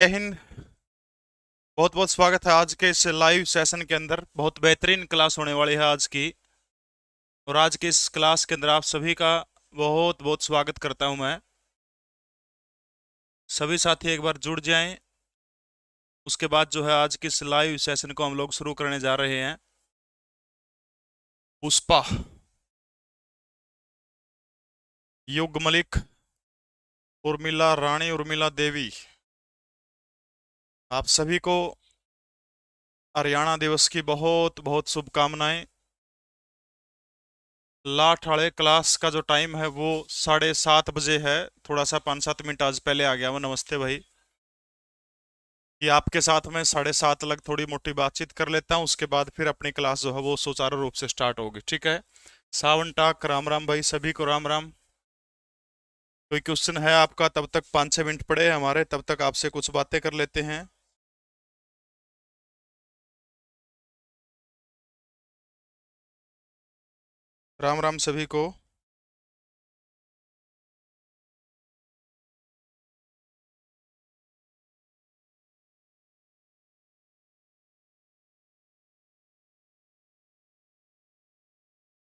जय हिंद। बहुत बहुत स्वागत है आज के इस लाइव सेशन के अंदर। बहुत बेहतरीन क्लास होने वाली है आज की। और आज की इस क्लास के अंदर आप सभी का बहुत बहुत स्वागत करता हूं मैं। सभी साथी एक बार जुड़ जाएं। उसके बाद जो है आज की इस लाइव सेशन को हम लोग शुरू करने जा रहे हैं। पुष्पा, युग मलिक, उर्मिला रानी, उर्मिला देवी, आप सभी को हरियाणा दिवस की बहुत बहुत शुभकामनाएं। लाठाड़े क्लास का जो टाइम है वो 7:30 बजे है। थोड़ा सा 5-7 मिनट आज पहले आ गया वो। नमस्ते भाई। कि आपके साथ में 7:30 लग थोड़ी मोटी बातचीत कर लेता हूँ, उसके बाद फिर अपनी क्लास जो है वो सुचारू रूप से स्टार्ट होगी। ठीक है। सावन टाक, राम राम भाई, सभी को राम राम। कोई क्वेश्चन है आपका तब तक 5-6 मिनट पड़े हमारे, तब तक आपसे कुछ बातें कर लेते हैं। राम राम सभी को।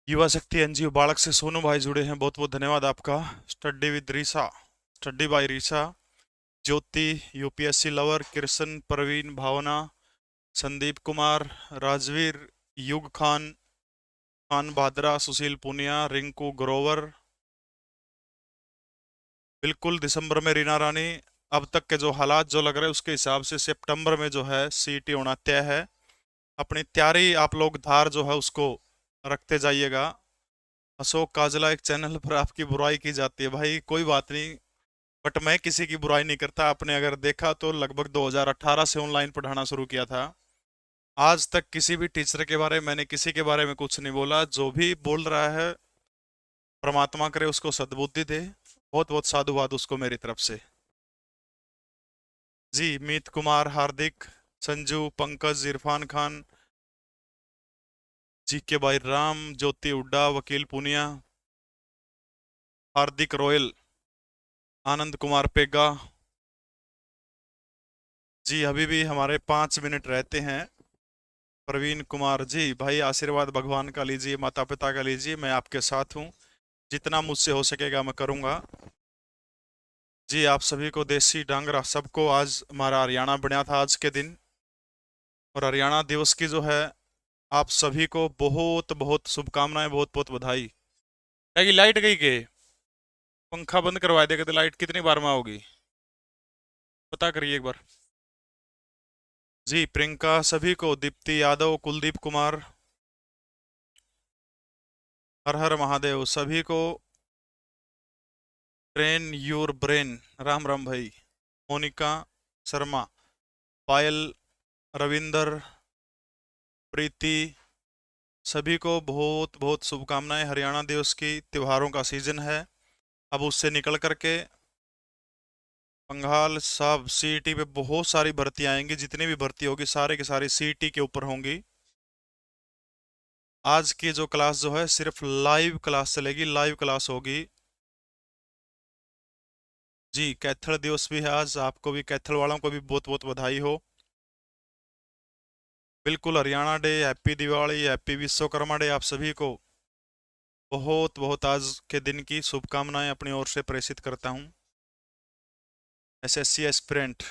युवा शक्ति एनजीओ बालक से सोनू भाई जुड़े हैं, बहुत बहुत धन्यवाद आपका। Study with Risa, study by Risa, Jyoti, UPSC lover, Krishna, Praveen, Bhavna, Sandeep Kumar, Rajveer, Yug Khan, Khan Bhadra, सुशील पुनिया, रिंकू ग्रोवर। बिल्कुल दिसंबर में रीना रानी। अब तक के जो हालात जो लग रहे हैं उसके हिसाब से सितंबर में जो है सीईटी होना तय है। अपनी तैयारी आप लोग धार जो है उसको रखते जाइएगा। अशोक काजला, एक चैनल पर आपकी बुराई की जाती है भाई, कोई बात नहीं। बट मैं किसी की बुराई नहीं करता। आपने अगर देखा तो लगभग 2018 से ऑनलाइन पढ़ाना शुरू किया था। आज तक किसी भी टीचर के बारे में मैंने किसी के बारे में कुछ नहीं बोला। जो भी बोल रहा है परमात्मा करे उसको सद्बुद्धि दे। बहुत बहुत साधुवाद उसको मेरी तरफ से। जी, मीत कुमार, हार्दिक, संजू, पंकज, इरफान खान, जी के भाई राम, ज्योति उड्डा, वकील पुनिया, हार्दिक रॉयल, आनंद कुमार पेगा। जी अभी भी हमारे 5 मिनट रहते हैं। प्रवीण कुमार जी, भाई आशीर्वाद भगवान का लीजिए, माता पिता का लीजिए, मैं आपके साथ हूँ। जितना मुझसे हो सकेगा मैं करूँगा। जी आप सभी को देसी डांगरा सबको आज हमारा हरियाणा बना था आज के दिन। और हरियाणा दिवस की जो है आप सभी को बहुत बहुत शुभकामनाएं, बहुत बहुत बधाई। क्या कि लाइट गई के पंखा बंद करवा देगा तो लाइट कितनी बार में आओगी पता करिए एक बार। जी प्रियंका सभी को, दीप्ति यादव, कुलदीप कुमार, हर हर महादेव सभी को। Train your brain, Ram Ram भाई। मोनिका शर्मा, पायल, रविंदर, प्रीति, सभी को बहुत बहुत शुभकामनाएं। हरियाणा दिवस की त्योहारों का सीजन है। अब उससे निकल करके पंघाल साहब सीईटी पे बहुत सारी भर्ती आएंगी। जितनी भी भर्ती होगी सारे की सारी सीईटी के ऊपर होंगी। आज की जो क्लास जो है सिर्फ लाइव क्लास चलेगी, लाइव क्लास होगी। जी कैथल दिवस भी है आज, आपको भी कैथल वालों को भी बहुत बहुत बधाई हो। बिल्कुल Haryana day, happy Diwali, happy Vishwakarma day आप सभी को बहुत बहुत आज के दिन की शुभकामनाएं अपनी ओर से प्रेषित करता हूं। एसएससी एस्पिरेंट,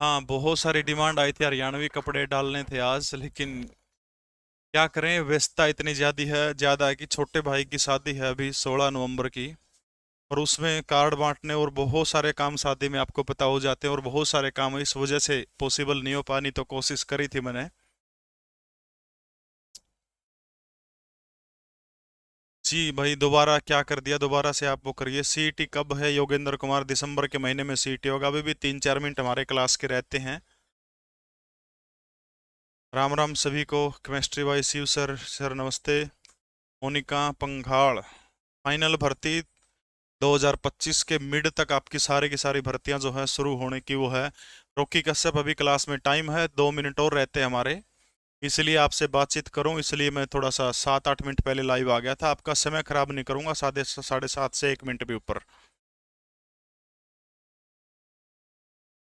हाँ बहुत सारी डिमांड आई थी, हरियाणवी कपड़े डालने थे आज, लेकिन क्या करें व्यस्तता इतनी ज़्यादा है कि छोटे भाई की शादी है अभी 16 नवंबर की। और उसमें कार्ड बांटने और बहुत सारे काम शादी में आपको पता हो जाते हैं, और बहुत सारे काम इस वजह से पॉसिबल नहीं हो पानी, तो कोशिश करी थी मैंने। जी भाई दोबारा क्या कर दिया, दोबारा से आप वो करिए। सीईटी कब है योगेंद्र कुमार? दिसंबर के महीने में सीईटी होगा। अभी भी 3-4 मिनट हमारे क्लास के रहते हैं। राम राम सभी को। Chemistry by Shiv sir, sir नमस्ते। मोनिका पंघाड़, फाइनल भर्ती 2025 के मिड तक आपकी सारी की सारी भर्तियां जो है शुरू होने की वो है। रॉकी कश्यप अभी क्लास में टाइम है, 2 मिनट और रहते हैं हमारे, इसलिए आपसे बातचीत करूं, इसलिए मैं थोड़ा सा 7-8 मिनट पहले लाइव आ गया था। आपका समय खराब नहीं करूंगा, 7:30 से 1 मिनट भी ऊपर।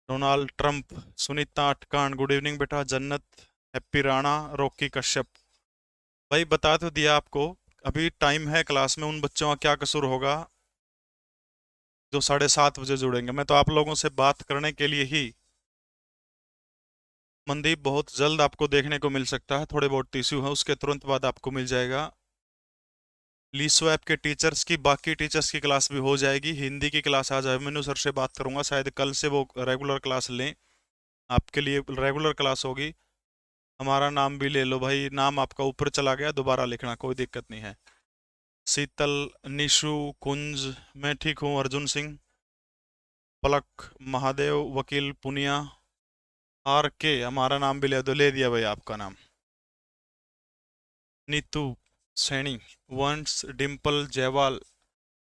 डोनाल्ड ट्रंप, सुनीता अटकान, गुड इवनिंग बेटा, जन्नत, हैप्पी राणा, रॉकी कश्यप। भाई बता तो दिया आपको, अभी टाइम है क्लास में, उन बच्चों का क्या कसूर होगा जो 7:30 बजे जुड़ेंगे। मैं तो आप लोगों से बात करने के लिए ही। मनदीप, बहुत जल्द आपको देखने को मिल सकता है, थोड़े बहुत टिश्यू है, उसके तुरंत बाद आपको मिल जाएगा। लीसो ऐप के टीचर्स की, बाकी टीचर्स की क्लास भी हो जाएगी। हिंदी की क्लास आज अभिमन्यु सर से बात करूंगा, शायद कल से वो रेगुलर क्लास लें, आपके लिए रेगुलर क्लास होगी। हमारा नाम भी ले लो भाई, नाम आपका ऊपर चला गया, दोबारा लिखना, कोई दिक्कत नहीं है। शीतल, निशु, कुंज, मैं ठीक हूँ, अर्जुन सिंह, पलक, महादेव, वकील, पुनिया, आर के, हमारा नाम भी ले दो, ले दिया भाई आपका नाम। नीतू, सैनी, वंश, डिम्पल, जयवाल।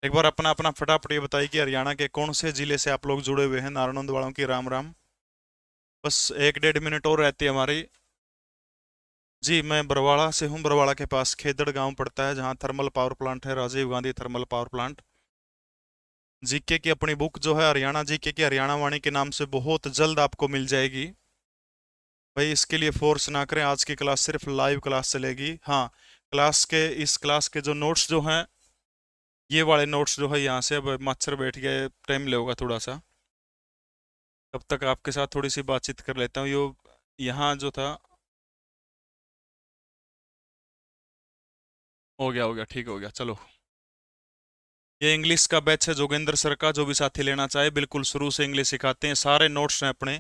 एक बार अपना अपना फटाफट ये बताइए कि हरियाणा के कौन से जिले से आप लोग जुड़े हुए हैं। नारायण वालों की राम राम। बस 1-1.5 मिनट और रहती है हमारी। जी मैं बरवाड़ा से हूँ, बरवाड़ा के पास खेदड़ गांव पड़ता है, जहाँ थर्मल पावर प्लांट है, Rajiv Gandhi thermal power plant. GK की अपनी बुक जो है हरियाणा जीके की हरियाणा वाणी के नाम से बहुत जल्द आपको मिल जाएगी। भाई इसके लिए फोर्स ना करें, आज की क्लास सिर्फ लाइव क्लास चलेगी। हाँ, इस क्लास के जो नोट्स जो हैं, ये वाले नोट्स जो है यहाँ से, अब मच्छर बैठ गए, टाइम लगेगा थोड़ा सा, तब तक आपके साथ थोड़ी सी बातचीत कर लेता हूँ। यो यहाँ जो था, हो गया ठीक हो गया, चलो। ये इंग्लिश का बैच है जोगेंद्र सर का, जो भी साथी लेना चाहे, बिल्कुल शुरू से इंग्लिश सिखाते हैं, सारे नोट्स हैं अपने।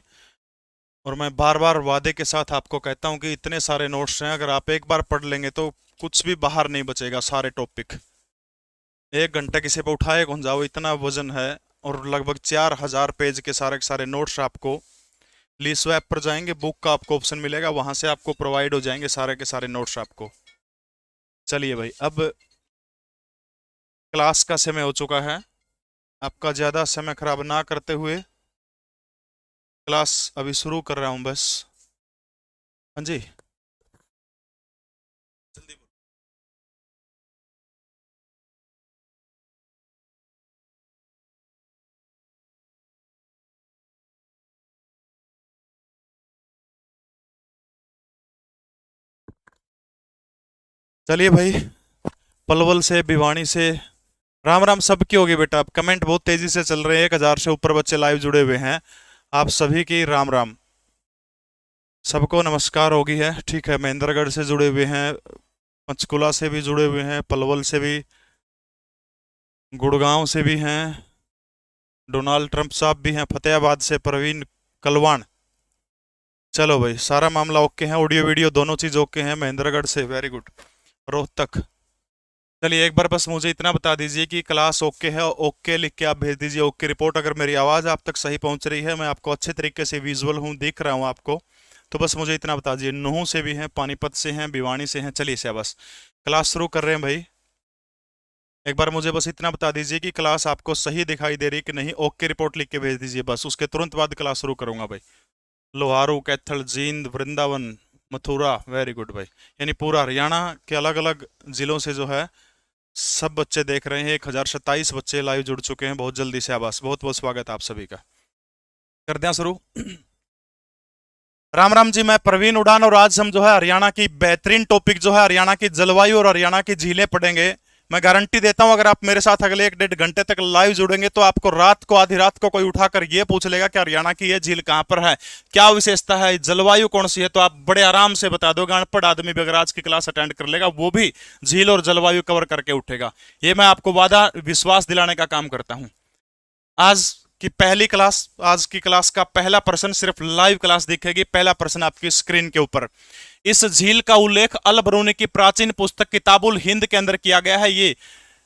और मैं बार बार वादे के साथ आपको कहता हूँ कि इतने सारे नोट्स हैं, अगर आप एक बार पढ़ लेंगे तो कुछ भी बाहर नहीं बचेगा, सारे टॉपिक। 1 घंटा किसी पे उठाए कौन जाओ, इतना वजन है। और लगभग 4000 पेज के सारे नोट्स आपको लीसो ऐप पर जाएंगे, बुक का आपको ऑप्शन मिलेगा, वहां से आपको प्रोवाइड हो जाएंगे सारे के सारे नोट्स आपको। चलिए भाई, अब क्लास का समय हो चुका है, आपका ज़्यादा समय खराब ना करते हुए क्लास अभी शुरू कर रहा हूँ बस। हाँ जी, जल्दी बोलो। चलिए भाई, पलवल से, भिवानी से, राम राम सबकी होगी बेटा। अब कमेंट बहुत तेजी से चल रहे हैं, 1000 से ऊपर बच्चे लाइव जुड़े हुए हैं, आप सभी की राम राम, सबको नमस्कार होगी है। ठीक है, महेंद्रगढ़ से जुड़े हुए हैं, पंचकुला से भी जुड़े हुए हैं, पलवल से भी, गुड़गांव से भी हैं, डोनाल्ड ट्रंप साहब भी हैं, फतेहाबाद से प्रवीण कलवाण। चलो भाई, सारा मामला ओके है, ऑडियो वीडियो दोनों चीज ओके हैं। महेंद्रगढ़ से, वेरी गुड। रोहतक। चलिए एक बार बस मुझे इतना बता दीजिए कि क्लास ओके है, ओके लिख के आप भेज दीजिए, ओके रिपोर्ट। अगर मेरी आवाज़ आप तक सही पहुंच रही है, मैं आपको अच्छे तरीके से विजुअल हूँ, दिख रहा हूँ आपको, तो बस मुझे इतना बता दीजिए। नूह से भी हैं, पानीपत से हैं, भिवानी से हैं। चलिए से बस क्लास शुरू कर रहे हैं भाई। एक बार मुझे बस इतना बता दीजिए कि क्लास आपको सही दिखाई दे रही कि नहीं, ओके रिपोर्ट लिख के भेज दीजिए बस, उसके तुरंत बाद क्लास शुरू करूंगा भाई। लोहारू, कैथल, जींद, वृंदावन, मथुरा, वेरी गुड भाई। यानी पूरा हरियाणा के अलग अलग जिलों से जो है सब बच्चे देख रहे हैं। 1027 बच्चे लाइव जुड़ चुके हैं, बहुत जल्दी से आवास, बहुत बहुत स्वागत आप सभी का। कर दें शुरू। राम राम जी, मैं प्रवीण उड़ान, और आज हम जो है हरियाणा की बेहतरीन टॉपिक जो है हरियाणा की जलवायु और हरियाणा की झीलें पढ़ेंगे। मैं गारंटी देता हूं, अगर आप मेरे साथ अगले 1-1.5 घंटे तक लाइव जुड़ेंगे तो आपको रात को, आधी रात को कोई उठाकर ये पूछ लेगा कि हरियाणा की ये झील कहां पर है, क्या विशेषता है, जलवायु कौन सी है, तो आप बड़े आराम से बता दोगे। अनपढ़ आदमी भी अगर आज की क्लास अटेंड कर लेगा, वो भी झील और जलवायु कवर करके उठेगा। ये मैं आपको वादा विश्वास दिलाने का काम करता हूं। आज की पहली क्लास, आज की क्लास का पहला प्रश्न, सिर्फ लाइव क्लास दिखेगी, पहला प्रश्न आपकी स्क्रीन के ऊपर। इस झील का उल्लेख अल बरूनी की प्राचीन पुस्तक किताबुल हिंद के अंदर किया गया है। ये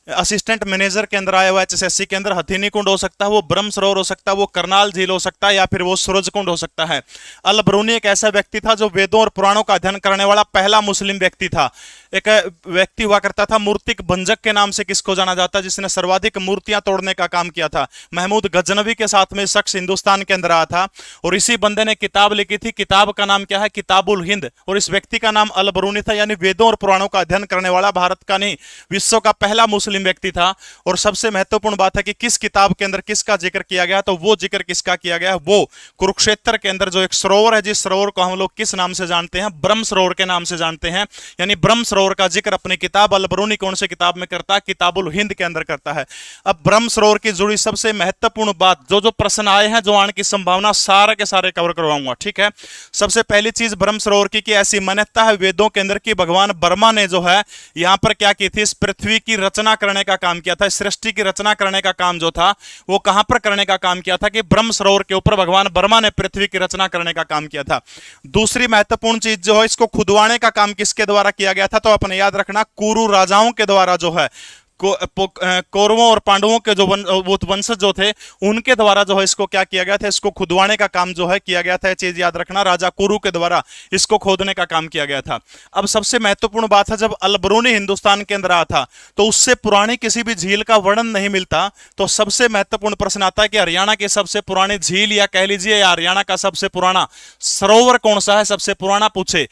असिस्टेंट मैनेजर के अंदर आया हुआ है, एचएसएससी के अंदर। हथीनी कुंड हो सकता है, वो ब्रह्म सरोवर हो सकता है, वो करनाल झील हो सकता है, या फिर वो सूरज कुंड हो सकता है। अल बरूनी एक ऐसा व्यक्ति था जो वेदों और पुराणों का अध्ययन करने वाला पहला मुस्लिम व्यक्ति था। एक व्यक्ति हुआ करता था मूर्तिक भंजक के नाम से, किसको जाना जाता है, जिसने सर्वाधिक मूर्तियां तोड़ने का काम किया था। महमूद गजनवी के साथ में शख्स हिंदुस्तान के अंदर आया था और इसी बंदे ने किताब लिखी थी। किताब का नाम क्या है? किताबुल हिंद। और इस व्यक्ति का नाम अल बरूनी था, यानी वेदों और पुराणों का अध्ययन करने वाला भारत का नहीं विश्व का पहला मुस्लिम व्यक्ति था। और सबसे महत्वपूर्ण बात है कि किस किताब के अंदर किसका जिक्र किया गया, तो वो जिक्र किसका किया गया? वो कुरुक्षेत्र के अंदर जो एक सरोवर है, जिस सरोवर को हम लोग किस नाम से जानते हैं? ब्रह्म सरोवर के नाम से जानते हैं। यानी ब्रह्म सरोवर का जिक्र अपनी किताब अल बरूनी कौन से किताब में करता है? किताबुल हिंद के अंदर करता है। अब ब्रह्म सरोवर की जुड़ी सबसे महत्वपूर्ण बात, जो जो प्रश्न आए हैं, जो आने की संभावना, सारे के सारे कवर करवाऊंगा, ठीक है। सबसे पहली चीज ब्रह्म सरोवर की कि ऐसी मान्यता है वेदों के अंदर की भगवान ब्रह्मा ने जो है यहां पर क्या की थी? इस पृथ्वी की रचना करने का काम किया था। सृष्टि की रचना करने का काम जो था वो कहां पर करने का काम किया था? कि ब्रह्म सरोवर के ऊपर भगवान ब्रह्मा ने पृथ्वी की रचना करने का काम किया था। दूसरी महत्वपूर्ण चीज जो है, इसको खुदवाने का काम किसके द्वारा किया गया था? तो अपने याद रखना, कुरु राजाओं के द्वारा जो है, कौरवों और पांडवों के जो वो वंशज जो थे उनके द्वारा जो है इसको क्या किया गया था? इसको खुदवाने का काम जो है किया गया था। चीज याद रखना, राजा कुरु के द्वारा इसको खोदने का काम किया गया था। अब सबसे महत्वपूर्ण बात है, जब अल बरूनी हिंदुस्तान के अंदर आया था तो उससे पुरानी किसी भी झील का वर्णन नहीं मिलता। तो सबसे महत्वपूर्ण प्रश्न आता है कि हरियाणा की सबसे पुरानी झील, या कह लीजिए या हरियाणा का सबसे पुराना सरोवर कौन सा है? सबसे पुराना पूछे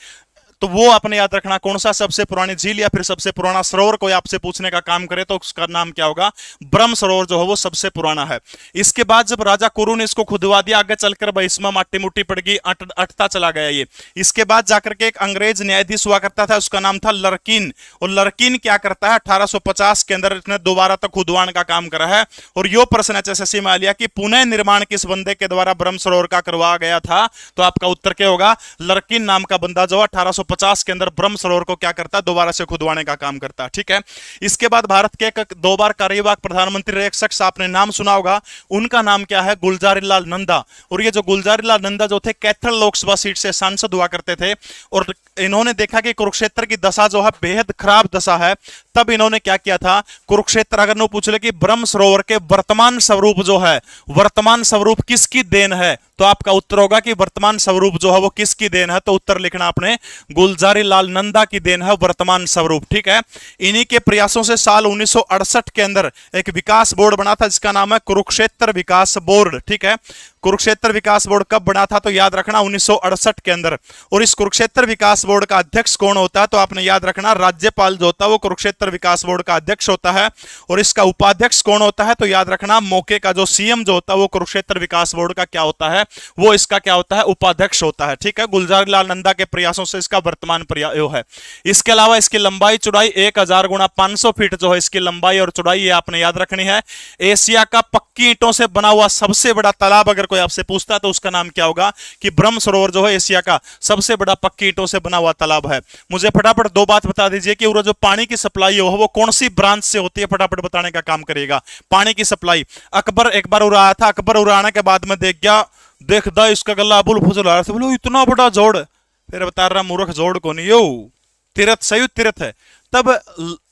तो वो अपने याद रखना, कौन सा सबसे पुरानी झील या फिर सबसे पुराना सरोवर कोई आपसे पूछने का काम करे तो उसका नाम क्या होगा? ब्रह्म सरोवर जो है वो सबसे पुराना है। इसके बाद जब राजा कुरु ने इसको खुदवा दिया, आगे चलकर भाई इसमें माटी मुट्टी पड़ गई, अटता चला गया ये। इसके बाद जाकर के एक अंग्रेज न्यायाधीश हुआ करता था, उसका नाम था लर्किन। और लर्किन क्या करता है? 1850 के अंदर इसने दोबारा तक खुदवान का काम करा है। और यो प्रश्न एचएसएससी में आ लिया कि पुनः निर्माण किस बंदे के द्वारा ब्रह्म सरोवर का करवाया गया था? तो आपका उत्तर क्या होगा? लर्किन नाम का बंदा जो 1850 के अंदर ब्रह्म सरोवर को क्या करता है? दोबारा से खुदवाने का काम करता है, ठीक है। इसके बाद भारत के एक 2 बार कार्यवाहक प्रधानमंत्री रहे एक शख्स, आपने नाम सुना होगा, उनका नाम क्या है? गुलजारीलाल नंदा। और ये जो गुलजारीलाल नंदा जो थे कैथल लोकसभा सीट से सांसद हुआ करते थे और इन्होंने देखा कि कुरुक्षेत्र की दशा जो है बेहद खराब दशा है। तब इन्होंने क्या किया था? कुरुक्षेत्र अगर नो पूछ ले कि ब्रह्म सरोवर के वर्तमान स्वरूप जो है, वर्तमान स्वरूप किसकी देन है? तो आपका उत्तर होगा कि वर्तमान स्वरूप जो है वो किसकी देन है? तो उत्तर लिखना आपने, गुलजारीलाल नंदा की देन है वर्तमान स्वरूप, ठीक है। इन्हीं के प्रयासों से साल 1968 के अंदर एक विकास बोर्ड बना था जिसका नाम है कुरुक्षेत्र विकास बोर्ड, ठीक है। कुरुक्षेत्र विकास बोर्ड कब बना था? तो याद रखना 1968 के अंदर। और इस कुरुक्षेत्र विकास बोर्ड का अध्यक्ष कौन होता है? तो आपने याद रखना, राज्यपाल जो होता है वो कुरुक्षेत्र विकास बोर्ड का अध्यक्ष होता है। और इसका उपाध्यक्ष कौन होता है? तो याद रखना, मौके का जो सीएम जो होता है वो कुरुक्षेत्र विकास बोर्ड का क्या होता है? वो इसका क्या होता है? उपाध्यक्ष होता है, ठीक है। गुलजारीलाल नंदा के प्रयासों से इसका वर्तमान प्रयोग है। इसके अलावा इसकी लंबाई चौड़ाई 1000 गुणा 500 फीट जो है इसकी लंबाई और चौड़ाई, ये आपने याद रखनी है। एशिया का पक्की ईंटों से बना हुआ सबसे बड़ा तालाब अगर कोई आपसे पूछता है तो उसका नाम क्या होगा? कि ब्रह्म सरोवर जो है एशिया का सबसे बड़ा पक्की ईंटों से बना हुआ तालाब है। मुझे फटाफट 2 बात बता दीजिए कि वो जो पानी की सप्लाई है वो कौन सी ब्रांच से होती है? फटाफट बताने का काम करेगा। पानी की सप्लाई अकबर एक बार उड़ाया था, अकबर उड़ाने के बाद में देख गया, देखदा इसका गला अबुल फजल आ रहा था, बोलो इतना बड़ा जोड़, फिर बता रहा मूर्ख जोड़ को नहीं, यो तीर्थ सयुत तीर्थ है। तब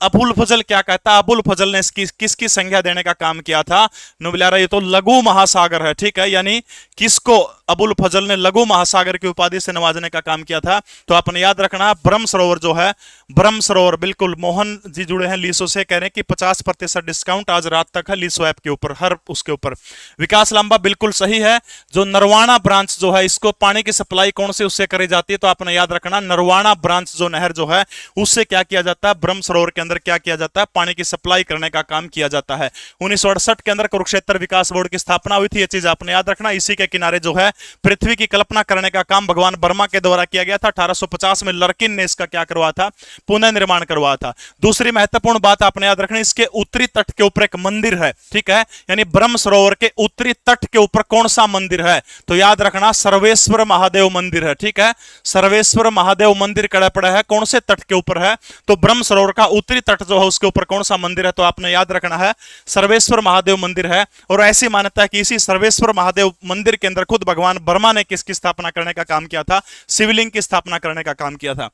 अबुल फजल क्या कहता है? अबुल फजल ने इसकी किसकी संज्ञा देने का काम किया था? नुबिलारा, ये तो लघु महासागर है, ठीक है। यानी किसको अबुल फजल ने लघु महासागर की उपाधि से नवाजने का काम किया था? तो आपने याद रखना, ब्रह्म सरोवर जो है, ब्रह्म सरोवर, बिल्कुल मोहन जी जुड़े हैं लीसो से, कह रहे हैं कि 50% डिस्काउंट आज रात तक है लीसो ऐप के ऊपर, हर उसके ऊपर। विकास लांबा बिल्कुल सही है। जो नरवाना ब्रांच जो है इसको पानी की सप्लाई कौन से उससे करी जाती है? तो आपने याद रखना, नरवाना ब्रांच जो नहर जो है उससे क्या किया जाता है? ब्रह्म सरोवर के अंदर क्या किया जाता है? पानी की सप्लाई करने का काम किया जाता है। 1968 के अंदर कुरुक्षेत्र विकास बोर्ड की स्थापना हुई थी, यह चीज आपने याद रखना। इसी के किनारे जो है पृथ्वी की कल्पना करने का काम भगवान ब्रह्मा के द्वारा किया गया था। 1850 में लर्किन ने इसका क्या करवाया था? पुनः निर्माण करवाया था। दूसरी महत्वपूर्ण बात आपने याद रखनी, इसके उत्तरी तट के ऊपर एक मंदिर है, ठीक है। यानी ब्रह्म सरोवर के उत्तरी तट के ऊपर कौन सा मंदिर है? तो याद रखना, सर्वेश्वर महादेव मंदिर है, ठीक है। सर्वेश्वर महादेव मंदिर कड़ा पड़ा है, कौन से तट के ऊपर है? तो ब्रह्म सरोवर का उत्तरी तट जो है उसके ऊपर कौन सा मंदिर है? तो आपने याद रखना है, सर्वेश्वर महादेव मंदिर है। और ऐसी मान्यता है कि इसी सर्वेश्वर महादेव मंदिर के अंदर खुद भगवान ब्रह्मा ने किसकी स्थापना करने का काम किया था? शिवलिंग की स्थापना करने का काम किया था।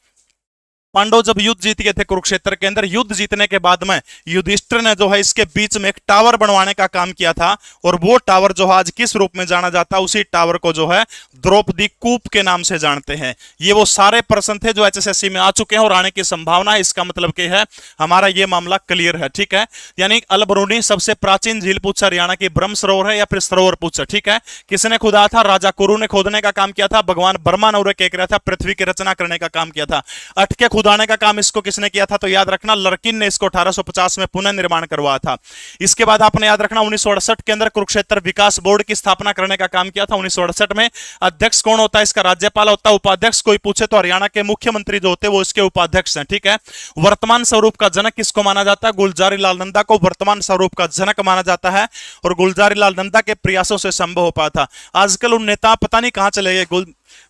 पांडव जब युद्ध जीत गए थे कुरुक्षेत्र के अंदर, युद्ध जीतने के बाद में युधिष्ठिर ने जो है इसके बीच में एक टावर बनवाने का काम किया था, और वो टावर जो है आज किस रूप में जाना जाता है, उसी टावर को जो है द्रौपदी कूप के नाम से जानते हैं। ये वो सारे प्रश्न थे जो एचएसएससी में आ चुके हैं और आने की संभावना है। इसका मतलब क्या है, हमारा ये मामला क्लियर है, ठीक है। यानी अलबरूनी सबसे प्राचीन झील पूछा, हरियाणा की ब्रह्म सरोवर है या फिर सरोवर पूछा, ठीक है। किसने खुदा था, राजा कुरु ने खोदने का काम किया था। भगवान ब्रह्मा ने क्या किया था, पृथ्वी की रचना करने का काम किया था। अटके खुदाने का काम इसको किसने किया था, तो याद रखना लर्किन ने इसको 1850 में पुनः निर्माण करवाया था। इसके बाद आपने याद रखना 1968 के अंदर कुरुक्षेत्र विकास बोर्ड की स्थापना करने का काम किया था। 1968 में अध्यक्ष कौन होता है, इसका राज्यपाल होता है। उपाध्यक्ष कोई पूछे तो हरियाणा के मुख्यमंत्री जो होते हैं वो इसके उपाध्यक्ष हैं, ठीक है। वर्तमान स्वरूप का जनक किसको माना जाता है, गुलजारी लाल नंदा को वर्तमान स्वरूप का जनक माना जाता है, और गुलजारी लाल नंदा के प्रयासों से संभव हो पाया था। आजकल उन नेता पता नहीं कहां चले गए।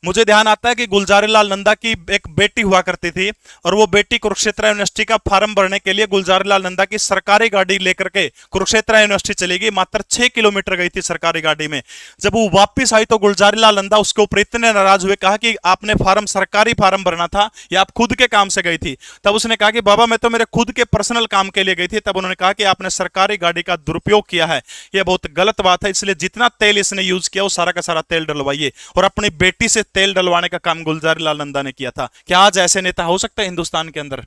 मुझे ध्यान आता है कि गुलजारी लाल नंदा की एक बेटी हुआ करती थी, और वो बेटी कुरुक्षेत्र यूनिवर्सिटी का फॉर्म भरने के लिए गुलजारी लाल नंदा की सरकारी गाड़ी लेकर के कुरुक्षेत्र यूनिवर्सिटी चली गई। मात्र 6 किलोमीटर गई थी सरकारी गाड़ी में। जब वो वापस आई तो गुलजारी लाल नंदा उसके ऊपर इतने नाराज हुए, कहा कि आपने सरकारी फॉर्म भरना था या आप खुद के काम से गई थी। तब उसने कहा कि बाबा मैं तो मेरे खुद के पर्सनल काम के लिए गई थी। तब उन्होंने कहा कि आपने सरकारी गाड़ी का दुरुपयोग किया है, यह बहुत गलत बात है, इसलिए जितना तेल इसने यूज किया वो सारा का सारा तेल डलवाइए। और अपनी बेटी से तेल डलवाने का काम गुलजारी लाल नंदा ने किया था। क्या आज ऐसे नेता हो सकते हैं हिंदुस्तान के अंदर?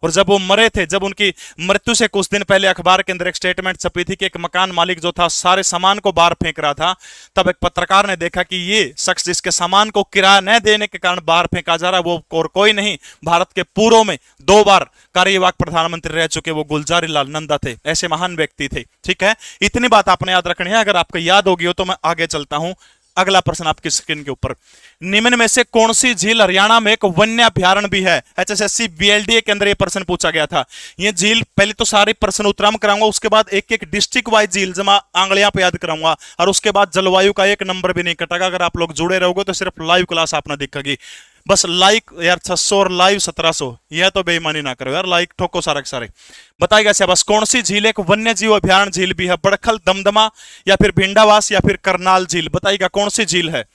और जब वो मरे थे, जब उनकी मृत्यु से कुछ दिन पहले अखबार के अंदर एक स्टेटमेंट छपी थी कि एक मकान मालिक जो था सारे सामान को बाहर फेंक रहा था। तब एक पत्रकार ने देखा कि ये शख्स जिसके सामान को किराया न देने के कारण बाहर फेंका जा रहा है वो और कोई नहीं, भारत के पूर्व में 2 बार कार्यवाहक प्रधानमंत्री रह चुके वो गुलजारी लाल नंदा थे। ऐसे महान व्यक्ति थे, ठीक है। इतनी बात आपने याद रखनी है। अगर आपको याद होगी हो तो मैं आगे चलता हूं। अगला प्रश्न आपकी स्क्रीन के ऊपर, निम्न में से कौन सी झील हरियाणा में एक वन्य अभ्यारण्य भी है? एचएसएससी बीएलडीए के अंदर यह प्रश्न पूछा गया था। ये झील, पहले तो सारे प्रश्न उत्तराम कराऊंगा, उसके बाद एक एक डिस्ट्रिक्ट वाइज झील जमा आंगलियां पे याद कराऊंगा, और उसके बाद जलवायु का एक नंबर भी नहीं कटेगा। अगर आप लोग जुड़े रहोगे तो सिर्फ लाइव क्लास आपने दिखेगी। बस लाइक यार 600 और लाइव 1700, यह तो बेईमानी ना करो यार, लाइक ठोको सारे सारे। बताइएगा से बस कौन सी झील एक वन्य जीव अभ्यारण्य झील भी है? बड़खल, दमदमा या फिर भिंडावास या फिर करनाल झील? बताइएगा कौन सी झील है।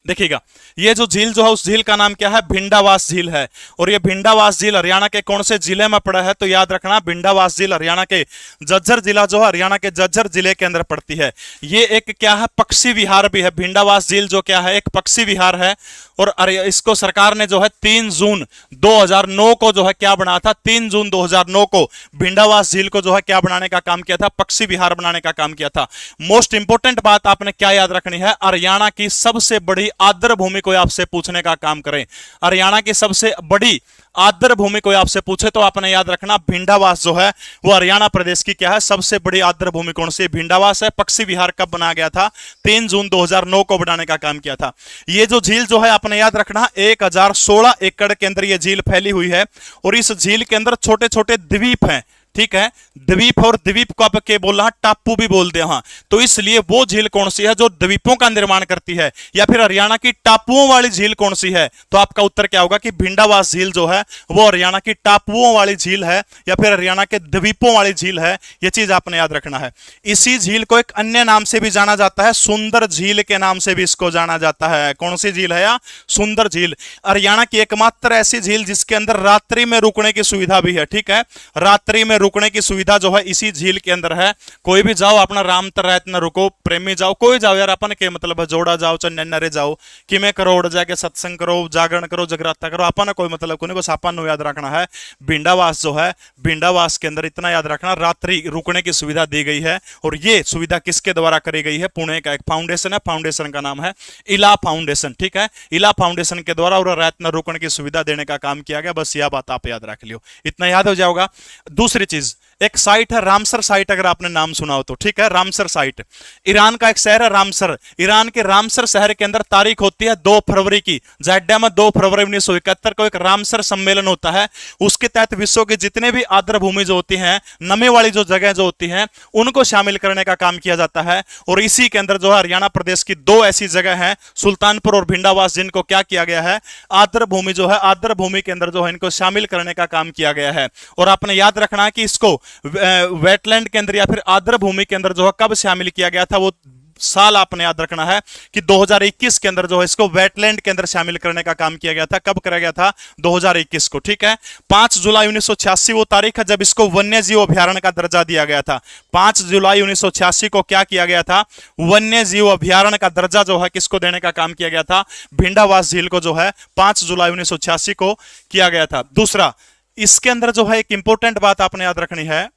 देखिएगा ये जो झील जो है उस झील का नाम क्या है, भिंडावास झील है। और ये भिंडावास झील हरियाणा के कौन से जिले में पड़ा है, तो याद रखना भिंडावास झील हरियाणा के झज्जर जिला जो है हरियाणा के झज्जर जिले के अंदर पड़ती है। ये एक क्या है, पक्षी विहार भी है। भिंडावास झील जो क्या है, एक पक्षी विहार है। और इसको सरकार ने जो है 3 जून 2009 को जो है क्या बनाया था, 3 जून 2009 को भिंडावास झील को जो है क्या बनाने का काम किया था, पक्षी विहार बनाने का काम किया था। मोस्ट इंपोर्टेंट बात आपने क्या याद रखनी है, हरियाणा की सबसे बड़ी आर्द्र भूमि को आपसे पूछने का काम करें। हरियाणा की सबसे बड़ी आर्द्र भूमि को आपसे पूछे तो आपने याद रखना भिंडावास जो है वो हरियाणा प्रदेश की क्या है, सबसे बड़ी आर्द्र भूमि कौन सी? भिंडावास है। पक्षी विहार कब बनाया गया था? 3 जून 2009 को बनाने का काम किया था। ये जो झील जो है आपने याद रखना 1016 एकड़ के अंदर ये झील फैली हुई है, और इस झील के अंदर छोटे छोटे द्वीप हैं, ठीक है। द्वीप, और द्वीप को आप क्या बोल रहा है, टापू भी बोलते हैं। तो इसलिए वो झील कौन सी है जो द्वीपों का निर्माण करती है, या फिर हरियाणा की टापुओं वाली झील कौन सी है? तो आपका उत्तर क्या होगा कि भिंडावास झील जो है वो हरियाणा की टापुओं वाली झील है, या फिर हरियाणा के द्वीपों वाली झील है। यह चीज आपने याद रखना है। इसी झील को एक अन्य नाम से भी जाना जाता है, सुंदर झील के नाम से भी इसको जाना जाता है। कौन सी झील है या सुंदर झील? हरियाणा की एकमात्र ऐसी झील जिसके अंदर रात्रि में रुकने की सुविधा भी है, ठीक है। रात्रि में रुकने की सुविधा जो है इसी झील के अंदर है। कोई भी जाओ अपना राम तरह न रुको, प्रेमी जाओ, कोई जाओ यार, अपन के मतलब जोड़ा जाओ चाहे नन्नरे जाओ, कि मैं करो उड़ जाके सत्संग करो, जागरण करो, जगराता करो, अपन कोई मतलब कोई, बस अपन याद रखना है भिंडावास जो है, भिंडावास के अंदर इतना याद रखना रात्रि रुकने की सुविधा दी गई है। और ये सुविधा किसके द्वारा करी गई है? पुणे का एक फाउंडेशन है, फाउंडेशन का नाम है इला फाउंडेशन, ठीक है। इला फाउंडेशन के द्वारा और रात में रुकने की सुविधा देने का काम किया गया। बस यह बात आप याद रख लियो, इतना याद हो जाएगा। दूसरी चीज, एक साइट है रामसर साइट, अगर आपने नाम सुना हो तो, ठीक है। रामसर साइट ईरान का एक शहर है रामसर। ईरान के रामसर शहर के अंदर तारीख होती है 2 फरवरी की। जायडा में 2 फरवरी 1971 को एक रामसर सम्मेलन होता है। उसके तहत विश्व के जितने भी आर्द्र भूमि जो होती हैं, नमी वाली जो जगह जो होती हैं, उनको शामिल करने का काम किया जाता है। और इसी के अंदर जो है हरियाणा प्रदेश की 2 ऐसी जगह हैं, सुल्तानपुर और भिंडावास, जिनको क्या किया गया है, आर्द्र भूमि जो है, आर्द्र भूमि के अंदर जो है इनको शामिल करने का काम किया गया है। और आपने याद रखना है कि इसको वेटलैंड के अंदर या फिर आर्द्र भूमि के अंदर जो है कब शामिल किया गया था, वो साल आपने याद रखना है कि 2021 के अंदर जो है इसको वेटलैंड के अंदर शामिल करने का काम किया गया था। कब करा गया था? 2021 को, ठीक है। 5 जुलाई 1986 वो तारीख है जब इसको वन्य जीव अभयारण्य का दर्जा दिया गया था। 5 जुलाई 1986 को क्या किया गया था? वन्य जीव अभयारण्य का दर्जा जो है किसको देने का काम किया गया था? भिंडावास झील को जो है 5 जुलाई 1986 को किया गया था। दूसरा, इसके अंदर जो है एक इंपॉर्टेंट बात आपने याद रखनी है,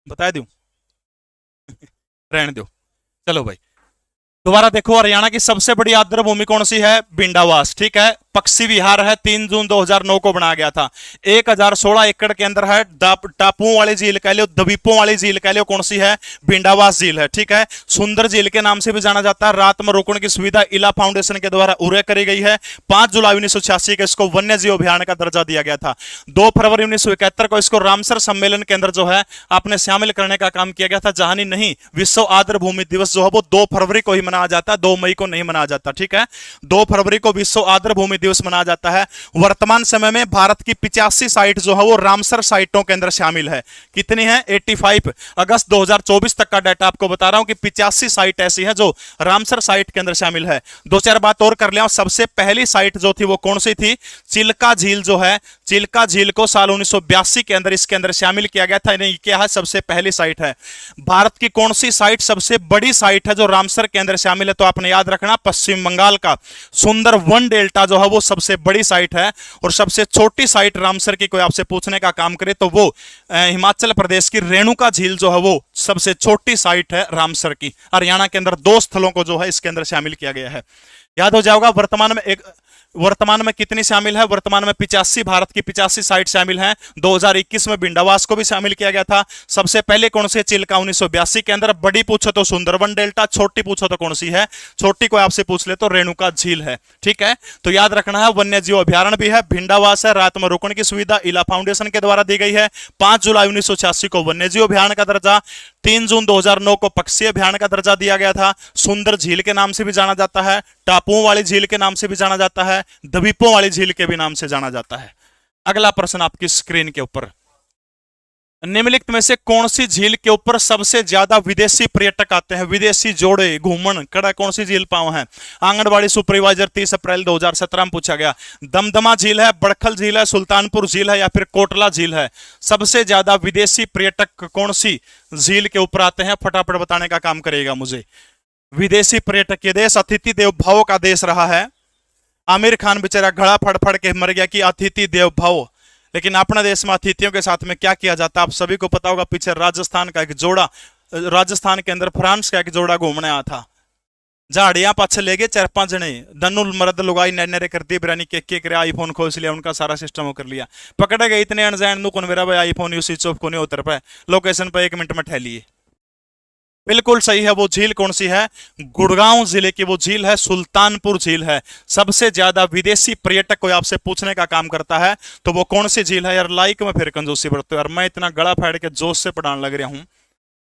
बता दूं? रहने दो, चलो भाई। दोबारा देखो, हरियाणा की सबसे बड़ी आर्द्र भूमि कौन सी है? भिंडावास, ठीक है। पक्षी विहार है, 3 जून 2009 को बनाया गया था। 1016 एकड़ के अंदर है। टापुओं वाली झील कह लो, द्वीपों वाली झील कह लो, कौन सी है? भिंडावास झील है, ठीक है। सुंदर झील के नाम से भी जाना जाता है। रात में रोकने की सुविधा इला फाउंडेशन के द्वारा उरे करी गई है। 5 जुलाई 1986 को इसको वन्य जीव अभयारण्य का दर्जा दिया गया था। 2 फरवरी 1971 को इसको रामसर सम्मेलन के अंदर जो है आपने शामिल करने का काम किया गया था। जहां नहीं, विश्व आर्द्र भूमि दिवस जो है वो 2 फरवरी को ही मनाया जाता है, 2 मई को नहीं मनाया जाता, ठीक है। 2 फरवरी को विश्व आर्द्र भूमि दिवस मनाया जाता है। वर्तमान समय में भारत की 85 साइट जो है वो रामसर साइटों के अंदर शामिल है। कितनी है? 85। अगस्त 2024 तक का डाटा आपको बता रहा हूं कि 85 साइट ऐसी है जो रामसर साइट के अंदर शामिल है। 2-4 बात और कर लिया। सबसे पहली साइट जो थी वो कौन सी थी? चिल्का झील जो है, चिल्का झील को साल 1982 के अंदर इसके अंदर शामिल किया गया था। नहीं, क्या है? सबसे पहली साइट है। भारत की कौन सी साइट सबसे बड़ी साइट है जो रामसर के अंदर शामिल है? तो आपने याद रखना, पश्चिम बंगाल का सुंदर वन डेल्टा जो है वो सबसे बड़ी साइट है। और सबसे छोटी साइट रामसर की कोई आपसे पूछने का काम करे तो वो हिमाचल प्रदेश की रेणुका झील जो है वो सबसे छोटी साइट है रामसर की। हरियाणा के अंदर 2 स्थलों को जो है इसके अंदर शामिल किया गया है। याद हो जाएगा। वर्तमान में कितनी शामिल है? वर्तमान में 85, भारत की 85 साइट शामिल हैं। 2021 में भिंडावास को भी शामिल किया गया था। सबसे पहले कौन सी? चिल्का 1982 के अंदर। बड़ी पूछो तो सुंदरवन डेल्टा, छोटी पूछो तो कौन सी है? छोटी को आपसे पूछ ले तो रेणुका झील है, ठीक है। तो याद रखना है, वन्य जीव अभयारण्य भी है, भिंडावास है, रात में रुकने की सुविधा इला फाउंडेशन के द्वारा दी गई है। 5 जुलाई 1986 को वन्य जीव अभयारण्य का दर्जा, 3 जून 2009 को पक्षी अभयारण्य का दर्जा दिया गया था। सुंदर झील के नाम से भी जाना जाता है, टापुओं वाली झील के नाम से भी जाना जाता है, द्वीपों वाली झील के भी नाम से जाना जाता है। अगला प्रश्न आपकी स्क्रीन के ऊपर, निम्नलिखित में से कौन सी झील के ऊपर सबसे ज्यादा विदेशी पर्यटक आते हैं? विदेशी जोड़े घूमन कड़ा कौन सी झील पाओ है? आंगनबाड़ी सुपरवाइजर 30 अप्रैल 2017 में पूछा गया। दमदमा झील है, बड़खल झील है, सुल्तानपुर झील है या फिर कोटला झील है? सबसे ज्यादा विदेशी पर्यटक कौन सी झील के ऊपर आते हैं? फटाफट बताने का काम करेगा मुझे। विदेशी पर्यटक, ये देश अतिथि देव भव का देश रहा है। आमिर खान बेचारा घड़ा फड़ फड़ के मर गया कि अतिथि देव भव, लेकिन अपने देश में अतिथियों के साथ में क्या किया जाता है आप सभी को पता होगा। पीछे राजस्थान का एक जोड़ा, राजस्थान के अंदर फ्रांस का एक जोड़ा घूमने आया था। झाड़ियां पाछे ले गए 4-5 जने, दनु मर्द लुगाई नैनरे करती बिरानी के करे आईफोन खोज लिया, उनका सारा सिस्टम वो कर लिया। पकड़े गए इतने अनजान नु कौन मेरा भाई आईफोन यू स्विच ऑफ को नहीं उतर पाए, लोकेशन पर 1 मिनट में ठहलिए। बिल्कुल सही है। वो झील कौन सी है? गुड़गांव जिले की वो झील है, सुल्तानपुर झील है। सबसे ज्यादा विदेशी पर्यटक कोई आपसे पूछने का काम करता है तो वो कौन सी झील है? यार लाइक में फिर कंजूसी बरतो यार, मैं इतना गला फाड़ के जोश से पढ़ाने लग रहा हूं।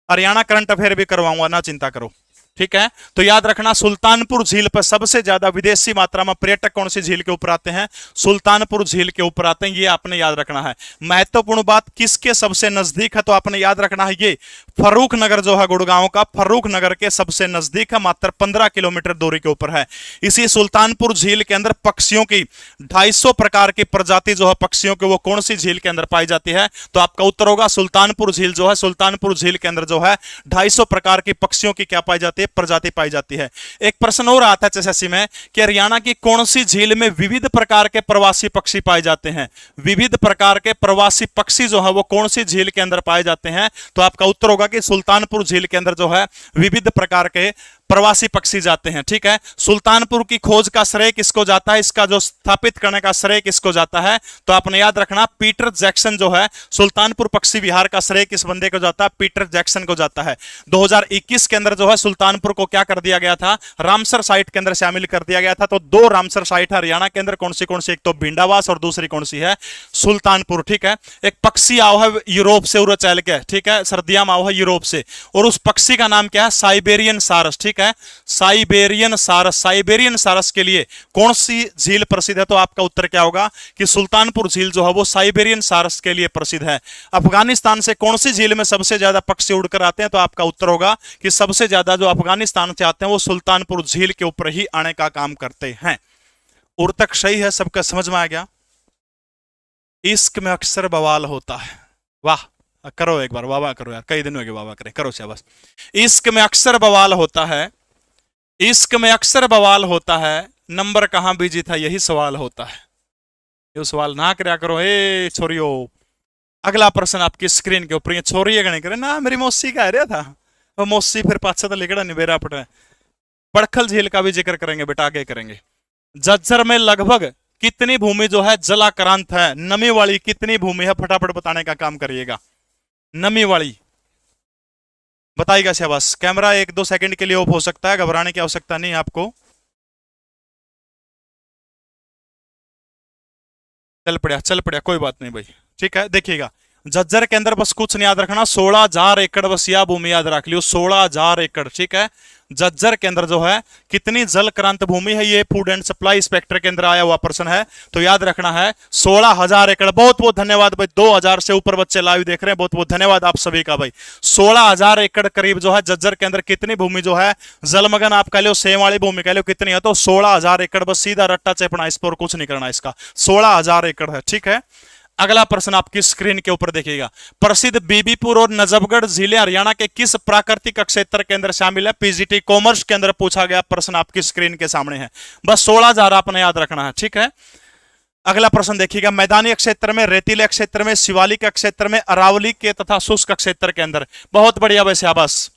हरियाणा करंट अफेयर भी करवाऊंगा, ना चिंता करो, ठीक है। तो याद रखना, सुल्तानपुर झील पर सबसे ज्यादा विदेशी मात्रा में पर्यटक कौन सी झील के ऊपर आते हैं? सुल्तानपुर झील के ऊपर आते हैं, ये आपने याद रखना है। महत्वपूर्ण बात, किसके सबसे नजदीक है? तो आपने याद रखना है ये फर्रुख नगर जो है गुड़गांव का, फर्रुख नगर के सबसे नजदीक है, मात्र 15 किलोमीटर दूरी के ऊपर है। इसी सुल्तानपुर झील के अंदर पक्षियों की 250 प्रकार की प्रजाति जो है पक्षियों की वो कौन सी झील के अंदर पाई जाती है? तो आपका उत्तर होगा सुल्तानपुर झील जो है, सुल्तानपुर झील के अंदर जो है 250 प्रकार की पक्षियों की क्या पाई जाती है? प्रजाति पाई जाती है। एक प्रश्न और आता है एसएससी में कि हरियाणा की कौन सी झील में विविध प्रकार के प्रवासी पक्षी पाए जाते हैं? विविध प्रकार के प्रवासी पक्षी जो है वो कौन सी झील के अंदर पाए जाते हैं? तो आपका उत्तर होगा कि सुल्तानपुर झील के अंदर जो है विविध प्रकार के प्रवासी पक्षी जाते हैं, ठीक है। सुल्तानपुर की खोज का श्रेय किसको जाता है? इसका जो स्थापित करने का श्रेय किसको जाता है? तो आपने याद रखना, पीटर जैक्सन जो है, सुल्तानपुर पक्षी विहार का श्रेय किस बंदे को जाता है? पीटर जैक्सन को जाता है। 2021 के अंदर जो है सुल्तानपुर को क्या कर दिया गया था? रामसर साइट के अंदर शामिल कर दिया गया था। तो 2 रामसर साइट हरियाणा के अंदर, कौन सी? एक तो भिंडावास और दूसरी कौन सी है? सुल्तानपुर, ठीक है। एक पक्षी आओ है यूरोप से उरा चल के, ठीक है, सर्दियां आओ है यूरोप से, और उस पक्षी का नाम क्या है? साइबेरियन सारस, ठीक है। है। साइबेरियन सारस, साइबेरियन सारस के लिए कौन सी झील प्रसिद्ध है? तो आपका उत्तर क्या होगा कि सुल्तानपुर झील जो है वो साइबेरियन सारस के लिए प्रसिद्ध है। अफगानिस्तान से कौन सी झील में सबसे ज्यादा पक्षी उड़कर आते हैं? तो आपका उत्तर होगा कि सबसे ज्यादा जो अफगानिस्तान से आते हैं वो सुल्तानपुर झील के ऊपर ही आने का काम करते हैं। और तक सही है, सबका समझ में आ गया? इश्क में अक्सर बवाल होता है। वाह, करो एक बार, वाह वाह करो यार, कई दिन हो गए वाह वाह करें, करो शाबाश। इश्क में अक्सर बवाल होता है, इश्क में अक्सर बवाल होता है, नंबर कहां बीजी था यही सवाल होता है। ये सवाल ना करया करो ए छोरियो। अगला प्रश्न आपकी स्क्रीन के ऊपर, ये छोरी है नहीं करे ना, मेरी मौसी का रहा था वो मौसी, फिर पाछा तो लिखड़ा नहीं बेरा पटा। बड़खल झील का भी जिक्र करेंगे बेटा, आगे करेंगे। झज्जर में लगभग कितनी भूमि जो है जलाक्रांत है? नमी वाली कितनी भूमि है? फटाफट बताने का काम करिएगा। नमी वाली बताइएगा शाबाश। कैमरा 1-2 सेकंड के लिए ऑफ हो सकता है, घबराने की आवश्यकता नहीं है आपको। चल पड़ा कोई बात नहीं भाई, ठीक है। देखिएगा झज्जर के अंदर बस कुछ नहीं याद रखना, 16,000 एकड़ बस यह भूमि याद रख लियो, 16,000 एकड़, ठीक है। झज्जर के अंदर जो है कितनी जल क्रांत भूमि है? ये फूड एंड सप्लाई इंस्पेक्टर के अंदर आया हुआ प्रश्न है, तो याद रखना है 16,000 एकड़। बहुत बहुत धन्यवाद भाई, 2,000 से ऊपर बच्चे लाइव देख रहे हैं, बहुत बहुत धन्यवाद आप सभी का भाई। 16,000 एकड़ करीब जो है झज्जर के अंदर कितनी भूमि जो है जलमग्न, आप कह लो सेम वाली भूमि कह लो कितनी है? तो 16,000 एकड़, बस सीधा रट्टा चेपना, इस पर कुछ नहीं करना इसका, 16,000 एकड़ है, ठीक है। अगला प्रश्न आपकी स्क्रीन के ऊपर देखिएगा। प्रसिद्ध बीबीपुर और नजफगढ़ झीलें हरियाणा के किस प्राकृतिक क्षेत्र के अंदर शामिल है? पीजीटी कॉमर्स के अंदर पूछा गया प्रश्न आपकी स्क्रीन के सामने है, बस 16,000 आपने याद रखना है, ठीक है। अगला प्रश्न देखिएगा। मैदानी क्षेत्र में, रेतीले क्षेत्र में, शिवालिक क्षेत्र में, अरावली के तथा शुष्क क्षेत्र के अंदर। बहुत बढ़िया भाई, शाबाश,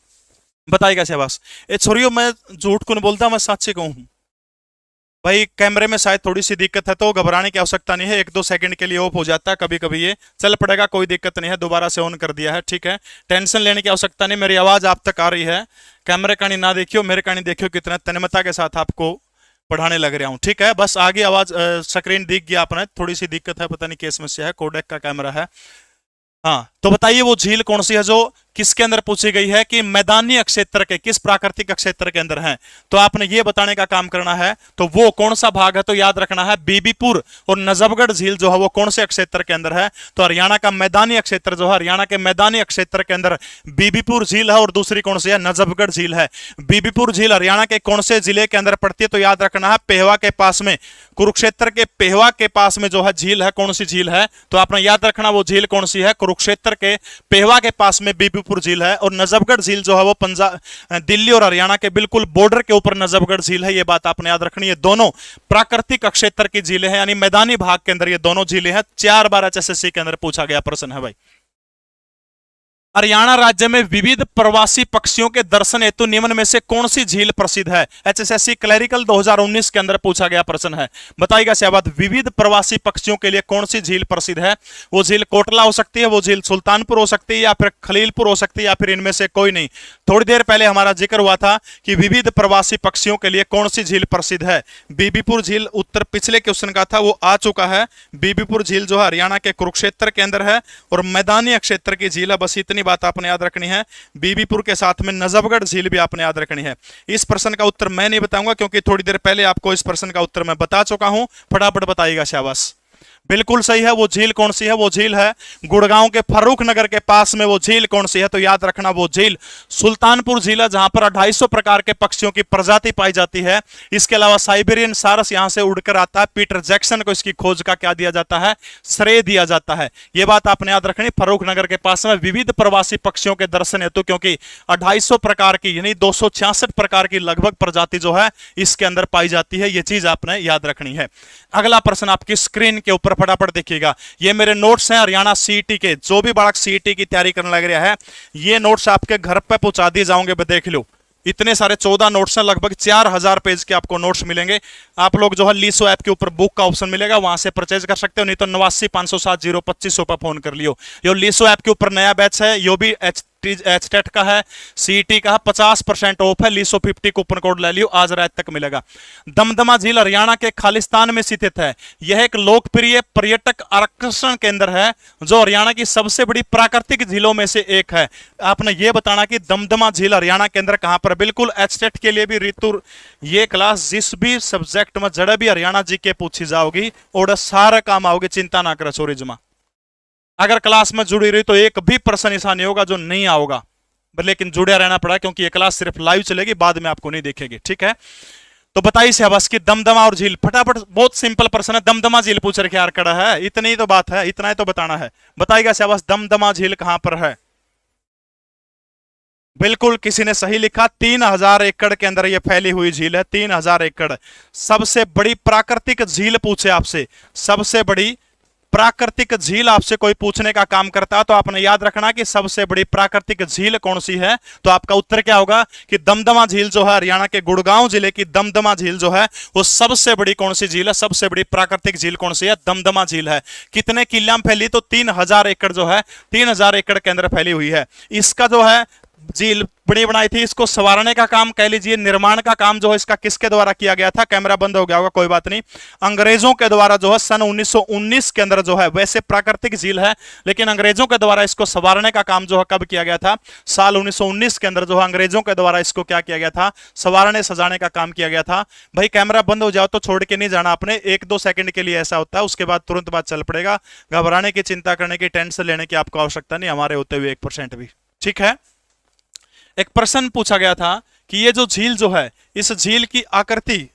बताइएगा शाबाश। ए छोरियो, मैं झूठ को नहीं बोलता, मैं सच्ची कहूं भाई। कैमरे में शायद थोड़ी सी दिक्कत है, तो घबराने की आवश्यकता नहीं है, 1-2 सेकंड के लिए ऑफ हो जाता है कभी कभी, ये चल पड़ेगा, कोई दिक्कत नहीं है, दोबारा से ऑन कर दिया है, ठीक है। टेंशन लेने की आवश्यकता नहीं, मेरी आवाज आप तक आ रही है। कैमरे का नहीं ना देखियो, मेरे का नहीं देखियो, कितना तन्मयता के साथ आपको पढ़ाने लग रहा हूं, ठीक है। बस आगे आवाज स्क्रीन दिख गया आपने, थोड़ी सी दिक्कत है, पता नहीं क्या समस्या है, कोडेक का कैमरा है। हाँ, तो बताइए वो झील कौन सी है जो किसके अंदर पूछी गई है कि मैदानी क्षेत्र के किस प्राकृतिक क्षेत्र के अंदर है? तो आपने ये बताने का काम करना है, तो वो कौन सा भाग है? तो याद रखना है बीबीपुर और नजफगढ़ झील जो है वो कौन से क्षेत्र के अंदर है? तो हरियाणा का मैदानी क्षेत्र जो है, हरियाणा के मैदानी क्षेत्र के अंदर बीबीपुर झील है, और दूसरी कौन सी है? नजफगढ़ झील है। बीबीपुर झील हरियाणा के कौन से जिले के अंदर पड़ती है? तो याद रखना है पेहवा के पास में, कुरुक्षेत्र के पेहवा के पास में जो है झील है, कौन सी झील है? तो आपने याद रखना वो झील कौन सी है, कुरुक्षेत्र के पेहवा के पास में बीबीपुर झील है। और नजफगढ़ झील जो है वो पंजाब, दिल्ली और हरियाणा के बिल्कुल बॉर्डर के ऊपर नजफगढ़ झील है, ये बात आपने याद रखनी है। दोनों प्राकृतिक क्षेत्र की झीलें हैं, यानी मैदानी भाग के अंदर ये दोनों झीलें हैं। 4 बार HSSC के अंदर पूछा गया प्रश्न है भाई। हरियाणा राज्य में विविध प्रवासी पक्षियों के दर्शन हेतु निम्न में से कौन सी झील प्रसिद्ध है? HSSC क्लैरिकल 2019 के अंदर पूछा गया प्रश्न है, बताइएगा शाबाश। विविध प्रवासी पक्षियों के लिए कौन सी झील प्रसिद्ध है? वो झील कोटला हो सकती है, वो झील सुल्तानपुर हो सकती है, या फिर खलीलपुर हो सकती है, या फिर इनमें से कोई नहीं। थोड़ी देर पहले हमारा जिक्र हुआ था कि विविध प्रवासी पक्षियों के लिए कौन सी झील प्रसिद्ध है? बीबीपुर झील उत्तर पिछले क्वेश्चन का था, वो आ चुका है। बीबीपुर झील जो है हरियाणा के कुरुक्षेत्र के अंदर है, और मैदानी क्षेत्र की झील है, बस इतनी बात आपने याद रखनी है। बीबीपुर के साथ में नजफगढ़ झील भी आपने याद रखनी है। इस प्रश्न का उत्तर मैं नहीं बताऊंगा, क्योंकि थोड़ी देर पहले आपको इस प्रश्न का उत्तर मैं बता चुका हूं। फटाफट बताइएगा शाबाश। बिल्कुल सही है, वो झील कौन सी है? वो झील है गुड़गांव के फर्रुख नगर के पास में, वो झील कौन सी है? तो याद रखना वो झील सुल्तानपुर झील है, जहां पर 250 प्रकार के पक्षियों की प्रजाति पाई जाती है। इसके अलावा साइबेरियन सारस यहां से उड़कर आता है। पीटर जैक्सन को इसकी खोज का क्या दिया जाता है? श्रेय दिया जाता है। यह बात आपने याद रखनी। फर्रुख नगर के पास में विविध प्रवासी पक्षियों के दर्शन हेतु, क्योंकि 250 प्रकार की यानी 266 प्रकार की लगभग प्रजाति जो है इसके अंदर पाई जाती है, यह चीज आपने याद रखनी है। अगला प्रश्न आपकी स्क्रीन के ऊपर फटाफट देखिएगा। ये मेरे नोट्स हैं हरियाणा सीईटी के, जो भी बालक सीईटी की तैयारी करने लग रहा है, ये नोट्स आपके घर पे पहुंचा दिए जाओगे, देख लो। इतने सारे 14 नोट्स हैं, लगभग 4000 पेज के आपको नोट्स मिलेंगे। आप लोग जो है लीसो ऐप के ऊपर बुक का ऑप्शन मिलेगा, वहां से परचेज कर सकते हो, नहीं तो 89 507 025 पर फोन कर लियो। यो लीसो ऐप के ऊपर नया बैच है, यो भी एचटेट का है, सीईटी का है, 50% ऑफ है, लीसो 50 कूपन कोड ले लियो, आज रात तक मिलेगा। दमदमा झील हरियाणा के खालिस्तान में स्थित है। यह एक लोकप्रिय पर्यटक आकर्षण केंद्र है जो हरियाणा की सबसे बड़ी प्राकृतिक झीलों में से एक है। आपने यह बताना कि दमदमा झील हरियाणा केंद्र कहां पर। बिल्कुल एचटेट के लिए भी ऋतु ये क्लास जिस भी सब्जेक्ट में जड़े भी हरियाणा जी के पूछी जाओगी और सारा काम आओगे, चिंता ना करो सूरजमा। अगर क्लास में जुड़ी रही तो एक भी प्रश्न ऐसा नहीं होगा जो नहीं आओगा, लेकिन जुड़े रहना पड़ा क्योंकि ये क्लास सिर्फ लाइव चलेगी, बाद में आपको नहीं देखेगी, ठीक है। तो बताइए शाबाश की दमदमा और झील, फटाफट, बहुत सिंपल प्रश्न है। दमदमा झील पूछ रखे यार, कड़ा है, इतनी ही तो बात है, इतना ही तो बताना है। बताइएगा शाबाश, दमदमा झील कहां पर है। बिल्कुल किसी ने सही लिखा, 3000 एकड़ के अंदर यह फैली हुई झील है, 3000 एकड़। सबसे बड़ी प्राकृतिक झील पूछे आपसे, सबसे बड़ी प्राकृतिक झील आपसे कोई पूछने का काम करता है तो आपने याद रखना कि सबसे बड़ी प्राकृतिक झील कौन सी है। तो आपका उत्तर क्या होगा कि दमदमा झील जो है, हरियाणा के गुड़गांव जिले की दमदमा झील जो है वो सबसे बड़ी कौन सी झील है, सबसे बड़ी प्राकृतिक झील कौन सी है, दमदमा झील है। कितने किला में फैली, तो 3000 एकड़ जो है, 3000 एकड़ के अंदर फैली हुई है। इसका जो है झील बड़ी बनाई थी, इसको संवारने का काम कह लीजिए, निर्माण का काम जो है इसका किसके द्वारा किया गया था। कैमरा बंद हो गया होगा, कोई बात नहीं। अंग्रेजों के द्वारा जो है सन 1919 के अंदर जो है, वैसे प्राकृतिक झील है लेकिन अंग्रेजों के द्वारा इसको संवारने का काम जो है कब किया गया था, साल 1919 के अंदर जो है अंग्रेजों के द्वारा इसको क्या किया गया था, संवारने सजाने का काम किया गया था। भाई कैमरा बंद हो जाओ तो छोड़ के नहीं जाना आपने, 1-2 सेकंड के लिए ऐसा होता है, उसके बाद तुरंत बाद चल पड़ेगा। घबराने की, चिंता करने की, टेंशन लेने की आपको आवश्यकता नहीं, हमारे होते हुए 1% भी, ठीक है। एक प्रश्न पूछा गया था कि ये जो झील जो है, इस झील की आकृति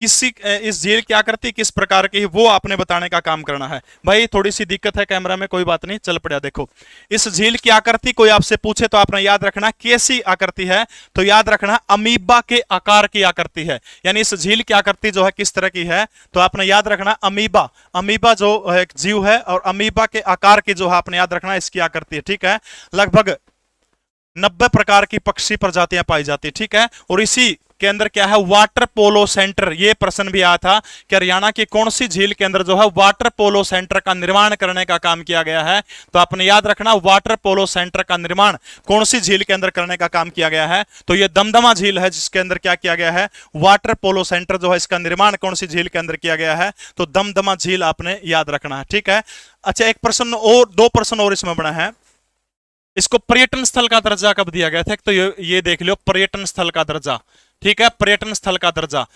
इस झील की आकृति किस प्रकार की है, वो आपने बताने का काम करना है। भाई थोड़ी सी दिक्कत है कैमरा में, कोई बात नहीं, चल पड़ा। देखो इस झील की आकृति कोई आपसे पूछे तो आपने याद रखना कैसी आकृति है, तो याद रखना अमीबा के आकार की आकृति है। यानी इस झील की आकृति जो है किस तरह की है, तो आपने याद रखना अमीबा, अमीबा जो एक जीव है और अमीबा के आकार की जो है आपने याद रखना इसकी आकृति है, ठीक है। लगभग 90 प्रकार की पक्षी प्रजातियां पाई जाती है, ठीक है। और इसी के अंदर क्या है, वाटर पोलो सेंटर। ये प्रश्न भी आया था कि हरियाणा की कौन सी झील के अंदर जो है वाटर पोलो सेंटर का निर्माण करने का काम किया गया है, तो आपने याद रखना वाटर पोलो सेंटर का निर्माण कौन सी झील के अंदर करने का काम किया गया है, तो ये दमदमा झील है जिसके अंदर क्या किया गया है, वाटर पोलो सेंटर जो है इसका निर्माण कौन सी झील के अंदर किया गया है, तो दमदमा झील आपने याद रखना है, ठीक है। अच्छा एक प्रश्न और, 2 प्रश्न और इसमें बना है। इसको पर्यटन स्थल का दर्जा कब दिया गया था, तो ये देख लो, पर्यटन स्थल का दर्जा, ठीक है, पर्यटन स्थल का दर्जा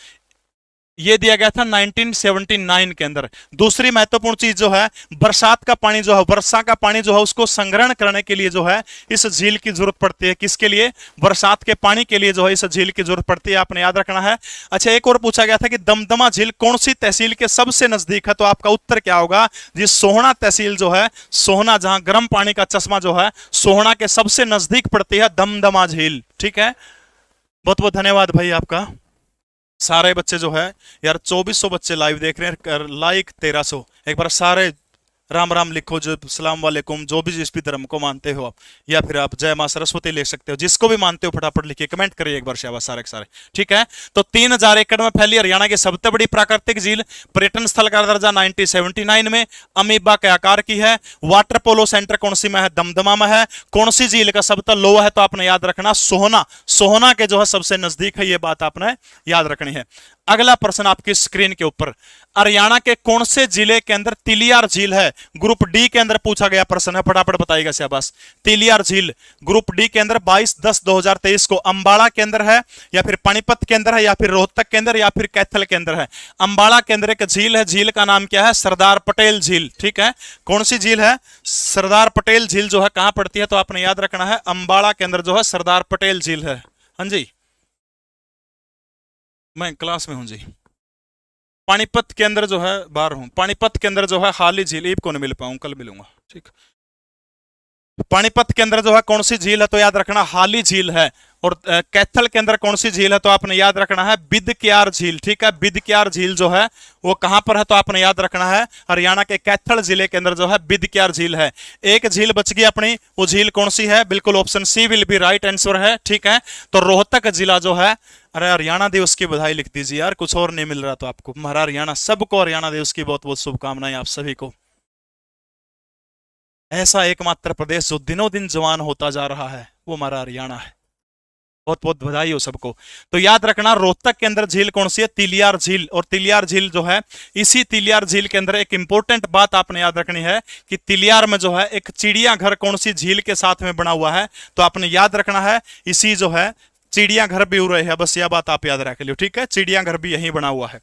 ये दिया गया था 1979 के अंदर। दूसरी महत्वपूर्ण चीज जो है, बरसात का पानी जो है, वर्षा का पानी जो है उसको संग्रहण करने के लिए जो है इस झील की जरूरत पड़ती है। किसके लिए, बरसात के पानी के लिए जो है इस झील की जरूरत पड़ती है, आपने याद रखना है। अच्छा एक और पूछा गया था कि दमदमा झील कौन सी तहसील के सबसे नजदीक है, तो आपका उत्तर क्या होगा, जी सोहना तहसील जो है, सोहना, जहां गर्म पानी का चश्मा जो है, सोहना के सबसे नजदीक पड़ती है दमदमा झील, ठीक है। बहुत बहुत धन्यवाद भाई आपका। सारे बच्चे जो है यार 2400 बच्चे लाइव देख रहे हैं, लाइक 1300। एक बार सारे राम राम लिखो, जो सलाम वालेकुम, जो भी जिस भी धर्म को मानते हो आप, या फिर आप जय मां सरस्वती लिख सकते हो, जिसको भी मानते हो फटाफट लिखिए, कमेंट करिए एक बार शाबाश सारे के सारे, ठीक है। तो 3000 एकड़ में फैली हरियाणा की सबसे बड़ी प्राकृतिक झील, पर्यटन स्थल का दर्जा 1979 में, अमीबा के आकार की है, वाटर पोलो सेंटर कौन सी में है, दमदमा में है, कौन सी झील का सबसे लो है, तो आपने याद रखना सोहना, सोहना के जो है सबसे नजदीक है, ये बात आपने याद रखनी है। अगला प्रश्न आपकी स्क्रीन के ऊपर, हरियाणा के कौन से जिले के अंदर तिलियार झील है, ग्रुप डी के अंदर पूछा गया प्रश्न है, फटाफट बताइएगा शाबाश। तिलियार झील ग्रुप डी के अंदर 22/10/2023 को अंबाला के अंदर है, या फिर पानीपत के अंदर है, या फिर रोहतक के अंदर, या फिर कैथल के अंदर है। अंबाला के अंदर एक झील है, झील का नाम क्या है, सरदार पटेल झील, ठीक है। कौन सी झील है, सरदार पटेल झील जो है कहां पड़ती है, तो आपने याद रखना है अंबाला के अंदर जो है सरदार पटेल झील है। हाँ जी मैं क्लास में हूं जी। पानीपत के अंदर जो है बाहर हूं, पानीपत के अंदर जो है हाली झील, ईब को नहीं मिल पाऊं, कल मिलूंगा, ठीक। पानीपत के अंदर जो है कौन सी झील है, तो याद रखना हाली झील है। और कैथल के अंदर कौन सी झील है, तो आपने याद रखना है बिदक्यार झील, ठीक है। बिदक्यार झील जो है वो कहां पर है, तो आपने याद रखना है हरियाणा के कैथल जिले के अंदर जो है बिदक्यार झील है। एक झील बच गई अपनी, वो झील कौन सी है, बिल्कुल option C will be right answer है, ठीक है। तो रोहतक जिला जो है, अरे हरियाणा दिवस की बधाई लिख दीजिए यार, कुछ और नहीं मिल रहा तो आपको। हमारा हरियाणा, सबको हरियाणा दिवस की बहुत बहुत शुभकामनाएं आप सभी को। ऐसा एकमात्र प्रदेश जो दिनों दिन जवान होता जा रहा है वो हमारा हरियाणा है। बहुत बहुत बधाई हो सबको। तो याद रखना रोहतक के अंदर झील कौन सी है? तिलियार झील। और तिलियार झील जो है, इसी तिलियार झील के अंदर एक इंपॉर्टेंट बात आपने याद रखनी है कि तिलियार में जो है एक चिड़ियाघर कौन सी झील के साथ में बना हुआ है, तो आपने याद रखना है इसी जो है चिड़ियाघर भी उड़ रहे हैं, बस यह बात आप याद रख लियो, ठीक है? चिड़ियाघर भी यहीं बना हुआ है।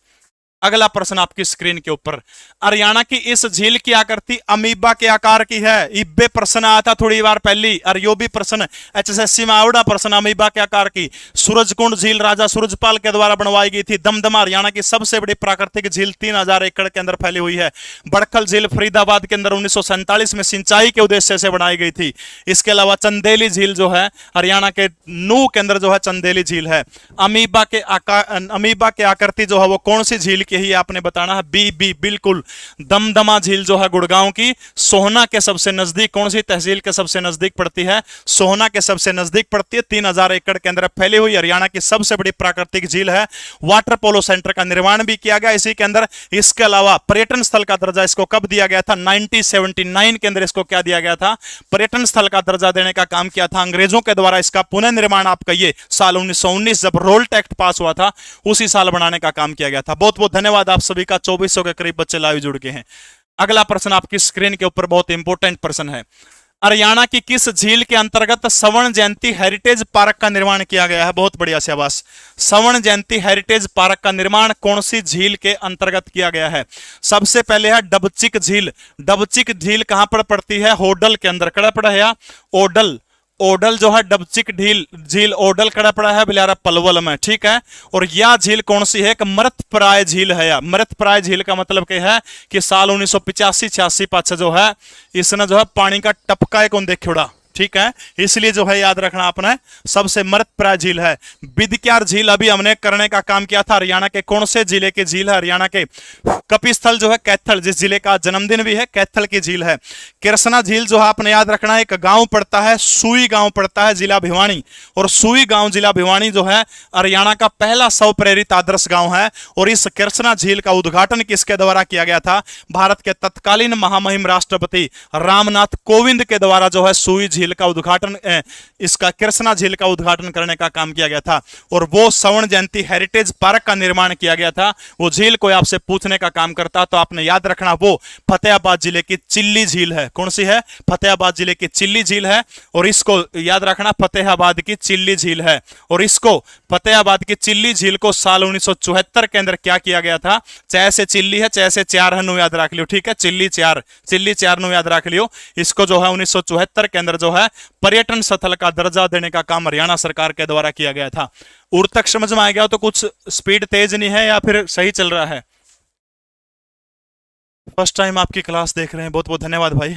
अगला प्रश्न आपकी स्क्रीन के ऊपर, हरियाणा की इस झील की आकृति अमीबा के आकार की है। इब्बे प्रश्न आया था थोड़ी बार पहली, और यो भी प्रश्न एचएसएससी में आवड़ा प्रश्न, अमीबा के आकार की। सूरजकुंड झील राजा सूरजपाल के द्वारा बनवाई गई थी। दमदमा हरियाणा की सबसे बड़ी प्राकृतिक झील 3000 एकड़ के अंदर फैली हुई है। बड़खल झील फरीदाबाद के अंदर 1947 में सिंचाई के उद्देश्य से बनाई गई थी। इसके अलावा चंदेली झील जो है हरियाणा के नूह के अंदर जो है चंदेली झील है। अमीबा के आकृति जो है वो कौन सी झील यही आपने बताना है, बी बी बिल्कुल। दमदमा झील जो है गुड़गांव की सोहना के सबसे नजदीक, कौन सी तहसील के सबसे नजदीक पड़ती है? सोहना के सबसे नजदीक पड़ती है। 3000 एकड़ के अंदर फैली हुई हरियाणा की सबसे बड़ी प्राकृतिक झील है। वाटर पोलो सेंटर का निर्माण भी किया गया इसी के अंदर। इसके अलावा पर्यटन स्थल का दर्जा इसको कब दिया गया था? 1979 के अंदर इसको क्या दिया गया था? पर्यटन स्थल का दर्जा देने का काम किया था अंग्रेजों के द्वारा। इसका पुनर्निर्माण आप कहिए साल 1919 जब रोल्ट एक्ट पास हुआ था उसी साल बनाने का काम किया गया था। बहुत बहुत धन्यवाद आप सभी का। 2400 के करीब बच्चे लाइव जुड़ गए हैं। अगला प्रश्न आपकी स्क्रीन के ऊपर बहुत इंपॉर्टेंट प्रश्न है। हरियाणा की किस झील के अंतर्गत स्वर्ण जयंती हेरिटेज पार्क का निर्माण किया गया है? बहुत बढ़िया शाबाश। स्वर्ण जयंती हेरिटेज पार्क का निर्माण कौन सी झील के अंतर्गत किया गया है? सबसे पहले है डबचिक झील। डबचिक झील कहां पर पड़ती है? होडल के अंदर। कड़ा पड़ा है ओडल। ओडल जो है डबचिक झील ओडल कड़ा पड़ा है बिलारा पलवल में, ठीक है? और यह झील कौन सी है? एक मृतप्राय झील है। या मृतप्राय झील का मतलब क्या है कि साल 1985-86 पाछे जो है इसने जो है पानी का टपका कौन देखियोड़ा, ठीक है? इसलिए जो है याद रखना आपने सबसे मृतप्राय झील है। बिदक्यार झील अभी हमने करने का काम किया था। हरियाणा के कौन से जिले की झील है? हरियाणा के कपिस्थल जो है कैथल, जिस जिले का जन्मदिन भी है कैथल की झील है। कृष्णा झील जो है आपने याद रखना है एक गांव पड़ता है, सुई गांव पड़ता है, जिला भिवानी। और सुई गांव जिला भिवानी जो है हरियाणा का पहला स्व प्रेरित आदर्श गांव है। और इस कृष्णा झील का उद्घाटन किसके द्वारा किया गया था? भारत के तत्कालीन महामहिम राष्ट्रपति रामनाथ कोविंद के द्वारा जो है सुई झील का उद्घाटन, इसका कृष्णा झील का उद्घाटन करने का काम किया गया था। और वो स्वर्ण जयंती हेरिटेज पार्क का निर्माण किया गया था। वो झील कोई आपसे पूछने का काम करता तो आपने याद रखना वो फतेहाबाद जिले की चिल्ली झील है। कौन सी है? फतेहाबाद जिले की चिल्ली झील है। और इसको याद रखना फतेहाबाद की चिल्ली झील है। और इसको फतेहाबाद की चिल्ली झील को साल 1974 के अंदर क्या किया गया था? चाहे से चिल्ली है चाहे से चार है, याद रख लियो, ठीक है? चिल्ली चार नु याद रख लियो। इसको जो है 1974 के अंदर जो है पर्यटन स्थल का दर्जा देने का काम हरियाणा सरकार के द्वारा किया गया था। उर तक समझ में आ गया तो कुछ स्पीड तेज नहीं है या फिर सही चल रहा है? फर्स्ट टाइम आपकी क्लास देख रहे हैं, बहुत बहुत धन्यवाद भाई।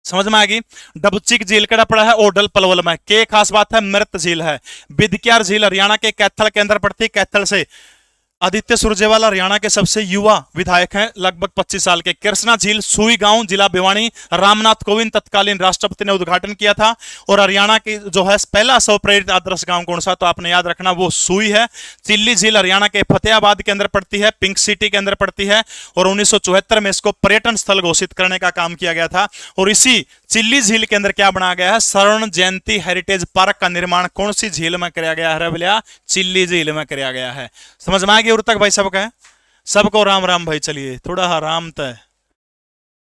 समझ में आएगी? डबचिक झील कड़ा पड़ा है ओडल पलवल में। के खास बात है मृत झील है। बिदक्यार झील हरियाणा के कैथल के अंदर पड़ती है। कैथल से आदित्य सुरजेवाला हरियाणा के सबसे युवा विधायक हैं, लगभग 25 साल के। कृष्णा झील सुई गांव जिला भिवानी, रामनाथ कोविंद तत्कालीन राष्ट्रपति ने उद्घाटन किया था। और हरियाणा की जो है पहला स्वप्रेरित आदर्श गांव कौन सा? तो आपने याद रखना वो सुई है। चिल्ली झील हरियाणा के फतेहाबाद के अंदर पड़ती है, पिंक सिटी के अंदर पड़ती है। और 1974 में इसको पर्यटन स्थल घोषित करने का काम किया गया था। और इसी चिल्ली झील के अंदर क्या बनाया गया है? स्वर्ण जयंती हेरिटेज पार्क का निर्माण कौन सी झील में किया गया है? भैया चिल्ली झील में किया गया है। समझ में आ गई? तक भाई सबका है? सबको राम राम भाई। चलिए थोड़ा राम तय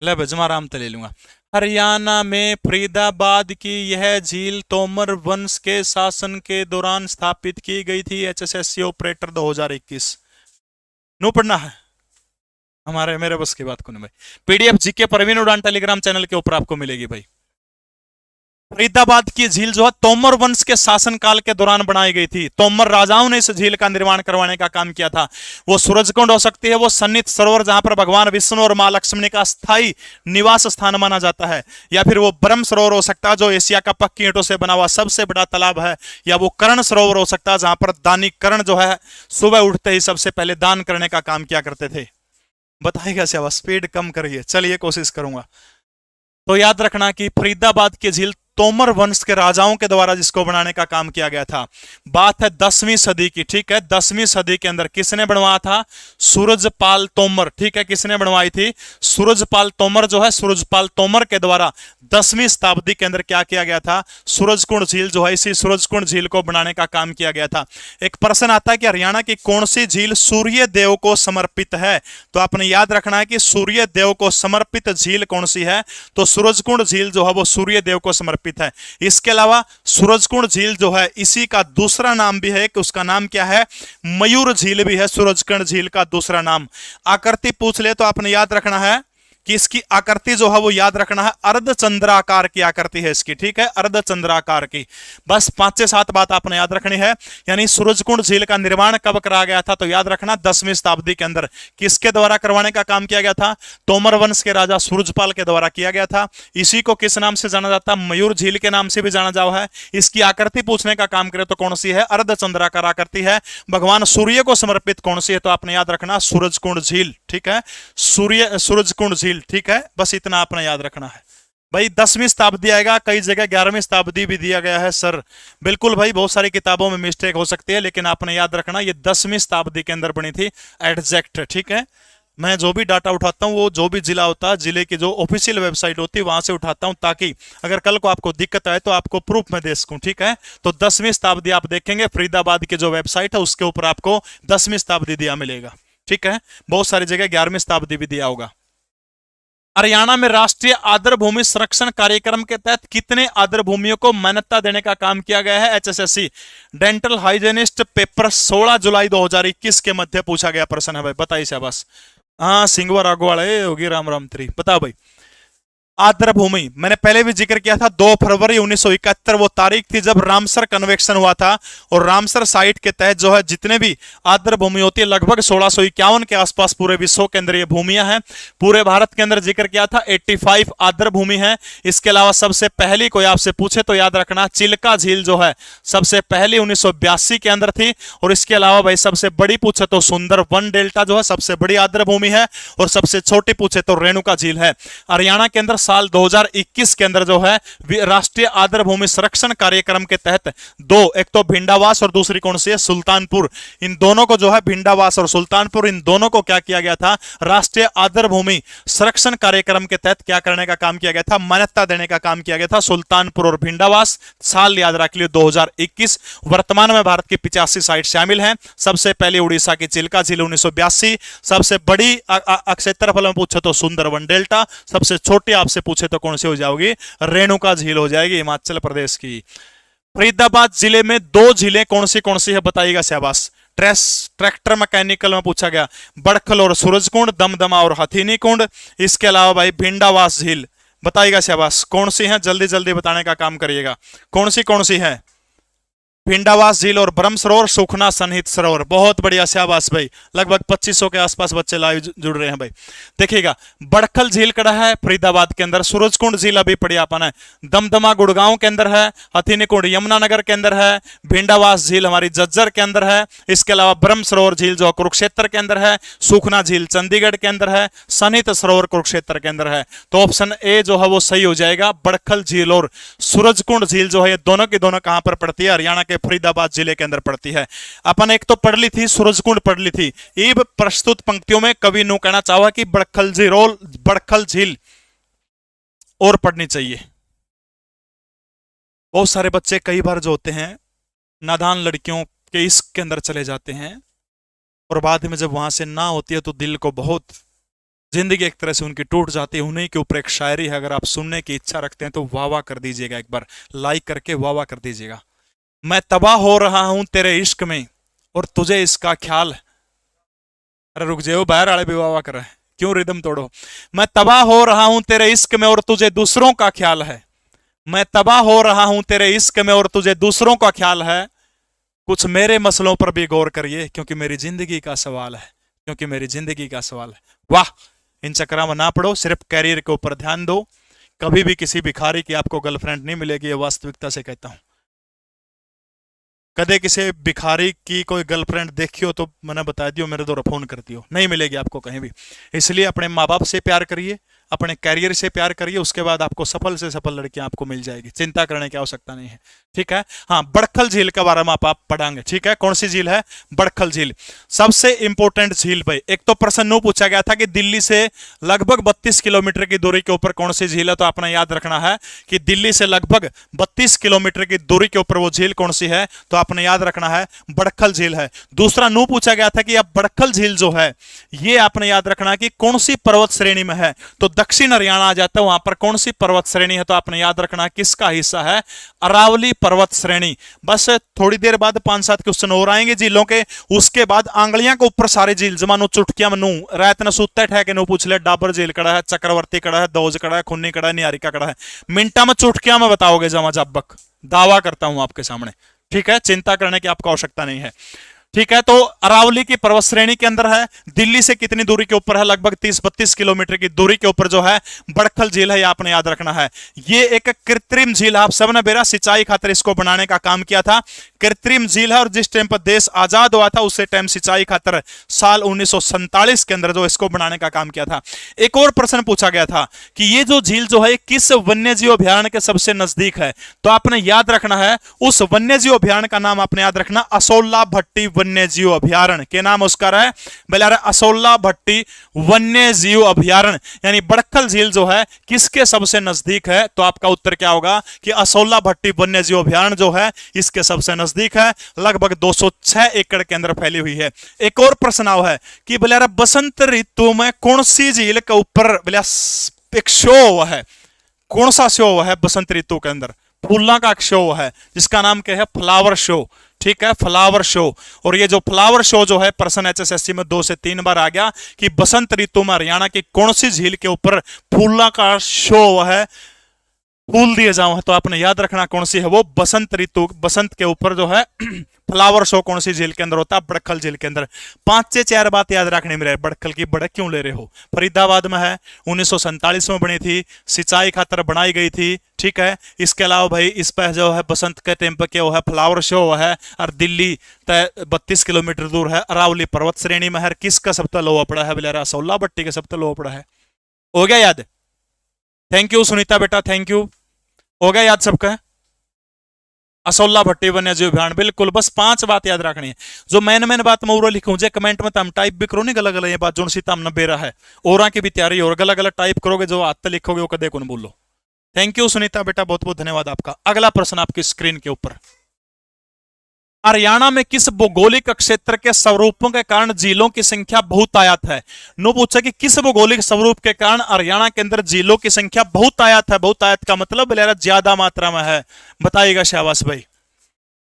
ले भजमा राम तय ले लूंगा। हरियाणा में फरीदाबाद की यह झील तोमर वंश के शासन के दौरान स्थापित की गई थी। एचएसएससी ऑपरेटर 2021 नो पढ़ना है हमारे मेरे बस की बात को नहीं भाई। पीडीएफ जीके प्रवीण उड़ान टेलीग्राम चैनल के ऊपर आपको मिलेगी भाई। फरीदाबाद की झील जो है तोमर वंश के शासनकाल के दौरान बनाई गई थी। तोमर राजाओं ने इस झील का निर्माण करवाने का काम किया था। वो सूरजकुंड हो सकती है, वो सन्नित सरोवर जहां पर भगवान विष्णु और मां लक्ष्मी का स्थायी निवास स्थान माना जाता है, या फिर वो ब्रह्म सरोवर हो सकता है जो एशिया का पक्की ईंटों से बना हुआ सबसे बड़ा तालाब है, या वो कर्ण सरोवर हो सकता है जहां पर दानी कर्ण जो है सुबह उठते ही सबसे पहले दान करने का काम किया करते थे। बताइएगा सेवा स्पीड कम करिए। चलिए कोशिश करूंगा। तो याद रखना कि फरीदाबाद की झील तोमर वंश के राजाओं के द्वारा जिसको बनाने का काम किया गया था। बात है 10वीं सदी की, ठीक है। 10वीं सदी के अंदर किसने बनवाया था? सूरजपाल तोमर, ठीक है। किसने बनवाई थी? सूरजपाल तोमर जो है, सूरजपाल तोमर के द्वारा 10वीं शताब्दी के अंदर क्या किया गया था? सूरजकुंड झील जो है, इसी सूरजकुंड झील को बनाने का काम किया गया था। एक प्रश्न आता है कि हरियाणा की कौन सी झील सूर्य देव को समर्पित है? तो आपने याद रखना है कि सूर्य देव को समर्पित झील कौन सी है? तो सूरजकुंड झील जो है वो सूर्य देव को समर्पित है। इसके अलावा सूरजकुंड झील जो है इसी का दूसरा नाम भी है कि उसका नाम क्या है? मयूर झील भी है सूरजकुंड झील का दूसरा नाम। आकृति पूछ ले तो आपने याद रखना है कि इसकी आकृति जो है वो याद रखना है, अर्धचंद्राकार की आकृति है इसकी, ठीक है। अर्धचंद्राकार की। बस 5 से 7 बात आपने याद रखनी है। यानी सूरजकुंड झील का निर्माण कब कराया गया था? तो याद रखना 10वीं शताब्दी के अंदर। किसके द्वारा करवाने का काम किया गया था? तोमर वंश के राजा सूरजपाल के द्वारा किया गया था। इसी को किस नाम से जाना जाता है? मयूर झील के नाम से भी जाना जाता है। इसकी आकृति पूछने का काम करे तो कौन सी है? अर्धचंद्राकार आकृति है। भगवान सूर्य को समर्पित कौन सी है? तो आपने याद रखना सूरजकुंड झील, ठीक है। सूरजकुंड झील, ठीक है। बस इतना आपने याद रखना है भाई। 10वीं शताब्दी आएगा, कई जगह 11वीं शताब्दी भी दिया गया है सर। बिल्कुल भाई, बहुत सारी किताबों में मिस्टेक हो सकती है, लेकिन आपने याद रखना ये 10वीं शताब्दी के अंदर बनी थी एग्जैक्ट, ठीक है। मैं जो भी डाटा उठाता हूं वो जो भी जिला होता है, जिले की जो ऑफिशियल वेबसाइट होती है वहां से उठाता हूं, ताकि अगर कल को आपको दिक्कत आए तो आपको प्रूफ में दे सकूं, ठीक है। तो 10वीं शताब्दी आप देखेंगे फरीदाबाद की जो वेबसाइट है उसके ऊपर आपको 10वीं शताब्दी दिया मिलेगा, ठीक है। बहुत सारी जगह 11वीं शताब्दी भी दिया होगा। हरियाणा में राष्ट्रीय आर्द्र भूमि संरक्षण कार्यक्रम के तहत कितने आर्द्र भूमियों को मान्यता देने का काम किया गया है? एचएसएससी डेंटल हाइजेनिस्ट पेपर 16 जुलाई 2021 के मध्य पूछा गया प्रश्न है भाई। बताइए शाबाश। हाँ, सिंगवा राघो वाले होगी, राम राम 3। बताओ भाई। आर्द्र भूमि मैंने पहले भी जिक्र किया था, 2 फरवरी 1971 वो तारीख थी जब रामसर कन्वेक्शन हुआ था। और रामसर साइट के तहत जो है जितने भी आर्द्र भूमि होती है लगभग 1651 के आसपास पूरे विश्व के अंदर ये भूमियां हैं। पूरे भारत के अंदर जिक्र किया था 85 आर्द्र भूमि है। इसके अलावा सबसे पहली कोई आपसे पूछे तो याद रखना चिल्का झील जो है सबसे पहली 1982 के अंदर थी। और इसके अलावा भाई सबसे बड़ी पूछे तो सुंदरवन डेल्टा जो है सबसे बड़ी आर्द्र भूमि है। और सबसे छोटी पूछे तो रेणुका झील है। हरियाणा के अंदर साल 2021 के अंदर जो है राष्ट्रीय आर्द्र भूमि संरक्षण कार्यक्रम के तहत 2, एक तो भिंडावास और दूसरी कौन सी है? सुल्तानपुर। इन दोनों को जो है भिंडावास और सुल्तानपुर, इन दोनों को क्या किया गया था? राष्ट्रीय आर्द्र भूमि संरक्षण कार्यक्रम के तहत क्या करने का काम किया गया था? मान्यता देने का काम किया गया था। सुल्तानपुर और भिंडावास, साल याद रख लियो 2021। वर्तमान में भारत की 85 साइट शामिल हैं। सबसे पहले उड़ीसा की चिल्का झील 1982, सबसे बड़ी क्षेत्रफल में पूछे तो सुंदरवन डेल्टा, सबसे छोटी आपसे पूछे तो कौन सी हो जाओगी? रेणुका झील हो जाएगी, हिमाचल प्रदेश की। फरीदाबाद जिले में 2 झीलें कौन सी है? बताइएगा शाबाश। ट्रैक्टर मैकेनिकल में पूछा गया। बड़खल और सूरजकुंड, दमदमा और हथीनी कुंड। इसके अलावा भाई भिंडावास झील, बताइएगा शाबाश। कौन सी है? जल्दी जल्दी बताने का काम करिएगा। कौन सी है? भिंडावास झील और ब्रह्म सरोवर, सुखना सन्निहित सरोवर। बहुत बढ़िया, शाबाश भाई। लगभग 2500 के आसपास बच्चे लाइव जुड़ रहे हैं भाई। देखिएगा, बड़खल झील कड़ा है फरीदाबाद के अंदर, सूरजकुंड झील अभी पड़ी अपन है, दमदमा गुड़गांव के अंदर है, हथीनीकुंड यमुनानगर के अंदर है, भिंडावास झील हमारी जज्जर के अंदर है। इसके अलावा ब्रह्म सरोवर झील जो कुरुक्षेत्र के अंदर है, सुखना झील चंडीगढ़ के अंदर है, सन्निहित सरोवर कुरुक्षेत्र के अंदर है। तो ऑप्शन ए जो है वो सही हो जाएगा। बड़खल झील और सूरजकुंड झील जो है ये दोनों की दोनों कहां पर पड़ती है? हरियाणा के फरीदाबाद जिले के अंदर पड़ती है। अपन एक तो पढ़ ली थी, सूरजकुंड पढ़ ली थी। अब प्रस्तुत पंक्तियों में कवि नु कहना चाहा कि बड़खल झील और पढ़नी चाहिए। बहुत सारे बच्चे कई बार जो होते हैं नादान लड़कियों के इश्क के अंदर चले जाते हैं और बाद में जब वहां से ना होती है तो दिल को बहुत, जिंदगी एक तरह से उनकी टूट जाती है। उन्हीं के ऊपर एक शायरी है, अगर आप सुनने की इच्छा रखते हैं तो वाह वाह कर दीजिएगा, एक बार लाइक करके वाह वाह कर दीजिएगा। मैं तबाह हो रहा हूं तेरे इश्क में और तुझे इसका ख्याल है। अरे रुक जाओ, बाहर वाले भी वाह वाह कर रहे हैं, क्यों रिदम तोड़ो। मैं तबाह हो रहा हूं तेरे इश्क में और तुझे दूसरों का ख्याल है। मैं तबाह हो रहा हूं तेरे इश्क में और तुझे दूसरों का ख्याल है। कुछ मेरे मसलों पर भी गौर करिए क्योंकि मेरी जिंदगी का सवाल है, क्योंकि मेरी जिंदगी का सवाल है। वाह, इन चक्करों में ना पड़ो, सिर्फ कैरियर के ऊपर ध्यान दो। कभी भी किसी भिखारी की आपको गर्लफ्रेंड नहीं मिलेगी, ये वास्तविकता से कहता हूं। कदे किसी भिखारी की कोई गर्लफ्रेंड देखी हो तो मैंने बता दियो, मेरे द्वारा फोन कर दियो, नहीं मिलेगी आपको कहीं भी। इसलिए अपने माँ बाप से प्यार करिए, अपने कैरियर से प्यार करिए, उसके बाद आपको सफल से सफल लड़कियां आपको मिल जाएगी, चिंता करने की आवश्यकता नहीं है। ठीक है, हाँ, बड़खल झील के बारे में आप पढ़ाएंगे। ठीक है, कौन सी झील है? बड़खल झील, सबसे इंपॉर्टेंट झील भाई। एक तो प्रश्न पूछा गया था कि दिल्ली से लगभग 32 किलोमीटर की दूरी के ऊपर कौन सी झील है, तो आपने याद रखना है कि दिल्ली से लगभग 32 किलोमीटर की दूरी के ऊपर वो झील कौन सी है, तो आपने याद रखना है बड़खल झील है। दूसरा पूछा गया था कि अब बड़खल झील जो है ये आपने याद रखना है कि कौन सी पर्वत श्रेणी में है, तो दक्षिण हरियाणा आ जाता है, वहां पर कौन सी पर्वत श्रेणी है, तो आपने याद रखना है किसका हिस्सा है, अरावली पर्वत श्रेणी। बस थोड़ी देर बाद 5-7 क्वेश्चन और आएंगे झीलों के, उसके बाद आंगलियां के ऊपर सारे झील जमानो चुटकियां मनू रात न सुते ठहके नो पूछ ले, डाबर झील कड़ा है, चक्रवर्ती कड़ा है, दौज कड़ा है, खुन्नी कड़ा है, निहारिका कड़ा है, मिनटा में चुटकियां में बताओगे जमा जब्बक, दावा करता हूं आपके सामने। ठीक है, चिंता करने की आपको आवश्यकता नहीं है। ठीक है, तो अरावली की पर्वत श्रेणी के अंदर है, दिल्ली से कितनी दूरी के ऊपर है, लगभग 30-32 किलोमीटर की दूरी के ऊपर जो है बड़खल झील है, ये आपने याद रखना है। ये एक कृत्रिम झील है, आप सबने बेरा सिंचाई खातिर इसको बनाने का काम किया था, कृत्रिम झील है, और जिस टाइम पर देश आजाद हुआ था उस टाइम सिंचाई खातिर साल 1947 के अंदर जो इसको बनाने का काम किया था। एक और प्रश्न पूछा गया था कि ये जो झील जो है किस वन्य जीव अभयारण्य के सबसे नजदीक है, तो आपने याद रखना है उस वन्य जीव अभयारण्य का नाम आपने याद रखना, असोला भट्टी वन्य जीव अभयारण्य के नाम उसका है बेलारा, असोला भट्टी वन्य जीव अभयारण्य। यानी बड़खल झील जो है किसके सबसे नजदीक है, तो आपका उत्तर क्या होगा कि असोला भट्टी वन्य जीव अभयारण्य जो है इसके सबसे नजदीक है, लगभग 206 एकड़ के अंदर फैली हुई है। एक और प्रश्न आओ है कि बेलारा बसंत ऋतु में कौन सी झील के ऊपर एक शो है, कौन सा शो है बसंत ऋतु के अंदर, फूलों का शो है जिसका नाम क्या है, फ्लावर शो। ठीक है, फ्लावर शो। और ये जो फ्लावर शो जो है प्रश्न HSSC में 2 से 3 बार आ गया कि बसंत ऋतु में हरियाणा की कौन सी झील के ऊपर फूलों का शो है, फूल दिए जाओ, तो आपने याद रखना कौन सी है वो, बसंत ऋतु, बसंत के ऊपर जो है फ्लावर शो कौन सी झील के अंदर होता है, बड़खल झील के अंदर। 5 से 4 बात याद रखने में रहे, बड़खल की बड़क क्यों ले रहे हो, फरीदाबाद में है, 1947 में बनी थी, सिंचाई खातर बनाई गई थी। ठीक है, इसके अलावा भाई इस पर जो है बसंत के टाइम पर क्या है, फ्लावर शो है, और दिल्ली 32 किलोमीटर दूर है, अरावली पर्वत श्रेणी में है, किसका सबसे लोहा पड़ा है, बिलारा असोला भट्टी का सबसे लोहा पड़ा है। हो गया याद? थैंक यू सुनीता बेटा, थैंक यू। हो गया याद सबका? असोला भट्टी वन्य जीव अभयारण्य, बिल्कुल। बस 5 बात याद रखनी है, जो मैन बात मैं और लिखूं जे कमेंट में तम टाइप भी करो नहीं, गलत गलत ये बात जो सी तम न बेरा है, और की भी तैयारी और गलत गलत टाइप करोगे, जो हाथ लिखोगे वो कदे को बोलो। थैंक यू सुनीता बेटा, बहुत बहुत धन्यवाद आपका। अगला प्रश्न आपकी स्क्रीन के ऊपर, हरियाणा में किस भौगोलिक क्षेत्र के स्वरूपों के कारण झीलों की संख्या बहुतायत है? नो पूछा कि किस भौगोलिक स्वरूप के कारण हरियाणा के अंदर झीलों की संख्या बहुतायत है, बहुतायत का मतलब ज्यादा मात्रा में है, बताइएगा। शाबाश भाई,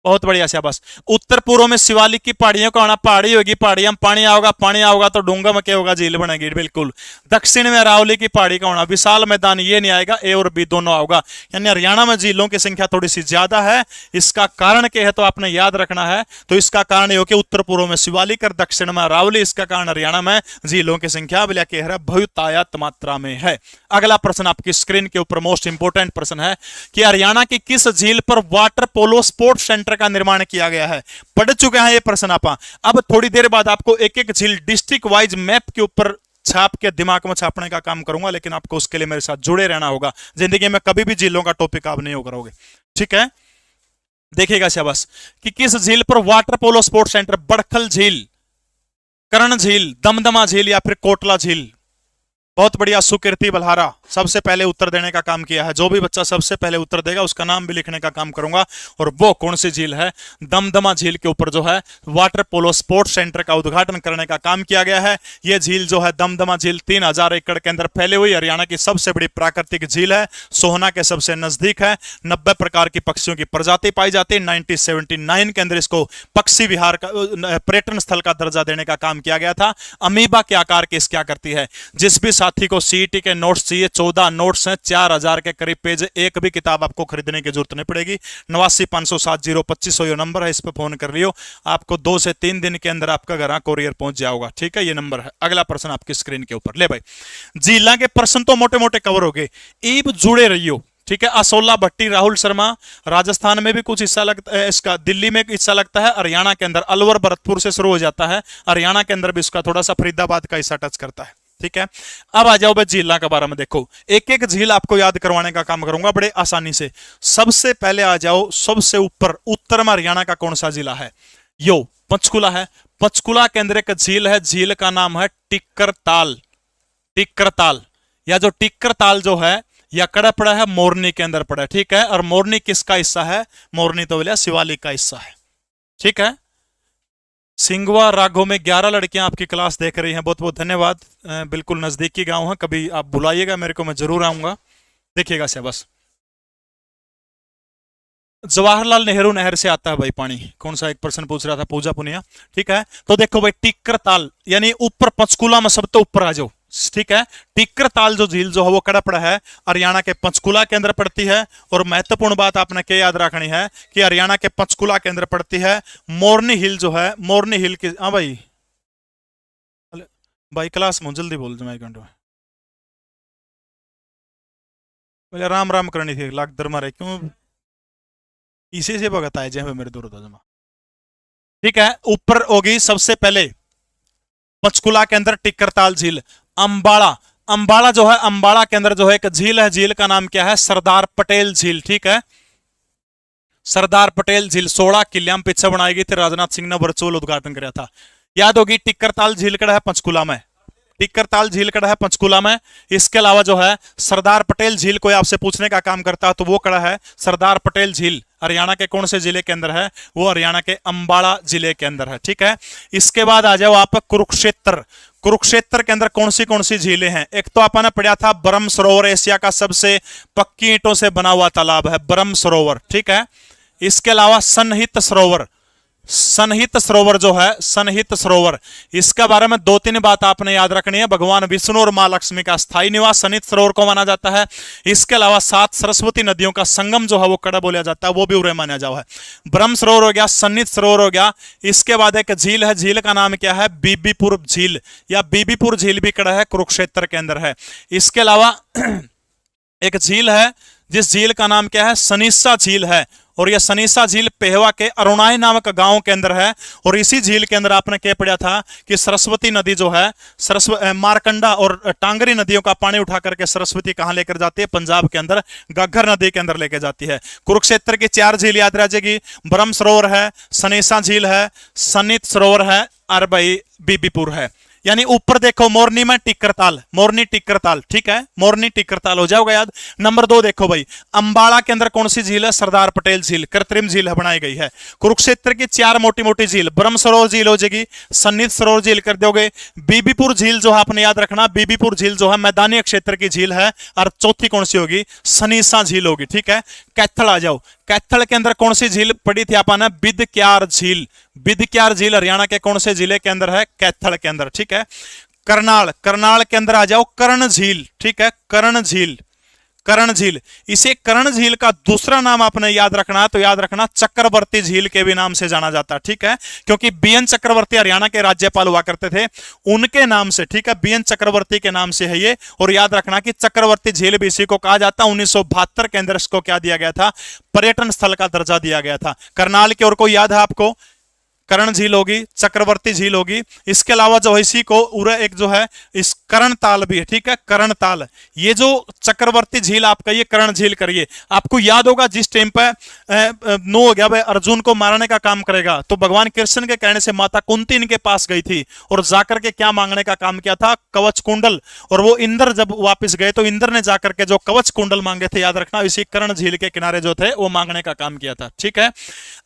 बहुत बढ़िया, शाबाश। उत्तर पूर्व में शिवालिक की पहाड़ियों का आना, पहाड़ी होगी, पहाड़ियों में पानी आओगा, पानी आओगा तो डूंगा में क्या होगा, झील बनेगी, बिल्कुल। दक्षिण में अरावली की पहाड़ी का होना, विशाल मैदान, ये नहीं आएगा, ए और बी दोनों आओगा। यानी हरियाणा में झीलों की संख्या थोड़ी सी ज्यादा है, इसका कारण क्या है, तो आपने याद रखना है, तो इसका कारण ये हो कि उत्तर पूर्व में शिवालिक और दक्षिण में अरावली, इसका कारण हरियाणा में झीलों की संख्या बहुतायत मात्रा में है। अगला प्रश्न आपकी स्क्रीन के ऊपर मोस्ट इंपोर्टेंट प्रश्न है कि हरियाणा की किस झील पर वाटर पोलो स्पोर्ट्स सेंटर का निर्माण किया गया है? पढ़ चुके हैं ये प्रश्न आप। अब थोड़ी देर बाद आपको एक एक झील डिस्ट्रिक्ट वाइज मैप के ऊपर छाप के दिमाग में छापने का काम करूंगा, लेकिन आपको उसके लिए मेरे साथ जुड़े रहना होगा। जिंदगी में कभी भी झीलों का टॉपिक आप नहीं करोगे, ठीक है? देखिएगा शाबाश कि किस झील पर water polo sports centre, Badkhal झील, कर्ण झील, दमदमा झील या फिर कोटला झील? बहुत बढ़िया, सुकीर्ति बल्हारा सबसे पहले उत्तर देने का काम किया है। जो भी बच्चा सबसे पहले उत्तर देगा उसका नाम भी लिखने का काम करूंगा। और वो कौन सी झील है? दमदमा झील के ऊपर जो है वाटर पोलो स्पोर्ट्स सेंटर का उद्घाटन करने का काम किया गया है। ये झील जो है दमदमा झील 3000 एकड़ के अंदर फैली हुई हरियाणा की सबसे बड़ी प्राकृतिक झील है, सोहना के सबसे नजदीक है। 90 प्रकार की पक्षियों की प्रजाति पाई जाती है। 1979 के अंदर इसको पक्षी विहार का, पर्यटन स्थल का दर्जा देने का काम किया गया था। अमीबा के आकार की क्या करती है? जिस भी साथी को सीईटी के नोट्स चाहिए, 14 नोट्स हैं, 4000 के करीब पेज, एक भी किताब आपको खरीदने की जरूरत नहीं पड़ेगी। 8950702500 ये नंबर है, इस पे फोन कर लियो, आपको 2 से 3 दिन के अंदर आपका घर कोरियर पहुंच जाएगा, ठीक है? ये नंबर है। अगला प्रश्न आपकी स्क्रीन के ऊपर, ले भाई झीला के प्रश्न तो मोटे मोटे कवर हो गए, ईब जुड़े रहियो, ठीक है? असोला भट्टी, राहुल शर्मा, राजस्थान में भी कुछ हिस्सा लगता है इसका, दिल्ली में हिस्सा लगता है, हरियाणा के अंदर अलवर भरतपुर से शुरू हो जाता है, हरियाणा के अंदर भी इसका थोड़ा सा फरीदाबाद का हिस्सा टच करता है, ठीक है। अब आ जाओ भाई झीलों के बारे में, देखो एक एक झील आपको याद करवाने का काम करूंगा बड़े आसानी से। सबसे पहले आ जाओ सबसे ऊपर, उत्तर में हरियाणा का कौन सा जिला है? यो पंचकुला है। पंचकुला के अंदर एक झील है, झील का नाम है टिक्कर ताल। टिक्कर ताल, या जो टिक्कर ताल जो है या कड़ा पड़ा है मोरनी के अंदर पड़ा है, ठीक है। और मोरनी किसका हिस्सा है? मोरनी तो बोलिए शिवालिक का हिस्सा है, ठीक है। सिंगवा राघो में 11 लड़कियां आपकी क्लास देख रही हैं, बहुत बहुत धन्यवाद। बिल्कुल नजदीकी गांव है, कभी आप बुलाइएगा मेरे को, मैं जरूर आऊंगा, देखिएगा से बस। जवाहरलाल नेहरू नहर से आता है भाई पानी, कौन सा एक पर्सन पूछ रहा था, पूजा पुनिया, ठीक है। तो देखो भाई टिक्कर ताल यानी ऊपर पंचकुला में सब तो ऊपर आ जाओ, ठीक है। टिक्कर ताल जो झील जो है वो कड़ा पड़ा है, हरियाणा के पंचकुला के अंदर पड़ती है। और महत्वपूर्ण बात आपने क्या याद रखनी है कि हरियाणा के पंचकुला के अंदर पड़ती है। मोरनी हिल जो है, मोरनी हिल की, हाँ भाई भाई क्लास में जल्दी बोल दो, मैं घंटों बोले राम राम करनी थी, लाख दर मारे क्यों इसी से भगत आए जय मेरे दूर जमा, ठीक है। ऊपर होगी सबसे पहले पंचकुला के अंदर टिक्करताल झील। अंबाड़ा, अंबाड़ा जो है, अंबाड़ा के अंदर जो है एक झील है, झील का नाम क्या है? सरदार पटेल झील, ठीक है। सरदार पटेल झील 16 किलियां पीछे बनाई गई थी, राजनाथ सिंह ने वर्चुअल उद्घाटन किया था, याद होगी। टिक्करताल झील कड़ा है पंचकुला में, टिक्करताल झील कड़ा है पंचकुला में। इसके अलावा जो है सरदार पटेल झील कोई आपसे पूछने का काम करता है तो वो कड़ा है सरदार पटेल झील, हरियाणा के कौन से जिले के अंदर है? वो हरियाणा के अंबाला जिले के अंदर है, ठीक है। इसके बाद आ जाओ आप कुरुक्षेत्र। कुरुक्षेत्र के अंदर कौन सी झीलें हैं? एक तो आपने पढ़ा था ब्रह्म सरोवर, एशिया का सबसे पक्की ईंटों से बना हुआ तालाब है ब्रह्म सरोवर, ठीक है। इसके अलावा सनहित सरोवर, सनहित सरोवर जो है, सनहित सरोवर, इसके बारे में 2-3 बात आपने याद रखनी है। भगवान विष्णु और मां लक्ष्मी का स्थायी निवास सनहित सरोवर को माना जाता है। इसके अलावा 7 सरस्वती नदियों का संगम जो है वो कड़ा बोला जाता है, वो भी उरे माना जाओ है। ब्रह्म सरोवर हो गया, सन्नित सरोवर हो गया। इसके बाद एक झील है, झील का नाम क्या है? बीबीपुर झील, या बीबीपुर झील भी कड़ा है, कुरुक्षेत्र के अंदर है। इसके अलावा एक झील है जिस झील का नाम क्या है? सनीसा झील है, और यह सनीसा झील पेहवा के अरुणाई नामक गांव के अंदर है। और इसी झील के अंदर आपने क्या पढ़ा था कि सरस्वती नदी जो है, मारकंडा और टांगरी नदियों का पानी उठा करके सरस्वती कहां लेकर जाती है? पंजाब के अंदर घग्गर नदी के अंदर लेकर जाती है। कुरुक्षेत्र की 4 झील याद रह जाएगी, ब्रह्म सरोवर है, सनीसा झील है, सन्नित सरोवर है, और भाई बीबीपुर है। यानी ऊपर देखो मोरनी में टिक्करताल, मोरनी टिक्करताल, ठीक है, मोरनी टिक्करताल हो जाओगा याद। नंबर 2 देखो भाई, अंबाड़ा के अंदर कौन सी झील है? सरदार पटेल झील, कृत्रिम झील है, बनाई गई है। कुरुक्षेत्र की 4 मोटी मोटी झील, ब्रह्म सरोवर झील हो जाएगी, सन्नित सरोवर झील कर दोगे। बीबीपुर झील जो है आपने याद रखना, बीबीपुर झील जो है मैदानी क्षेत्र की झील है। और चौथी कौन सी होगी? सनीसा झील होगी, ठीक है। कैथल आ जाओ, कैथल के अंदर कौन सी झील पड़ी थी आपने? बिदक्यार झील, बिदक्यार झील हरियाणा के कौन से जिले के अंदर है? कैथल के अंदर, ठीक है। करनाल, करनाल के अंदर आ जाओ कर्ण झील, ठीक है, कर्ण झील, कर्ण झील। इसे कर्ण झील का दूसरा नाम आपने याद रखना, तो याद रखना चक्रवर्ती झील के भी नाम से जाना जाता है, ठीक है। क्योंकि बीएन चक्रवर्ती हरियाणा के राज्यपाल हुआ करते थे, उनके नाम से, ठीक है, बीएन चक्रवर्ती के नाम से है ये। और याद रखना कि चक्रवर्ती झील भी इसी को कहा जाता है। 1972 के अंदर इसको क्या दिया गया था? पर्यटन स्थल का दर्जा दिया गया था। करनाल की ओर को याद है आपको? कर्ण झील होगी, चक्रवर्ती झील होगी। इसके अलावा जो है इसी को उरे एक जो है इस कर्ण ताल भी है, ठीक है, कर्ण ताल। ये जो चक्रवर्ती झील आपका ये कर्ण झील करिए, आपको याद होगा जिस टाइम पे नो हो गया भाई अर्जुन को मारने का काम करेगा, तो भगवान कृष्ण के कहने से माता कुंती इनके पास गई थी और जाकर के क्या मांगने का काम किया था? कवच कुंडल। और वो इंद्र जब वापिस गए तो इंद्र ने जाकर के जो कवच कुंडल मांगे थे, याद रखना, इसी कर्ण झील के किनारे जो थे वो मांगने का काम किया था, ठीक है।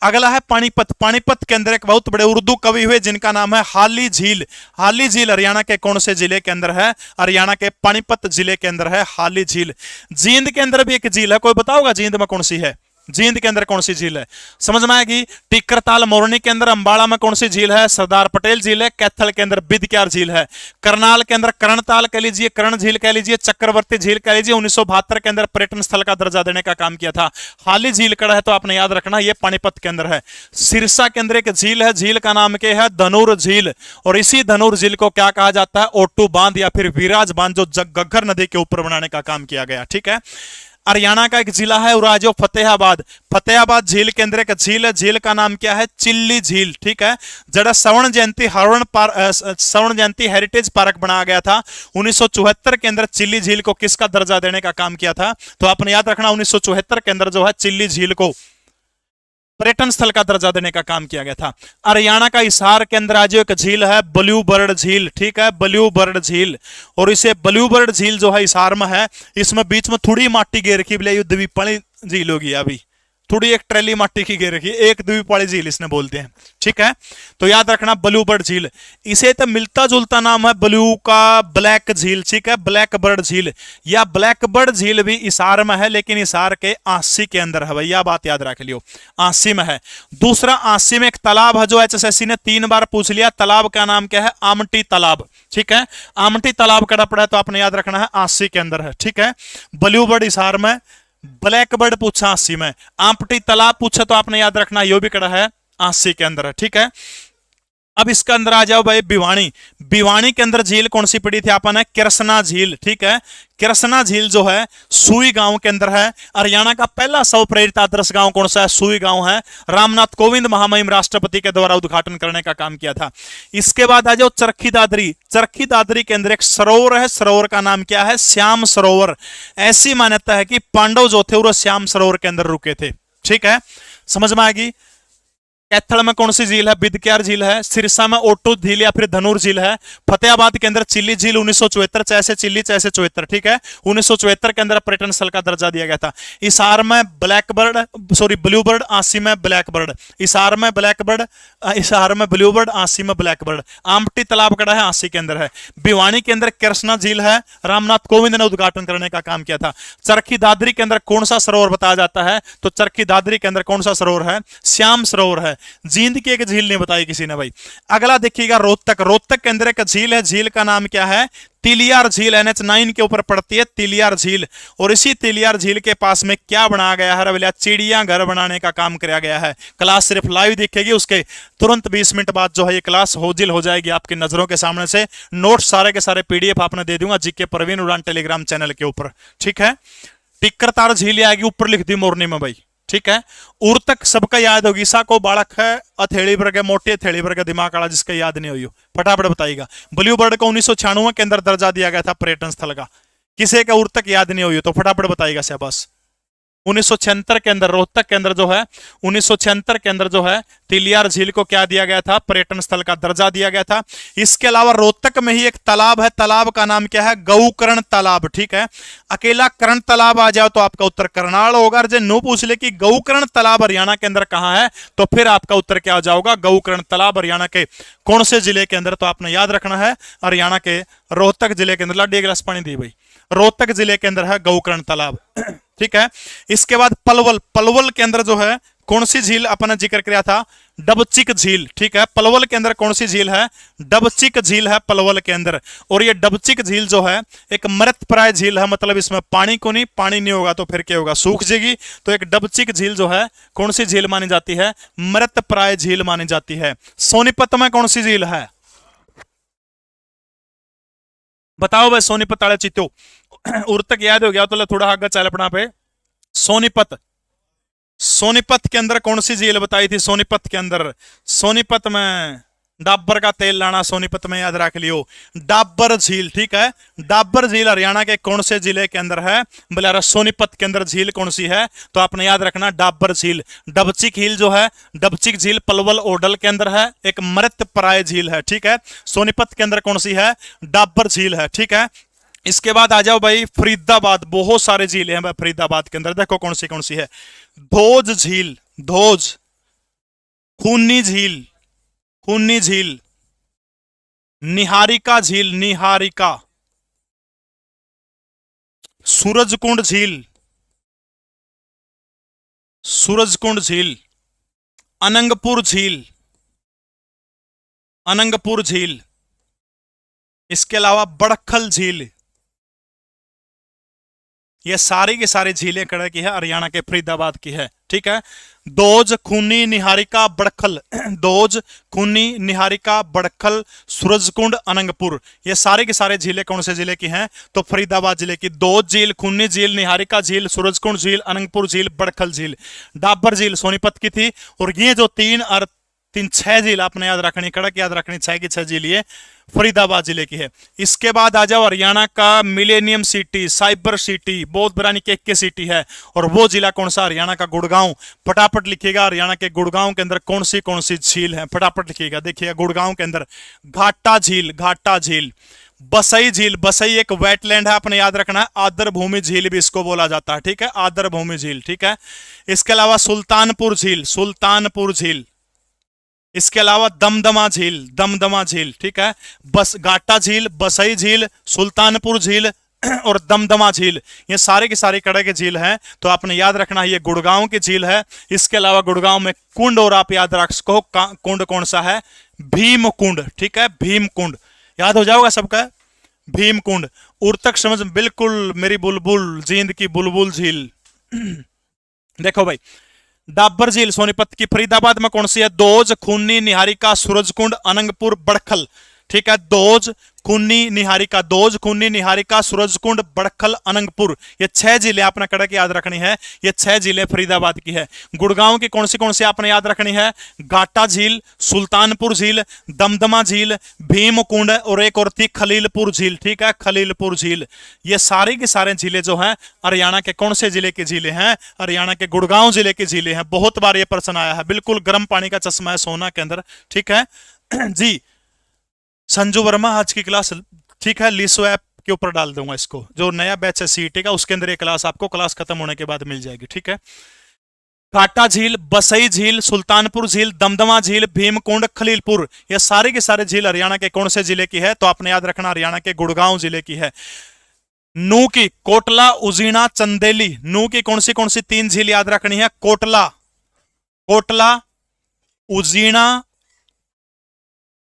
अगला है पानीपत। पानीपत के अंदर एक बहुत बड़े उर्दू कवि हुए जिनका नाम है हाली झील। हाली झील हरियाणा के कौन से जिले के अंदर है? हरियाणा के पानीपत जिले के अंदर है हाली झील। जींद के अंदर भी एक झील है, कोई बताओगा जींद में कौन सी है? जींद के अंदर कौन सी झील है? समझ में आएगी। टिक्करताल मोरनी के अंदर, अंबाड़ा में कौन सी झील है? सरदार पटेल झील है। कैथल के अंदर बिदक्यार झील है। करनाल के अंदर कर्णताल कह लीजिए, कर्ण झील कह लीजिए, चक्रवर्ती झील कह लीजिए। 1972 के अंदर पर्यटन स्थल का दर्जा देने का काम किया था। हाली झील कड़ा है तो आपने याद रखना ये पानीपत के अंदर है। सिरसा के अंदर एक झील है, झील का नाम क्या है? धनुर झील। और इसी धनुर झील को क्या कहा जाता है? ओटू बांध या फिर विराज बांध, जो घग्गर नदी के ऊपर बनाने का काम किया गया, ठीक है। हरियाणा का एक जिला है और आज वो फतेहाबाद। फतेहाबाद झील के अंदर एक झील है, झील का नाम क्या है? चिल्ली झील। ठीक है, जरा स्वर्ण जयंती हेरिटेज पार्क बनाया गया था 1974 के अंदर। चिल्ली झील को किसका दर्जा देने का काम किया था? तो आपने याद रखना 1974 के अंदर जो है चिल्ली झील को पर्यटन स्थल का दर्जा देने का काम किया गया था। हरियाणा का हिसार के अंदर आज एक झील है ब्लू बर्ड झील। ठीक है, ब्लू बर्ड झील, और इसे ब्लू बर्ड झील जो है हिसार में है। इसमें बीच में थोड़ी माटी घेर रखी, बोले द्वीपाली झील होगी, अभी थोड़ी एक ट्रेली माटी की घेर रखी, एक द्वीपाली झील इसने बोलते हैं। ठीक है, तो याद रखना ब्लू बर्ड झील। इसे तो मिलता जुलता नाम है ब्लू का ब्लैक झील। ठीक है, ब्लैक बर्ड झील या ब्लैक बर्ड झील भी हिसार में है, लेकिन हिसार के आसी के अंदर है भैया, बात याद रख लियो, आसी में है। दूसरा, आसी में एक तालाब है जो एचएसएससी ने 3 बार पूछ लिया, तालाब का नाम क्या है? आमटी तालाब। ठीक है, आमटी तालाब कड़ा पड़ा है तो आपने याद रखना है आसी के अंदर है। ठीक है, ब्लू बर्ड हिसार में, ब्लैक बर्ड पूछा आसी में, आमटी तालाब पूछा तो आपने याद रखना यो भी कड़ा है आसी के अंदर है। ठीक है, अब इसके अंदर आ जाओ भाई भिवानी। भिवानी के अंदर झील कौन सी पड़ी थी आपने? कृष्णा झील। ठीक है, कृष्णा झील जो है सुई गांव के अंदर है। हरियाणा का पहला स्व प्रेरित आदर्श गांव कौन सा है? सुई गांव है। रामनाथ कोविंद महामहिम राष्ट्रपति के द्वारा उद्घाटन करने का काम किया था। इसके बाद आ जाओ चरखी दादरी। चरखी दादरी के अंदर एक सरोवर है, सरोवर का नाम क्या है? श्याम सरोवर। ऐसी मान्यता है कि पांडव जो थे वो श्याम सरोवर के अंदर रुके थे। ठीक है, समझ में आएगी। कैथल में कौन सी झील है? बिदक्यार झील है। सिरसा में ओटो झील या फिर धनुर झील है। फतेहाबाद के अंदर चिल्ली झील 1974, चाहे चिल्ली चाहे 74। ठीक है, 1974 के अंदर पर्यटन स्थल का दर्जा दिया गया था। हिसार में ब्लू बर्ड, आसी में ब्लैक बर्ड। हिसार में ब्लू बर्ड, आसी में ब्लैक बर्ड। आमटी तालाब कड़ा है, आसी के अंदर है। भिवानी के अंदर कृष्णा झील है, रामनाथ कोविंद ने उद्घाटन करने का काम किया था। चरखी दादरी के अंदर कौन सा सरोवर बताया जाता है? तो चरखी दादरी के अंदर कौन सा सरोवर है? श्याम सरोवर है। जींद की एक झील नहीं बताई किसी ने भाई। अगला देखिएगा रोहतक। रोहतक के अंदर एक झील है, झील का नाम क्या है? तिलियार झील। NH9 के ऊपर पड़ती है तिलियार झील। और इसी तिलियार झील के पास में क्या बनाया गया है? भैया चिड़िया घर बनाने का काम किया गया है। क्लास सिर्फ लाइव दिखेगी, उसके तुरंत 20 मिनट बाद जो है ये क्लास होजिल हो जाएगी आपकी नजरों के सामने से। नोट सारे के सारे PDF आपने दे दूंगा जीके प्रवीण उड़ान टेलीग्राम चैनल के ऊपर। ठीक है, टिक्कर तार झील आएगी, ऊपर लिख दी मोरनी में भाई। ठीक है, उर्तक सबका याद होगी। सा को बालक है अथेली पर के मोटे अथेली पर के दिमाग वाला, जिसका याद नहीं हुई फटाफट बताइएगा। ब्लू बर्ड को 1996 के अंदर दर्जा दिया गया था पर्यटन स्थल का। किसे का उर्तक याद नहीं हुई तो फटाफट बताइएगा शाबाश। 1976 के अंदर रोहतक के अंदर जो है 1976 के अंदर जो है तिलियार झील को क्या दिया गया था? पर्यटन स्थल का दर्जा दिया गया था। इसके अलावा रोहतक में ही एक तालाब है, तालाब का नाम क्या है? गौकर्ण तालाब। ठीक है, अकेला कर्ण तालाब आ जाओ तो आपका उत्तर करनाल होगा। जो नो पूछ ले कि गौकर्ण तालाब हरियाणा के अंदर कहां है, तो फिर आपका उत्तर क्या हो जाएगा? गौकर्ण तालाब हरियाणा के कौन से जिले के अंदर? तो आपने याद रखना है हरियाणा के रोहतक जिले के अंदर। लाडी एक गिलास पानी दी भाई। रोहतक जिले के अंदर है गौकर्ण तालाब। ठीक है, इसके बाद पलवल। पलवल के अंदर जो है कौन सी झील अपना जिक्र किया था? डबचिक झील। ठीक है, पलवल के अंदर कौन सी झील है? डबचिक झील है पलवल के अंदर। और ये डबचिक झील जो है एक मृतप्राय झील है, मतलब इसमें पानी को नहीं, पानी नहीं होगा तो फिर क्या होगा? सूख जाएगी। तो एक डबचिक झील जो है कौन सी झील मानी जाती है? मृतप्राय झील मानी जाती है। सोनीपत में कौन सी झील है? बताओ भाई, सोनीपत वाले चित्तो उर्तक याद हो गया तो थोड़ा आगे चल अपना पे। सोनीपत, सोनीपत के अंदर कौन सी झील बताई थी? सोनीपत के अंदर, सोनीपत में डाबर का तेल लाना, सोनीपत में याद रख लियो। डाबर झील। ठीक है, डाबर झील हरियाणा के कौन से जिले के अंदर है? बोला सोनीपत के अंदर झील कौन सी है? तो आपने याद रखना डाबर झील। डबचिक झील जो है, डबचिक झील पलवल ओडल के अंदर है, एक मृतप्राय झील है। ठीक है, सोनीपत के अंदर कौन सी है? डाबर झील है। ठीक है, इसके बाद आ जाओ भाई फरीदाबाद। बहुत सारे झीलें हैं भाई फरीदाबाद के अंदर, देखो कौन सी है। धोज झील, धोज। खूनी झील, खूनी झील। निहारिका झील, निहारिका। सूरजकुंड झील, सूरजकुंड झील। अनंगपुर झील, अनंगपुर झील। इसके अलावा बड़खल झील। ये सारी की सारी झीलें कड़ा की है हरियाणा के फरीदाबाद की है। ठीक है। दोज, खूनी, निहारिका, बड़खल दोज, खूनी, निहारिका, बड़खल, सूरजकुंड, अनंगपुर, ये सारे के सारे झीलें कौन से जिले की हैं? तो फरीदाबाद जिले की। दोज झील, खूनी झील, निहारिका झील, सूरजकुंड झील, अनंगपुर झील, बड़खल झील। डाबर झील सोनीपत की थी। और ये जो छह झील आपने याद रखनी, कड़क याद रखनी, छह की छह झील ये फरीदाबाद जिले की है। इसके बाद आ जाओ हरियाणा का मिलेनियम सिटी, साइबर सिटी, बहुत बरानी के सिटी है। और वो जिला कौन सा? हरियाणा का गुड़गांव। फटाफट लिखिएगा हरियाणा के गुड़गांव के अंदर कौन सी झील है, फटाफट लिखिएगा। देखिएगा गुड़गांव के अंदर घाटा झील, घाटा झील। बसई झील, बसई एक वेटलैंड है, आपने याद रखना है। आदर भूमि झील भी इसको बोला जाता है, ठीक है, आदर भूमि झील, ठीक है। इसके अलावा सुल्तानपुर झील, सुल्तानपुर झील। इसके अलावा दमदमा झील, दमदमा झील, ठीक है। बस घाटा झील, बसई झील, सुल्तानपुर झील और दमदमा झील, ये सारे के सारे कड़े के झील हैं। तो आपने याद रखना है ये गुड़गांव की झील है। इसके अलावा गुड़गांव में कुंड, और आप याद रख सको कुंड कौन सा है? भीम कुंड, ठीक है, भीम कुंड, याद हो जाओगा सबका, भीम कुंड। उर्तक समझ बिल्कुल मेरी बुलबुल, जींद की बुलबुल झील। देखो भाई, डाबर झील सोनीपत की। फरीदाबाद में कौन सी है? दोज, खूनी, निहारिका, सूरजकुंड, अनंगपुर, बड़खल, ठीक है। दोज, खूनी, निहारिका, दोज, खूनी, निहारिका, सूरजकुंड, बड़खल, अनंगपुर, ये छह जिले आपने कड़क याद रखनी है। ये छह जिले फरीदाबाद की है। गुड़गांव की कौन सी आपने याद रखनी है? घाटा झील, सुल्तानपुर झील, दमदमा झील, भीमकुंड और एक और थी खलीलपुर झील, ठीक है, खलीलपुर झील। ये सारी की सारे जिले जो हैं हरियाणा के कौन से जिले के जिले हैं? हरियाणा के गुड़गांव जिले के जिले हैं। बहुत बार ये प्रश्न आया है, बिल्कुल गर्म पानी का चश्मा है सोना के अंदर, ठीक है जी। संजू वर्मा आज की क्लास, ठीक है, लीसो ऐप के ऊपर डाल दूंगा इसको, जो नया बैच है सीईटी का, उसके अंदर ये क्लास आपको क्लास खत्म होने के बाद मिल जाएगी, ठीक है। घाटा झील, बसई झील, सुल्तानपुर झील, दमदमा झील, भीमकुंड, खलीलपुर, ये सारे के सारे झील हरियाणा के कौन से जिले की है? तो आपने याद रखना हरियाणा के गुड़गांव जिले की है। नू की कोटला, उजीना, चंदेली, नू की कौन सी तीन झील याद रखनी है? कोटला, कोटला, उजीना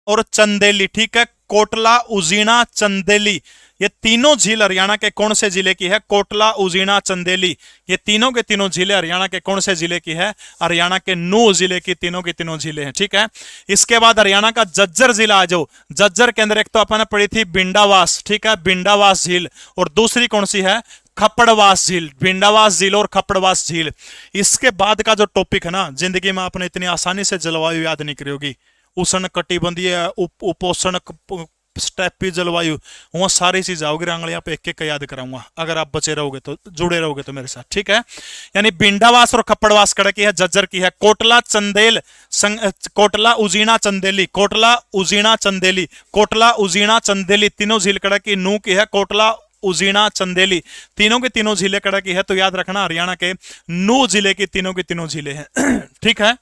और चंदेली, ठीक है, कोटला, उजीना, चंदेली, ये तीनों झील हरियाणा के कौन से जिले की है? कोटला, उजीना, चंदेली, ये तीनों के तीनों झीलें हरियाणा के कौन से जिले की है? हरियाणा के नूह जिले की तीनों की तीनों झीलें हैं, ठीक है। इसके बाद हरियाणा का जज्जर जिला आ जाओ। जज्जर के अंदर एक तो अपन पढ़ी थी बिंडावास, ठीक है, बिंडावास झील, और दूसरी कौन सी है? खपड़वास झील, बिंडावास झील और खपड़वास झील। इसके बाद का जो टॉपिक है ना, जिंदगी में आपने इतनी आसानी से जलवायु याद नहीं करी होगी। उष्ण कटिबंधीय, उपोष्ण स्टेपी जलवायु, वहां सारी चीज आओगे आंगलियां पे एक एक याद कराऊंगा, अगर आप बचे रहोगे तो, जुड़े रहोगे तो मेरे साथ, ठीक है। यानी बिंडावास और खप्पड़वास कड़क की है, जज्जर की है। कोटला, चंदेल, कोटला, उजीना, चंदेली, कोटला, उजीना, चंदेली, कोटला, उजीना, चंदेली, तीनों झील कड़क की। नू की है कोटला, उजीना, चंदेली, तीनों के तीनों झीलें कड़क की है। तो याद रखना हरियाणा के नू जिले की तीनों की तीनों झीलें हैं ठीक है।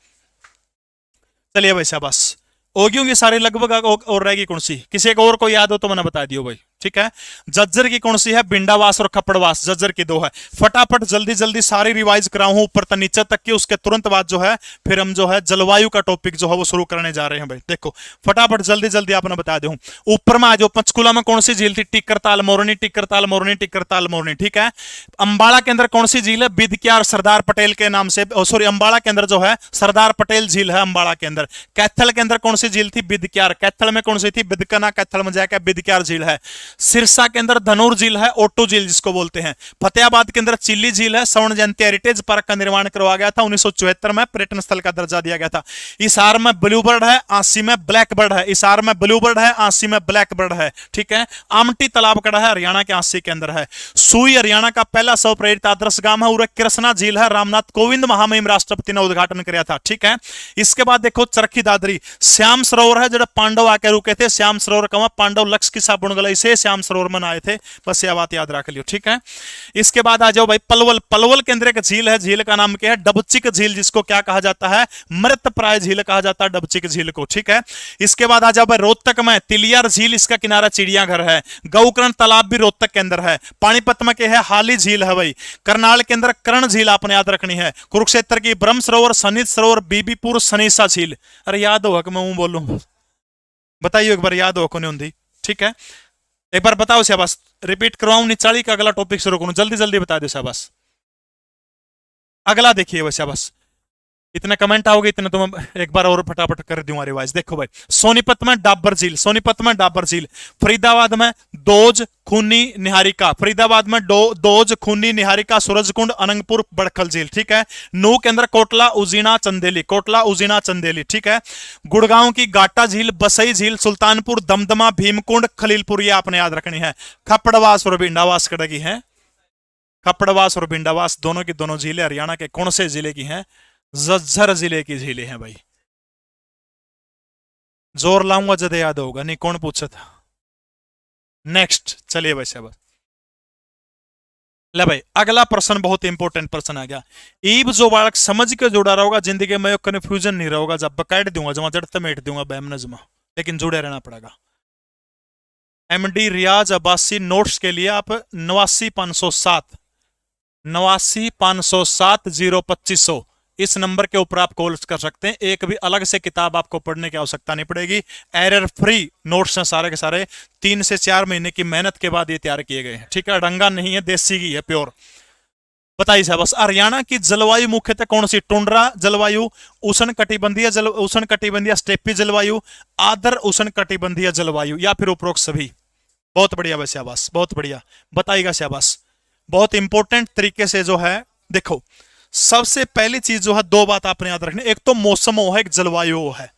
चलिए भाई शाबाश, होगी सारे लगभग, और रहेगी कौन सी? किसी एक और को याद हो तो मैंने बता दियो भाई, ठीक है। जज्जर की कौन सी है? बिंडावास और खपड़वास, जज्जर की दो है। फटाफट जल्दी जल्दी सारी रिवाइज कराऊं ऊपर तक नीचे तक की, उसके तुरंत बाद जो है फिर हम जो है जलवायु का टॉपिक जो है वो शुरू करने जा रहे हैं भाई। देखो फटाफट जल्दी जल्दी आपने बता दूं। ऊपर में आ जाओ, पंचकुला में कौन सी झील थी? टिक्करताल मोरनी, टिक्करताल मोरनी, टिक्करताल मोरनी, ठीक है। अंबाला के अंदर कौन सी झील है? बिदक्यार, सरदार पटेल के नाम से, सॉरी अंबाला के अंदर जो है सरदार पटेल झील है अंबाला के अंदर। कैथल के अंदर कौन सी झील थी? बिदक्यार। कैथल में कौन सी थी? बिदकना, कैथल में जाकर बिदक्यार झील है। सिरसा के अंदर धनूर झील है, ओटू झील जिसको बोलते हैं। फतेहाबाद के अंदर चिल्ली झील है। स्वर्ण जयंती हेरिटेज पार्क का निर्माण करवाया गया था 1974 में, पर्यटन स्थल का दर्जा दिया गया था। इसार में ब्लूबर्ड है, आंसी में ब्लैक बर्ड है। इसार में ब्लूबर्ड है, आंसी में ब्लैक बर्ड है, ठीक है। आमटी तालाब कड़ा है, हरियाणा के आंसी के अंदर है। सुई हरियाणा का पहला स्व प्रेरित आदर्श गांव है। कृष्णा झील है, रामनाथ कोविंद महामहिम राष्ट्रपति ने उद्घाटन किया था, ठीक है। इसके बाद देखो चरखी दादरी, श्याम सरोवर है, जो पांडव आके रुके थे। श्याम सरोवर कहा पांडव लक्ष्य की साबुन गलाई से श्याम सरोवर में आए थे, बस ये बात याद रख लियो, ठीक है। इसके बाद आ जाओ भाई पलवल। पलवल के अंदर एक झील है, झील का नाम क्या है? डबचिक झील, जिसको क्या कहा जाता है? मृत प्राय झील कहा जाता है डबचिक झील को, ठीक है। इसके बाद आ जाओ भाई रोहतक में तिलियार झील, इसका किनारा चिड़ियाघर है। गौकर्ण तालाब भी रोहतक के अंदर है। पानीपत में क्या है? हाली झील है भाई। करनाल के अंदर कर्ण झील आपने याद रखनी है। कुरुक्षेत्र की ब्रह्म सरोवर, सनित सरोवर, बीबीपुर, सनीसा झील। अरे याद होगा कि मैं बोलूं, बताइए एक बार, याद हो को नहीं होती, ठीक है। एक बार बताओ शाबाश, रिपीट करवाऊं निचाली का अगला टॉपिक शुरू करूं, जल्दी जल्दी बता दो शाबाश। अगला देखिए वैसे बस इतने कमेंट आओगे इतने तो मैं एक बार और फटाफट कर दूंगा रिवाइज। देखो भाई, सोनीपत में डाबर झील, सोनीपत में डाबर झील, फरीदाबाद में दोज, खूनी, निहारिका, फरीदाबाद में दोज, खूनी, निहारिका, सूरजकुंड, अनंगपुर, बड़खल झील, ठीक है। नू के अंदर कोटला, उजीना, चंदेली, कोटला, उजीना, चंदेली, ठीक है। गुड़गांव की गाटा झील, बसई झील, सुल्तानपुर, दमदमा, भीमकुंड, खलीलपुर, ये आपने याद रखनी है। खपड़वास और भिंडावास कड़गी है, खपड़वास और भिंडावास दोनों की दोनों झीलें हरियाणा के कौन से जिले की हैं? झज्जर जिले की झीलें हैं भाई। जोर लाऊंगा जद याद होगा, नहीं कौन पूछा था। नेक्स्ट चलिए वैसे बस ले भाई, अगला प्रश्न बहुत इंपॉर्टेंट प्रश्न आ गया। ईब जो बालक समझ के जुड़ा रहोगा जिंदगी में कंफ्यूजन नहीं रहोगा, जब बकायद दूंगा जमा जड़ तमेट दूंगा बैम नजमा, लेकिन जुड़े रहना पड़ेगा। एमडी रियाज अब्बासी नोट्स के लिए आप 89 507 02500 इस नंबर के ऊपर आप कॉल कर सकते हैं। एक भी अलग से किताब आपको पढ़ने की आवश्यकता नहीं पड़ेगी, एरर फ्री नोट्स हैं सारे के सारे। 3 से 4 महीने की मेहनत के बाद ये तैयार किए गए हैं, ठीक है। डंगा नहीं है, देसी की है, प्योर। बताइए साहब बस, हरियाणा की जलवायु मुख्यतः कौन सी? टुंड्रा जलवायु, उष्ण कटिबंधीय स्टेपी जलवायु, आर्द्र उष्ण कटिबंधीय जलवायु, या फिर उपरोक्त सभी? बहुत बढ़िया भाई शाबाश, बहुत बढ़िया, बताइएगा शाबाश। बहुत इंपॉर्टेंट तरीके से जो है, देखो सबसे पहली चीज जो है, 2 बात आपने याद रखनी। एक तो मौसम हो है, एक जलवायु हो है।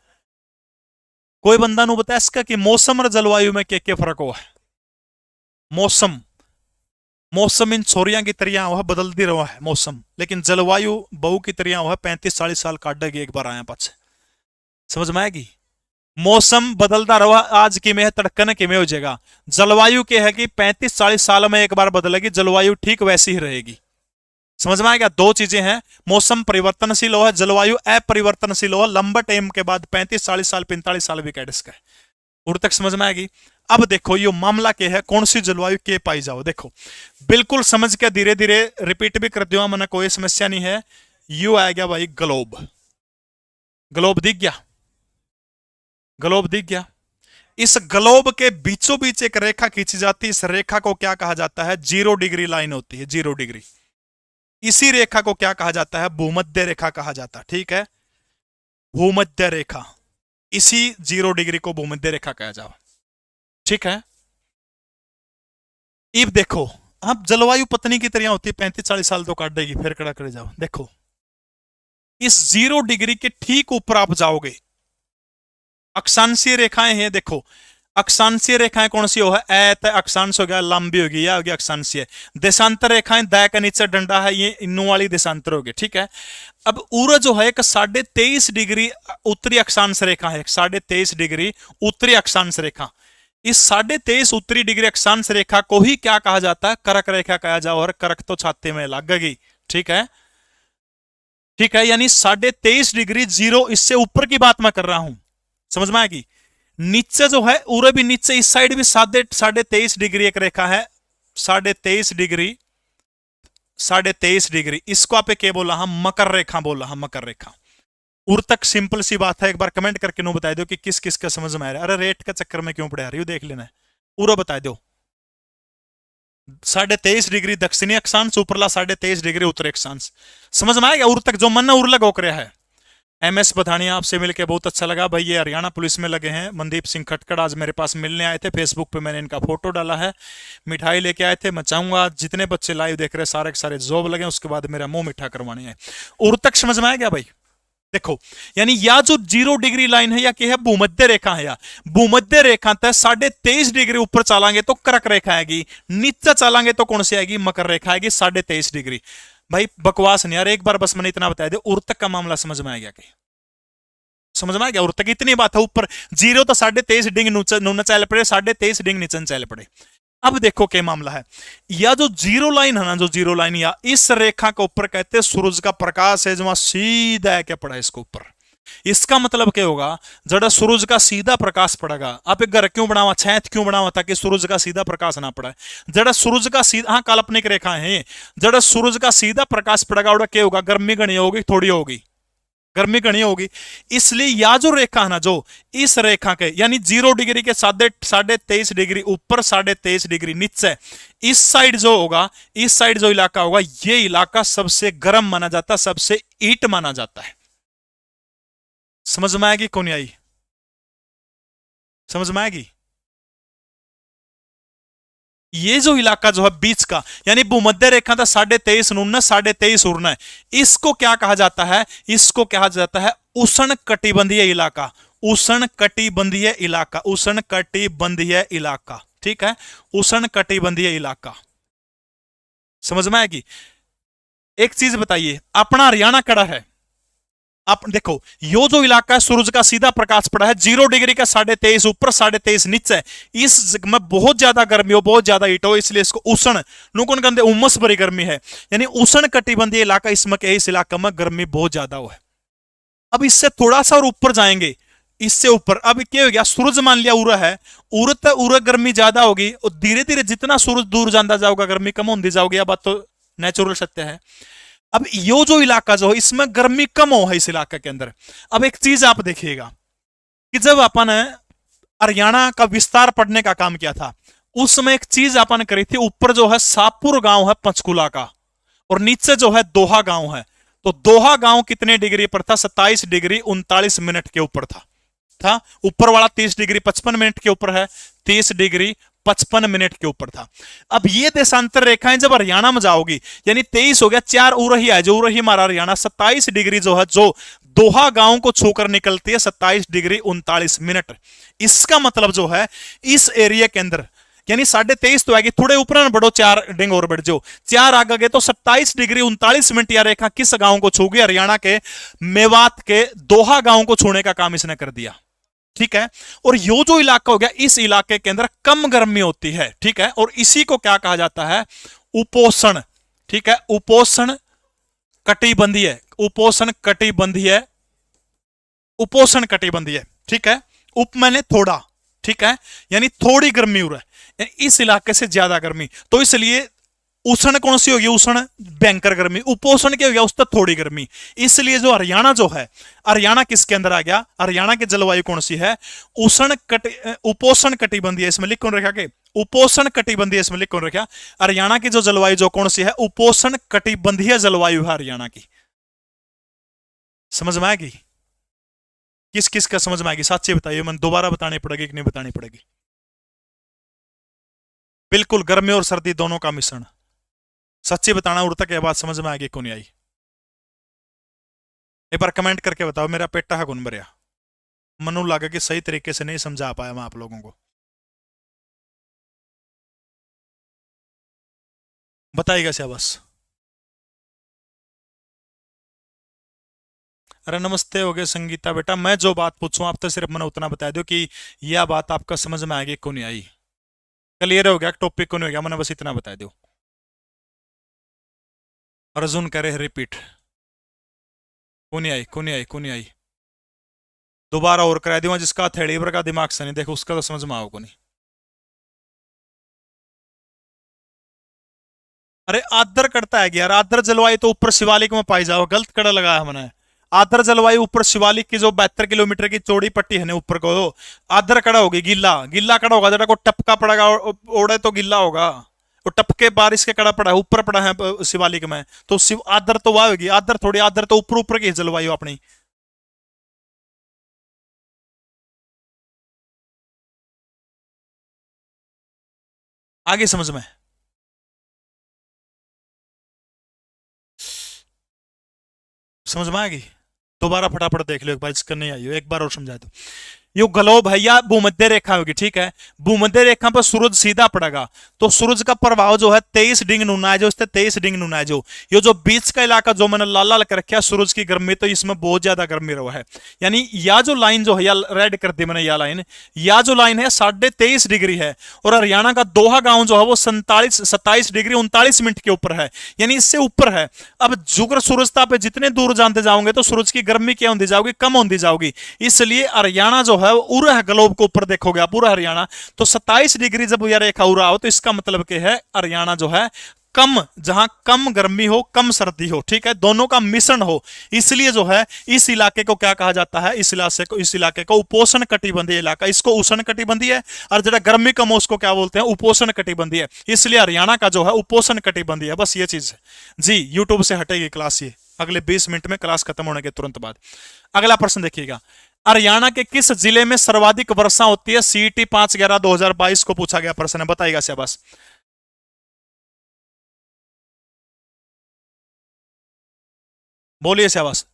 कोई बंदा नु बता इसका कि मौसम और जलवायु में क्या फर्क हो है? मौसम इन छोरियां की तरह हुआ बदलती रहा है मौसम, लेकिन जलवायु बहू की तरह हुआ 35-40 साल काटेगी एक बार आया पाछे। समझ में आएगी? मौसम बदलता रहा, आज की में है तड़कन की में हो जाएगा। जलवायु के है कि 35-40 साल में एक बार बदलेगी, जलवायु ठीक वैसी ही रहेगी। समझ में आएगा? 2 चीजें हैं, मौसम परिवर्तनशील हो है, जलवायु अपरिवर्तनशील हो, लंबा टाइम के बाद 35-40 साल 45 साल भी कैड इसका है। उर तक समझ में आएगी? अब देखो ये मामला क्या है, कौन सी जलवायु के पाई जाओ। देखो बिल्कुल समझ के धीरे धीरे रिपीट भी कर दूंगा, मैंने कोई समस्या नहीं है। यू आ गया भाई ग्लोब, ग्लोब दिख गया, ग्लोब दिख गया। इस ग्लोब के बीचों बीच एक रेखा खींची जाती है, इस रेखा को क्या कहा जाता है? 0 डिग्री लाइन होती है, 0 डिग्री। इसी रेखा को क्या कहा जाता है? भूमध्य रेखा कहा जाता है, ठीक है। भूमध्य रेखा, इसी 0 डिग्री को भूमध्य रेखा कहा जाओ, ठीक है। अब देखो, अब जलवायु पत्नी की तरह होती है, 35-40 साल तो काट देगी, फिर कड़ा करे जाओ। देखो इस 0 डिग्री के ठीक ऊपर आप जाओगे, अक्षांशीय रेखाएं हैं। देखो अक्षांशीय रेखाएं कौन सी हो है? ऐत अक्षांश हो गया, लंबी होगी, या हो गया अक्षांशीय। देशांतर रेखाएं, दाएं का नीचे डंडा है, ये इन्नू वाली देशांतर होगी, ठीक है। अब उर जो है एक 23.5 डिग्री उत्तरी अक्षांश रेखा है, 23.5 डिग्री उत्तरी अक्षांश रेखा। इस 23.5 उत्तरी डिग्री अक्षांश रेखा को ही क्या कहा जाता है? कर्क रेखा कहा जाओ, और कर्क तो छाते में लगेगी, ठीक है, ठीक है। यानी 23.5 डिग्री 0, इससे ऊपर की बात मैं कर रहा हूं, समझ में आएगी? नीचे जो है उरे भी नीचे, इस साइड भी 23.5 डिग्री एक रेखा है, 23.5 डिग्री, 23.5 डिग्री। इसको आप क्या बोला? हम मकर रेखा बोला, हम मकर रेखा। उर तक सिंपल सी बात है, एक बार कमेंट करके नो बता दो कि किस किस का समझ में आ रहा है। अरे रेट का चक्कर में क्यों पड़े आ रही हो, देख लेना है, पूरा बता दो। 23.5 डिग्री दक्षिणी अक्षांश, ऊपरला 23.5 डिग्री उत्तरी अक्षांश। समझ में आएगा? उर तक जो मन उर लग रहा है। MS पठानिया, आपसे मिलकर बहुत अच्छा लगा भाई। ये हरियाणा पुलिस में लगे हैं, मनदीप सिंह खटकड़ आज मेरे पास मिलने आए थे। फेसबुक पे मैंने इनका फोटो डाला है, मिठाई लेके आए थे। मैं चाहूंगा जितने बच्चे लाइव देख रहे हैं सारे के सारे जॉब लगे, उसके बाद मेरा मुंह मीठा करवानी है। और तक समझ में आ गया भाई? देखो यानी या जो 0 डिग्री लाइन है, या क्या है? भूमध्य रेखा है। या भूमध्य रेखा तक 23.5 डिग्री ऊपर चलांगे तो कर्क रेखा आएगी, नीचे चलांगे तो कौन सी आएगी? मकर रेखा आएगी, 23.5 डिग्री। भाई बकवास नहीं यार, एक बार बस मैंने इतना बताया दे। उर तक का मामला समझ में आ गया? समझ में आ गया? उर तक इतनी बात है, ऊपर 0 तो 23.5 डिग्री नीचे चल पड़े, 23.5 डिग्री नीचे चल पड़े। अब देखो क्या मामला है, या जो 0 लाइन है ना, जो 0 लाइन, या इस रेखा के ऊपर कहते हैं सूरज का प्रकाश है, जो सीधा है क्या पड़ा इसके ऊपर। इसका मतलब क्या होगा? जड़ा सूरज का सीधा प्रकाश पड़ेगा। आप एक घर क्यों बनावा, छत क्यों बनावा? ताकि सूरज का सीधा प्रकाश ना पड़े। जड़ा सूरज का सीधा, हाँ काल्पनिक रेखा है, जड़ा सूरज का सीधा प्रकाश पड़ेगा, क्या होगा? गर्मी घनी होगी, थोड़ी होगी, गर्मी घनी होगी। इसलिए या जो रेखा है ना, जो इस रेखा के यानी 0 डिग्री के 23.5 डिग्री ऊपर 23.5 डिग्री नीचे, इस साइड जो होगा, इस साइड जो इलाका होगा, ये इलाका सबसे गर्म माना जाता है, सबसे हीट माना जाता है। समझ में आएगी कौन आई? समझ में आएगी? ये जो इलाका जो है बीच का, यानी भूमध्य रेखा था 23.5 नुन्ना 23.5 उड़ना है, इसको क्या कहा जाता है? इसको कहा जाता है उष्ण कटिबंधीय इलाका। उष्ण कटिबंधीय इलाका, उष्ण कटिबंधीय इलाका, ठीक है, उष्ण कटिबंधीय इलाका। समझ में आएगी? एक चीज बताइए, अपना हरियाणा कड़ा है, आप देखो यो जो इलाका है सूरज का सीधा प्रकाश पड़ा है, 0 डिग्री का 23.5 ऊपर 23.5 नीचे, इस में बहुत ज्यादा गर्मी हो, बहुत ज्यादा हीट हो, इसलिए इसको उष्ण नुकन कहते उमस भरी गर्मी है, यानी उष्ण कटिबंधीय इलाका, इसमें के इस इलाका में गर्मी बहुत ज्यादा हो है। अब इससे थोड़ा सा और ऊपर जाएंगे, इससे ऊपर अब क्या हो गया, सूरज मान लिया उरा है, उरत उरा गर्मी ज्यादा होगी, और धीरे धीरे जितना सूरज दूर जाता जाओगा गर्मी कम होती जाओगी, यह बात तो नेचुरल सत्य है। अब यो जो इलाका जो है इसमें गर्मी कम हो है इस इलाके के अंदर। अब एक चीज आप देखिएगा कि जब अपन हरियाणा का विस्तार पढ़ने का काम किया था, उसमें एक चीज अपन करी थी, ऊपर जो है सापुर गांव है पंचकुला का, और नीचे जो है दोहा गांव है। तो दोहा गांव कितने डिग्री पर था? 27 डिग्री 39 मिनट के ऊपर था। ऊपर वाला 30 डिग्री 55 मिनट के ऊपर है, 30 डिग्री 55 मिनट के ऊपर था। अब ये देशांतर रेखाएं जब हरियाणा में जाओगी, यानी 23 हो गया, 4 उरही है, जो उरही हमारा हरियाणा, 27 डिग्री जो है जो दोहा गांव को छूकर निकलती है, 27 डिग्री 39 मिनट। इसका मतलब जो है इस एरिया के अंदर, यानी 23.5 तो आएगी, थोड़े ऊपर बढ़ो, 4 डिंग और बढ़ जाओ, 4 आगे गए तो 27 डिग्री 39 मिनट यह रेखा किस गांव को छूगी? हरियाणा के मेवात के दोहा गांव को छूने का काम इसने कर दिया, ठीक है। और यो जो इलाका हो गया, इस इलाके के अंदर कम गर्मी होती है, ठीक है, और इसी को क्या कहा जाता है? उपोषण, ठीक है, उपोषण कटिबंधीय, उपोषण कटिबंधीय, उपोषण कटिबंधीय, ठीक है। उप मैंने थोड़ा, ठीक है, यानी थोड़ी गर्मी हो रहा है, इस इलाके से ज्यादा गर्मी, तो इसलिए उष्ण कौन सी होगी? उष्ण भयंकर गर्मी। उपोषण क्या हो गया? उस तक थोड़ी गर्मी। इसलिए जो हरियाणा जो है, हरियाणा किसके अंदर आ गया? हरियाणा की जलवायु कौन सी है? उपोषण कटिबंधीय। इसमें लिख कौन रखा के? उपोषण कटिबंधीय। इसमें लिख कौन रखा? हरियाणा की जो जलवायु जो कौन सी है? उपोषण कटिबंधीय जलवायु है हरियाणा की। समझ में आएगी? किस किस का समझ में आएगी? सच्ची बताइए, मैंने दोबारा बतानी पड़ेगी कि नहीं बतानी पड़ेगी? बिल्कुल, गर्मी और सर्दी दोनों का मिश्रण। सच्ची बताना, उड़ता के बात समझ में आएगी कौन आई? एक बार कमेंट करके बताओ, मेरा पेटा है कौन भरिया? मनु लगा कि सही तरीके से नहीं समझा पाया मैं आप लोगों को। बताइएगा शाबाश। अरे नमस्ते हो गए संगीता बेटा, मैं जो बात पूछूं आप तो सिर्फ मैंने उतना बता दो कि यह बात आपका समझ में आएगी कौन आई। क्लियर हो गया? टॉपिक कौन हो गया? मैंने बस इतना बता दो। अर्जुन करे रिपीट। कौन आई? कौन आई? कौन आई? दोबारा और करा दूंगा, जिसका थेड़ी पर का दिमाग से नहीं देखो उसका तो समझ में आओ को नहीं। अरे आदर करता है यार, आदर जलवायु तो ऊपर शिवालिक में पाई जाओ, गलत कड़ा लगाया मैंने। आदर जलवायु ऊपर शिवालिक की जो 72 किलोमीटर की चौड़ी पट्टी है ना ऊपर को, आदर कड़ा होगी, गिल्ला गिल्ला कड़ा होगा, जरा को टपका पड़ेगा ओढ़े तो गिल्ला होगा, और टपके बारिश के कड़ा पड़ा है, ऊपर पड़ा है शिवालिक में, तो शिव आदर तो वह होगी, आदर थोड़ी, आदर तो ऊपर ऊपर की जलवायु अपनी। आगे समझ में? समझ में आएगी? दोबारा फटाफट देख लो एक बार, इसका नहीं आई हो एक बार और समझा दो। यो ग्लोब है या भूमध्य रेखा होगी, ठीक है, भूमध्य रेखा पर सूरज सीधा पड़ेगा, तो सूरज का प्रभाव जो है 23 डिग्री नुना है, जो इससे 23 डिग्री नुना है, जो ये जो बीच का इलाका जो मैंने लाल लाल कर रखा है सूरज की गर्मी, तो इसमें बहुत ज्यादा गर्मी रहा है। यानी या जो लाइन जो है, या रेड कर दी मैंने, या जो लाइन है 23.5 डिग्री है, और हरियाणा का दोहा गांव जो है वो 27 डिग्री 39 मिनट के ऊपर है, यानी इससे ऊपर है। अब जुगर सूरजता पे जितने दूर जानते जाओगे तो सूरज की गर्मी क्या होती जाओगी? कम होती जाओगी। इसलिए हरियाणा जो है उरा है, ग्लोब को ऊपर देखोगे आप पूरा हरियाणा, तो 27 डिग्री जब यह रेखा उरा हो तो इसका मतलब क्या है? हरियाणा जो है जहां कम गर्मी हो कम सर्दी हो, ठीक है, दोनों का मिश्रण हो, इसलिए जो है इस इलाके को क्या कहा जाता है, इस इलाके को उपोष्ण कटिबंधीय इलाका, इसको उष्ण कटिबंधीय, और जरा गर्मी कम हो उसको क्या बोलते हैं, उपोष्ण कटिबंधीय, इसलिए हरियाणा का जो है उपोष्ण कटिबंधीय है। बस ये चीज है जी। यूट्यूब से हटेगी क्लास ये अगले 20 मिनट में, क्लास खत्म होने के तुरंत बाद। अगला प्रश्न देखिएगा, हरियाणा के किस जिले में सर्वाधिक वर्षा होती है? सीईटी 5/11/2022 को पूछा गया प्रश्न है, बताइएगा शाबाश। बोलिए शाबाश।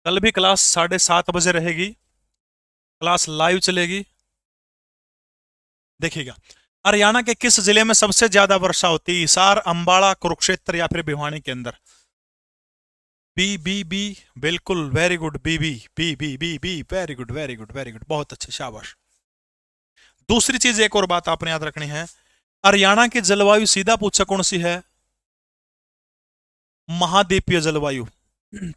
कल भी क्लास 7:30 बजे रहेगी, क्लास लाइव चलेगी। देखिएगा, हरियाणा के किस जिले में सबसे ज्यादा वर्षा होती है? हिसार, अंबाला, कुरुक्षेत्र या फिर भिवानी के अंदर? बी बी बी, बिल्कुल, very good, B B B B B B, very good very good very good, बहुत अच्छे, शाबाश। दूसरी चीज, एक और बात आपने याद रखनी है, हरियाणा की जलवायु सीधा पूछा कौन सी है? महाद्वीपीय जलवायु।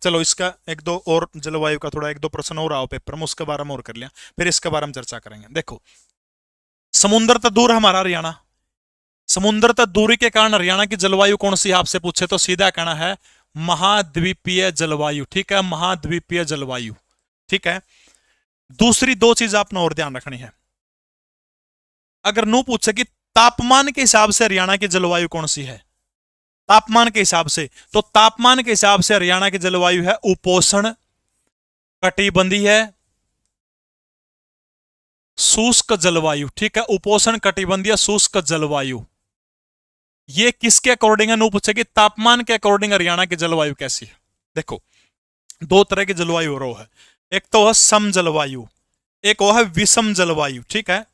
चलो इसका एक दो और जलवायु का थोड़ा एक दो प्रश्न और आओ पेपर में, उसके बारे में और कर लिया, फिर इसके बारे में चर्चा करेंगे। देखो, समुद्र तक दूर है हमारा हरियाणा, समुद्र तक दूरी के कारण हरियाणा की जलवायु कौन सी है आपसे पूछे तो सीधा कहना है महाद्वीपीय जलवायु, ठीक है, महाद्वीपीय जलवायु, ठीक है। दूसरी दो चीज आपने और ध्यान रखनी है, अगर नू पूछे कि तापमान के हिसाब से हरियाणा की जलवायु कौन सी है, तापमान के हिसाब से, तो तापमान के हिसाब से हरियाणा की जलवायु है उपोष्ण कटिबंधीय है, शुष्क जलवायु, ठीक है, उपोष्ण कटिबंधीय शुष्क जलवायु। ये किसके अकॉर्डिंग है? नो पूछे कि तापमान के अकॉर्डिंग हरियाणा की जलवायु कैसी है। देखो, दो तरह की जलवायु रो है, एक तो है सम जलवायु, एक वो है विषम जलवायु, ठीक है।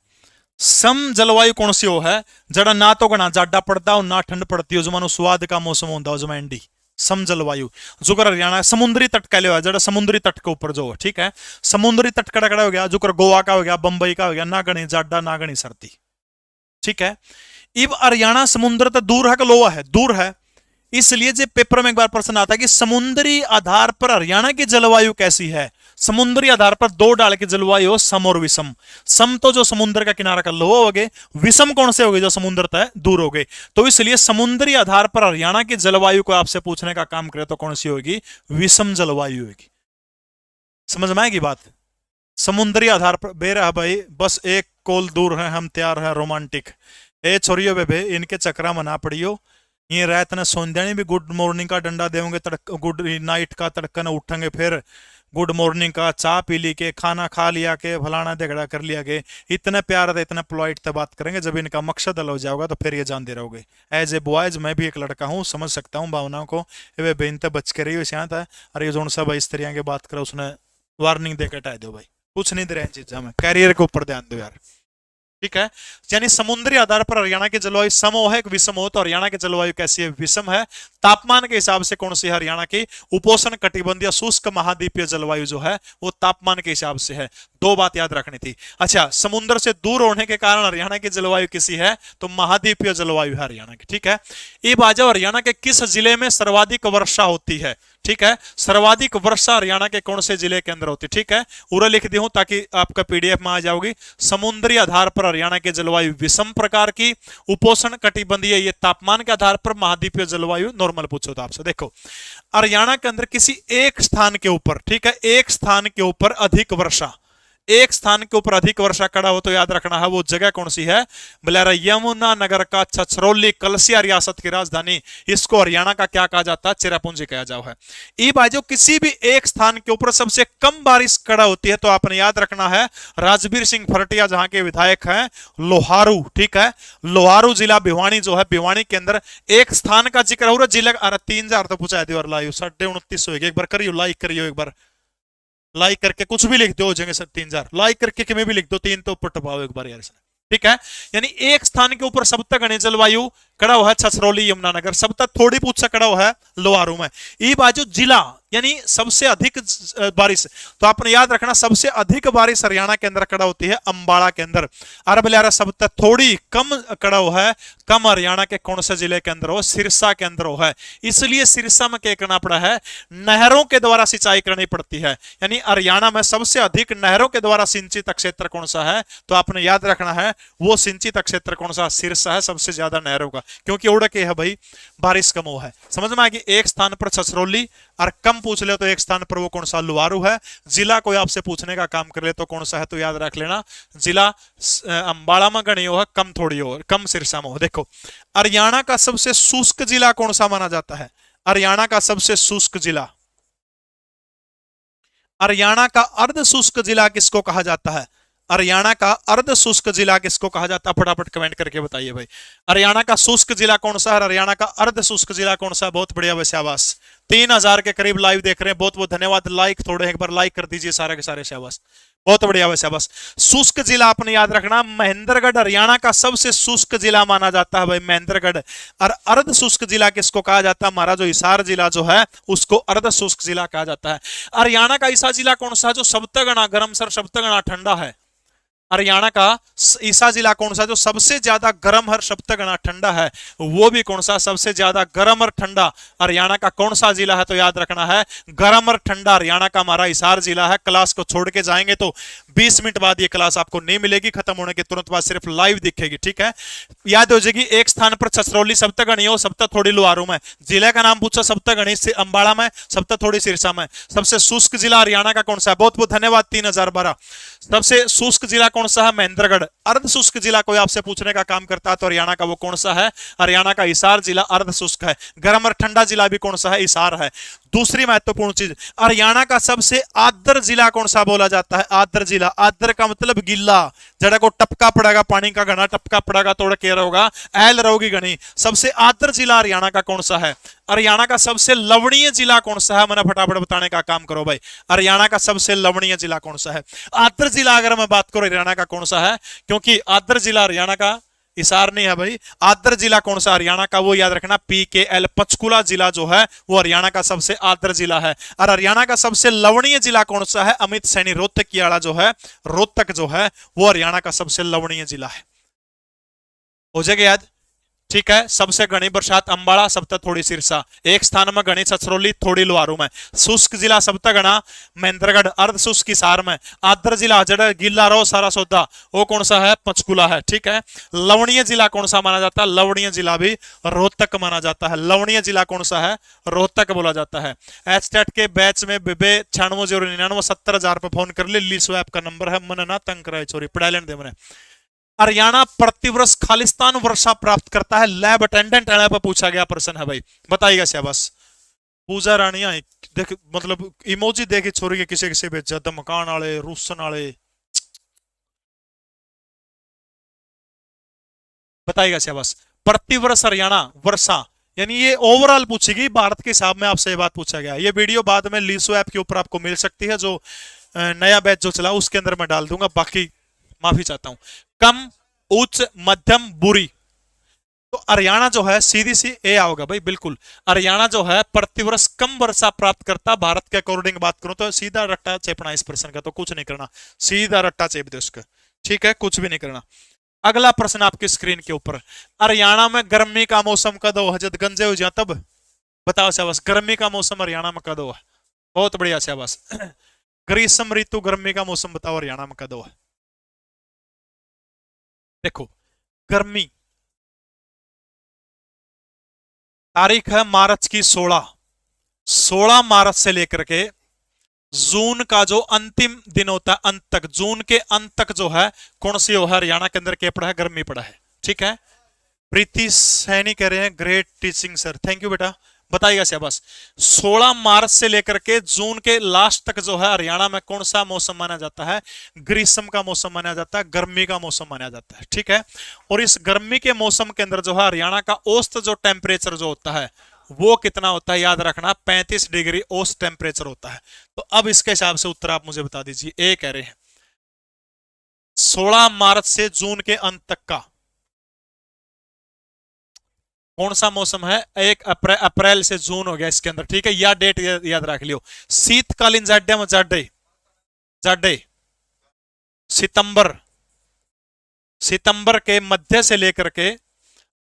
सम जलवायु कौन सी हो है? जड़ा ना तो घना जाडा पड़ता हो ना ठंड पड़ती हो, जो मानो स्वाद का मौसम होता हो, जो एंडी सम जलवायु। जो कर हरियाणा समुद्री तट कह लिया, जड़ा समुद्री तट के ऊपर जो है, ठीक है, समुद्री तट कड़ा कड़ा हो गया, जो कर गोवा का हो गया, बंबई का हो गया, ना गणी जाडा ना गणी सर्दी, ठीक है। इब हरियाणा समुद्र तक दूर है कि लोहा है? दूर है, इसलिए जो पेपर में एक बार प्रश्न आता है कि समुद्री आधार पर हरियाणा की जलवायु कैसी है, समुद्री आधार पर दो डाल की जलवायु हो, सम और विषम। सम तो जो समुद्र का किनारा का लोहा हो गए, विषम कौन से हो गए? जो समुद्र तक दूर हो गए। तो इसलिए समुद्री आधार पर हरियाणा की जलवायु को आपसे पूछने का काम करे तो कौन सी होगी? विषम जलवायु होगी। समझ में आएगी बात? समुद्री आधार पर बेरा भाई, बस एक कोल दूर है, हम तैयार है रोमांटिक। ए छोरियो बेबे, इनके चक्रा मना पड़ियो, ये रात ने सोंदे भी गुड मॉर्निंग का डंडा देंगे, गुड नाइट का तड़कन उठेंगे, फिर गुड मॉर्निंग का चाय पी ली के, खाना खा लिया के, फलाना झगड़ा कर लिया के, इतने प्यार इतने पोलाइट से बात करेंगे। जब इनका मकसद अलग हो जाएगा तो फिर ये जानते रहोगे। एज ए बॉयज मैं भी एक लड़का हूँ, समझ सकता हूँ भावनाओं को। वे बेन तो बच के रही हो शांत है, अरे जो सब इस तरह की बात करो, उसने वार्निंग दे के हटा दो भाई, कुछ नहीं दे रहे चीजा में, कैरियर के ऊपर ध्यान दो यार, ठीक है। यानी समुद्री आधार पर हरियाणा की जलवायु सम हो है कि विषम हो? तो हरियाणा की जलवायु कैसी है? विषम है। तापमान के हिसाब से कौन सी है हरियाणा की? उपोष्ण कटिबंधीय शुष्क महाद्वीपीय जलवायु जो है वो तापमान के हिसाब से है। दो बात याद रखनी थी। अच्छा, समुद्र से दूर होने के कारण हरियाणा की जलवायु किसी है? तो महाद्वीपीय जलवायु है हरियाणा की, ठीक है। अब आ जाओ, हरियाणा के किस जिले में सर्वाधिक वर्षा होती है? ठीक है, सर्वाधिक वर्षा हरियाणा के कौन से जिले के अंदर होती है? ठीक है, पूरा लिख दी हूं ताकि आपका पीडीएफ में आ जाओगी। समुद्री आधार पर हरियाणा की जलवायु विषम प्रकार की, उपोष्ण कटिबंधीय ये तापमान के आधार पर, महाद्वीपीय जलवायु नॉर्मल पूछो तो आपसे। देखो, हरियाणा के अंदर किसी एक स्थान के ऊपर, ठीक है, एक स्थान के ऊपर अधिक वर्षा, एक स्थान के ऊपर अधिक वर्षा कड़ा हो तो याद रखना है वो जगह कौन सी है? बलेरा यमुना नगर का छछरौली कलसिया रियासत की राजधानी, इसको हरियाणा का क्या कहा जाता है? चेरापूंजी कहा जाओ है। ई बाजू किसी भी एक स्थान के ऊपर सबसे कम बारिश कड़ा होती है तो आपने याद रखना है राजवीर सिंह फरटिया जहां के विधायक हैं लोहारू, ठीक है, लोहारू जिला भिवानी जो है, भिवानी के अंदर एक स्थान का जिक्र हो रहा जिला। अरे 3000 तो पूछा है लाइव 29:30 हो, एक बार करियो, लाइक करियो, एक बार लाइक करके कुछ भी लिख दो हो जाएंगे सर 3000, लाइक करके किमें भी लिख दो, 3 तो ऊपर टपाओ एक बार यार इसने, ठीक है। यानी एक स्थान के ऊपर सब तक घनी जलवायु कड़ाव है छछरौली यमुनानगर सब तक थोड़ी पूछ सा कड़ाव है लोहारू में। ई बाजू जिला यानी सबसे अधिक बारिश, तो आपने याद रखना सबसे अधिक बारिश हरियाणा के अंदर कड़ा होती है अंबाला के अंदर। अरब लियारा सब तक थोड़ी कम कड़ा है, कम हरियाणा के कौन से जिले के अंदर हो, सिरसा के अंदर हो है। इसलिए सिरसा में क्या करना पड़ा है, नहरों के द्वारा सिंचाई करनी पड़ती है। यानी हरियाणा में सबसे अधिक नहरों के द्वारा सिंचित क्षेत्र कौन सा है, तो आपने याद रखना है वो सिंचित क्षेत्र कौन सा, सिरसा है सबसे ज्यादा नहरों का, क्योंकि उड़ के है भाई बारिश कम हो है। समझ में आ गई। एक स्थान पर छछरौली और कम पूछ ले तो एक स्थान पर वो कौन सा लुवारू है। जिला कोई आपसे पूछने का काम कर ले तो कौन सा है, तो याद रख लेना जिला अंबाला में गणी हो है, कम थोड़ी हो, कम सिरसा में हो। देखो हरियाणा का सबसे शुष्क जिला कौन सा माना जाता है, हरियाणा का सबसे शुष्क जिला, हरियाणा का अर्ध शुष्क जिला किसको कहा जाता है, हरियाणा का अर्ध शुष्क जिला किसको कहा जाता है, फटाफट कमेंट करके बताइए भाई। हरियाणा का शुष्क जिला कौन सा है, हरियाणा का अर्ध शुष्क जिला कौन सा है। बहुत बढ़िया भाई, शाबाश। 3000 के करीब लाइव देख रहे हैं, बहुत बहुत धन्यवाद। लाइक थोड़े एक बार लाइक कर दीजिए सारे के सारे, शाबाश, बहुत बढ़िया भाई, शाबाश। शुष्क जिला आपने याद रखना महेंद्रगढ़ हरियाणा का सबसे शुष्क जिला माना जाता है भाई, महेंद्रगढ़। और अर्ध शुष्क जिला किसको कहा जाता है, हमारा जो हिसार जिला जो है उसको अर्ध शुष्क जिला कहा जाता है। हरियाणा का ऐसा जिला कौन सा है जो सबसे गणा गर्म सर सबसे गणा ठंडा है, हरियाणा का ईसा जिला कौन सा जो सबसे ज्यादा गर्म और सबसे गणा ठंडा है, वो भी कौन सा सबसे ज्यादा गर्म और ठंडा हरियाणा का कौन सा जिला है, तो याद रखना है गर्म और ठंडा हरियाणा का हमारा हिसार जिला है। क्लास को छोड़ के जाएंगे तो 20 मिनट बाद ये क्लास आपको नहीं मिलेगी, खत्म होने के तुरंत बाद सिर्फ लाइव दिखेगी, ठीक है। याद हो जाएगी। एक स्थान पर छछरौली सप्तगणी हो, सप्त थोड़ी लुहारू में। जिले का नाम पूछा सप्तगणी से अंबाला में, सप्त थोड़ी सिरसा में। सबसे शुष्क जिला हरियाणा का कौन सा है, बहुत बहुत धन्यवाद 3012। सबसे शुष्क जिला कौन सा है, महेंद्रगढ़। अर्ध शुष्क जिला कोई आपसे पूछने का काम करता है तो हरियाणा का वो कौन सा है, हरियाणा का हिसार जिला अर्ध शुष्क है। गर्म और ठंडा जिला भी कौन सा है, हिसार है। दूसरी महत्वपूर्ण चीज, हरियाणा का सबसे आर्द्र जिला कौन सा बोला जाता है, आर्द्र जिला। आर्द्र का मतलब गीला, जड़ा को टपका पड़ेगा पानी का घना टपका पड़ेगा तो के रहोगा एल रहोगी घनी। सबसे आर्द्र जिला हरियाणा का कौन सा है, हरियाणा का सबसे लवणीय जिला कौन सा है, मैंने फटाफट बताने का काम करो भाई। हरियाणा का सबसे लवणीय जिला कौन सा है। आर्द्र जिला अगर मैं बात करूं हरियाणा का कौन सा है, क्योंकि आर्द्र जिला हरियाणा का हिसार नहीं है भाई। आर्द्र जिला कौन सा हरियाणा का, वो याद रखना PKL पंचकुला जिला जो है वो हरियाणा का सबसे आर्द्र जिला है। और हरियाणा का सबसे लवणीय जिला कौन सा है, अमित सैनी रोहतक की आड़ा जो है, रोहतक जो है वो हरियाणा का सबसे लवणीय जिला है। हो जाएगा याद, ठीक है। सबसे घनी बरसात अंबाला, सबसे थोड़ी सिरसा। एक स्थान में घनी छछरौली, थोड़ी लुहारू में। शुष्क जिला सबसे घना महेंद्रगढ़, अर्ध शुष्क हिसार में। आर्द्र जिला जड़ गीला रहो सारा सौदा, वो कौन सा है, पंचकुला है, ठीक है। लवणीय जिला कौन सा माना जाता है, लवणीय जिला भी रोहतक माना जाता है। लवणीय जिला कौन सा है, रोहतक बोला जाता है। एचटेट के बैच में बेबे 96 70,000 पे फोन कर ले, लीसो ऐप का नंबर है। मन ना तंग कराए छोरी, पढ़ा लेने दे मैंने। हरियाणा प्रतिवर्ष खालिस्तान वर्षा प्राप्त करता है, लैब अटेंडेंट पर पूछा गया प्रश्न है भाई, बताइएगा शाबाश। पूजा रानिया देख, मतलब इमोजी देखे छोरी के किसी किसी भेजा, धमकान वाले रूसन वाले, बताइएगा शाबाश। प्रतिवर्ष हरियाणा वर्षा, यानी ये ओवरऑल पूछेगी भारत के हिसाब में आपसे ये बात पूछा गया। ये वीडियो बाद में लीसो ऐप के ऊपर आपको मिल सकती है, जो नया बैच जो चला उसके अंदर मैं डाल दूंगा। बाकी माफी चाहता हूं। कम, उच्च, मध्यम, बुरी, तो हरियाणा जो है सीधी सी ए आओगा भाई, बिल्कुल। हरियाणा जो है प्रतिवर्ष कम वर्षा प्राप्त करता, भारत के अकॉर्डिंग बात करूं तो सीधा रट्टा चेपना इस प्रश्न का, तो कुछ नहीं करना, सीधा रट्टा चेप दे उसका, ठीक है, कुछ भी नहीं करना। अगला प्रश्न आपकी स्क्रीन के ऊपर, हरियाणा में गर्मी का मौसम कद हो, जब गंजे हो जाए तब, बताओ शाबाश। गर्मी का मौसम हरियाणा में कद हो, बहुत बढ़िया शाबाश। ग्रीष्म ऋतु गर्मी का मौसम बताओ हरियाणा में कद हो। देखो गर्मी, तारीख है मार्च की 16 मार्च से लेकर के जून का जो अंतिम दिन होता है अंत तक, जून के अंत तक जो है कौन सी हो है हरियाणा के अंदर क्या पड़ा है, गर्मी पड़ा है, ठीक है। प्रीति सैनी कह रहे हैं great teaching sir, thank you बेटा, बताइएगा शाबाश। 16 मार्च से लेकर के जून के लास्ट तक जो है हरियाणा में कौन सा मौसम माना जाता है, ग्रीष्म का मौसम माना जाता है, गर्मी का मौसम माना जाता है, ठीक है। और इस गर्मी के मौसम के अंदर जो है हरियाणा का औसत जो टेम्परेचर जो होता है वो कितना होता है, याद रखना 35 डिग्री औसत टेम्परेचर होता है। तो अब इसके हिसाब से उत्तर आप मुझे बता दीजिए। ए कह रहे हैं 16 मार्च से जून के अंत तक का कौन सा मौसम है? 1 अप्रैल से जून हो गया इसके अंदर, ठीक है, या डेट याद रख लियो। शीतकालीन जाड्या जाडे जाडे सितंबर, सितंबर के मध्य से लेकर के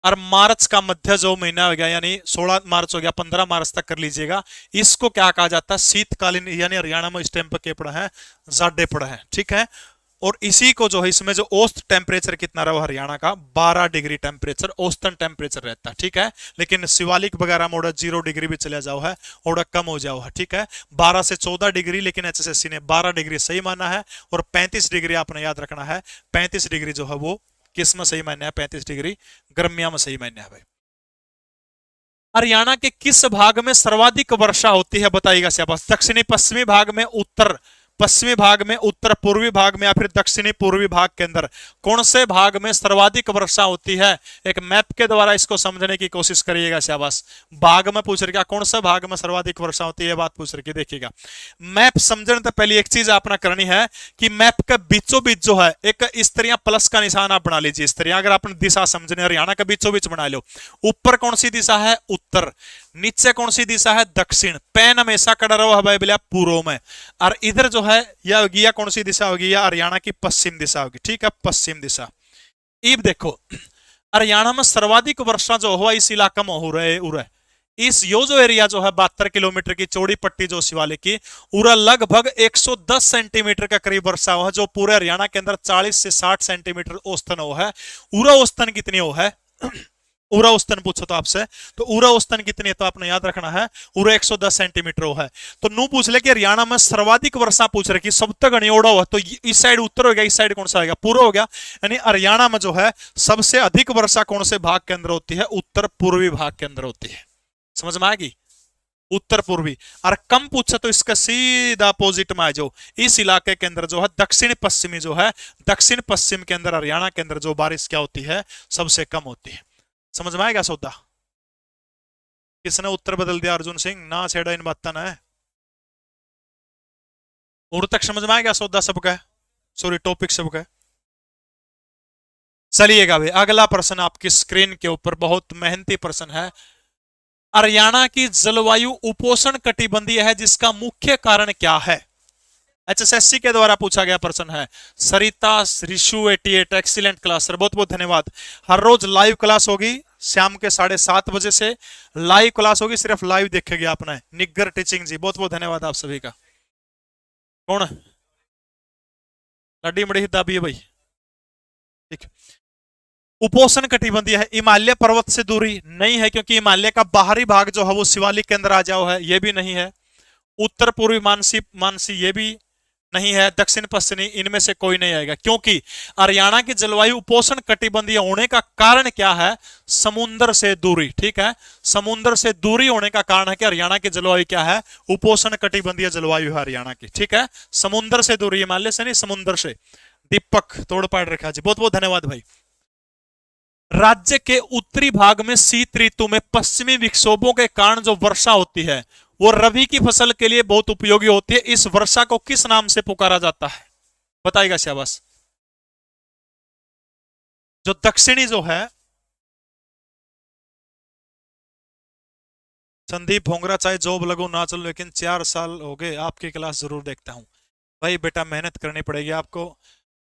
और मार्च का मध्य जो महीना हो गया, यानी 16 मार्च हो गया, 15 मार्च तक कर लीजिएगा। इसको क्या कहा जाता है? शीतकालीन, यानी हरियाणा में इस टाइम पर क्या पड़ा है? जाडे पड़ा है, ठीक है। और इसी को जो है, इसमें जो औसत टेम्परेचर कितना रहा हरियाणा का? 12 डिग्री टेम्परेचर औसतन टेम्परेचर रहता है, ठीक है। लेकिन शिवालिक वगैरह में 0 डिग्री भी चले जाओ है और कम हो जाओ है, ठीक है। 12 से 14 डिग्री, लेकिन एचएसएससी ने 12 डिग्री सही माना है। और 35 डिग्री आपने याद रखना है, 35 डिग्री जो है वो किस में सही मान्य है? 35 डिग्री गर्मिया में सही मान्य है भाई। हरियाणा के किस भाग में सर्वाधिक वर्षा होती है बताइएगा शाबाश। दक्षिणी पश्चिमी भाग में, उत्तर पश्चिमी भाग में, उत्तर पूर्वी भाग में, या फिर दक्षिणी पूर्वी भाग के अंदर कौन से भाग में सर्वाधिक वर्षा होती है? एक मैप के द्वारा इसको समझने की कोशिश करिएगा शाबाश। भाग में पूछ रखा, कौन सा भाग में सर्वाधिक वर्षा होती है, बात पूछ रखी। देखिएगा, मैप समझने तो पहले एक चीज आपने करनी है कि मैप के बीचों बीच जो है एक इस तरह प्लस का निशान आप बना लीजिए। इस तरह अगर आपने दिशा समझने, हरियाणा के बीचों बीच बना लो। ऊपर कौन सी दिशा है? उत्तर। नीचे कौन सी दिशा है? दक्षिण। पैन हमेशा कड़ा रहो है भाई बोलिया पूर्व में। और इधर जो है यह होगी, या कौन सी दिशा होगी? या हरियाणा की पश्चिम दिशा होगी, ठीक है, पश्चिम दिशा। अब देखो, हरियाणा में सर्वाधिक वर्षा जो हुआ इस इलाका में हो रहे इस यो जो एरिया जो है 72 किलोमीटर की चौड़ी पट्टी जो शिवालिक की, उरा लगभग 110 सेंटीमीटर का करीब वर्षा हुआ, जो पूरे हरियाणा के अंदर 40 से 60 सेंटीमीटर औसतन हो है। उरा औसतन कितनी हो है? उरा औसतन पूछो तो आपसे, तो उरा औसतन कितनी है? तो आपने याद रखना है उरा 110 सेंटीमीटर है। तो नू पूछ ले कि हरियाणा में सर्वाधिक वर्षा पूछ रही, सब तक गणियोड़ा हुआ, तो इस साइड उत्तर हो गया, इस साइड कौन सा आएगा? पूर्व हो गया। यानी हरियाणा में जो है सबसे अधिक वर्षा कौन से भाग के अंदर होती है? उत्तर पूर्वी भाग के अंदर होती है। समझ में आएगी? उत्तर पूर्वी। और कम पूछे तो इसका सीधा अपोजिट में आ जाओ, इस इलाके के अंदर जो है दक्षिण पश्चिमी जो है, दक्षिण पश्चिम के अंदर हरियाणा के अंदर जो बारिश क्या होती है? सबसे कम होती है। समझ में आएगा सौदा? किसने उत्तर बदल दिया? अर्जुन सिंह ना छेड़ा इन बात ना है। और तक समझ में आएगा सौदा सबका? सॉरी, टॉपिक सबका। चलिएगा भाई, अगला प्रश्न आपकी स्क्रीन के ऊपर बहुत मेहनती प्रश्न है। हरियाणा की जलवायु उपोष्ण कटिबंधीय है, जिसका मुख्य कारण क्या है? एचएसएससी के द्वारा पूछा गया प्रश्न है। सरिता रिशु 88, एक्सीलेंट क्लास सर, बहुत बहुत धन्यवाद। हर रोज लाइव क्लास होगी शाम के 7:30 बजे से लाइव क्लास होगी, सिर्फ लाइव देखेंगे आपने। निग्गर टीचिंग जी, बहुत बहुत धन्यवाद आप सभी का। कौन लड्डी मड़ी दाबी है भाई? ठीक। उपोष्ण कटिबंधीय है, हिमालय पर्वत से दूरी नहीं है, क्योंकि हिमालय का बाहरी भाग जो है वो शिवालिक के अंदर आ जाओ है, ये भी नहीं है। उत्तर पूर्वी मानसी ये भी नहीं है। दक्षिण पश्चिमी इनमें से कोई नहीं आएगा, क्योंकि हरियाणा की जलवायु उपोष्ण कटिबंधीय होने का कारण क्या है? समुद्र से दूरी, ठीक है, समुद्र से दूरी होने का कारण है कि हरियाणा की जलवायु क्या है? उपोष्ण कटिबंधीय जलवायु है हरियाणा की, ठीक है। समुद्र से दूरी, हिमालय से नहीं, समुद्र से। दीपक तोड़पाड़ रखा जी, बहुत बहुत धन्यवाद भाई। राज्य के उत्तरी भाग में शीत ऋतु में पश्चिमी विक्षोभों के कारण जो वर्षा होती है वो रबी की फसल के लिए बहुत उपयोगी होती है। इस वर्षा को किस नाम से पुकारा जाता है? बताइएगा शाबाश। जो दक्षिणी जो है, संदीप भोंगरा, चाहे जॉब लगो ना चलो, लेकिन 4 साल हो गए आपकी क्लास जरूर देखता हूं। भाई बेटा मेहनत करनी पड़ेगी आपको।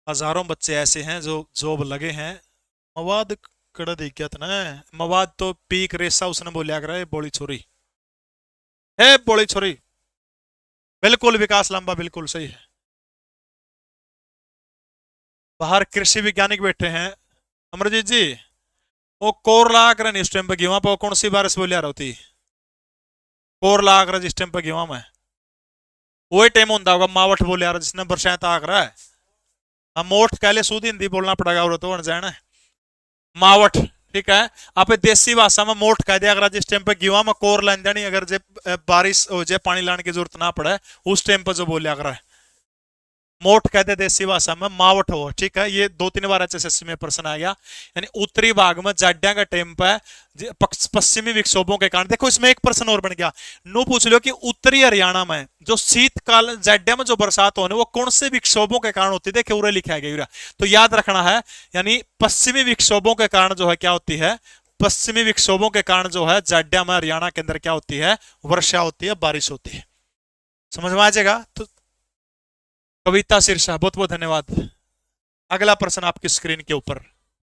हजारों बच्चे ऐसे हैं जो जॉब लगे हैं। मवाद कड़ा दिक्कत ना, मवाद तो पीक रेसा उसने बोलिया कर बोली छोरी है, बोली छोरी। बिल्कुल विकास लंबा, बिल्कुल सही है। बाहर कृषि वैज्ञानिक बैठे हैं। अमरजीत जी, वो कोर लाग रहा इस टाइम पे गेहूं पर कौन सी बारिश बोलिया रहती? कोर लाग रहा जिस टाइम पे गेहूं में वही टाइम होता होगा मावठ बोलिया रहा जिसने बरसात आग रहा है। हम मोठ कहले सूद हिंदी बोलना पड़ेगा और तो जाना है मावठ, ठीक है। आप देसी भाषा में मोठ कह दिया अगर जिस टाइम पे गेहूं में कोर लाइन जानी, अगर जे बारिश हो जाए पानी लाने की जरूरत ना पड़े उस टाइम पे जो बोलिया कर है मोठ कहते देसी भाषा में मावठ हो, ठीक है। ये 2-3 बार एचएसएससी में प्रश्न आ गया। यानी उत्तरी भाग में जाड्या का टाइम पे पश्चिमी विक्षोभों के कारण। देखो इसमें एक प्रश्न और बन गया, नो पूछ लो कि उत्तरी हरियाणा में जो शीतकाल जाड्या में जो बरसात होने वो कौन से विक्षोभों के कारण होती है? देखिए उरे लिखा गया, तो याद रखना है, यानी पश्चिमी विक्षोभों के कारण जो है क्या होती है? पश्चिमी विक्षोभों के कारण जो है जाड्या में हरियाणा के अंदर क्या होती है, वर्षा होती है, बारिश होती है। समझ में आ जाएगा। तो कविता शीर्षा, बहुत बहुत धन्यवाद। अगला प्रश्न आपकी स्क्रीन के ऊपर,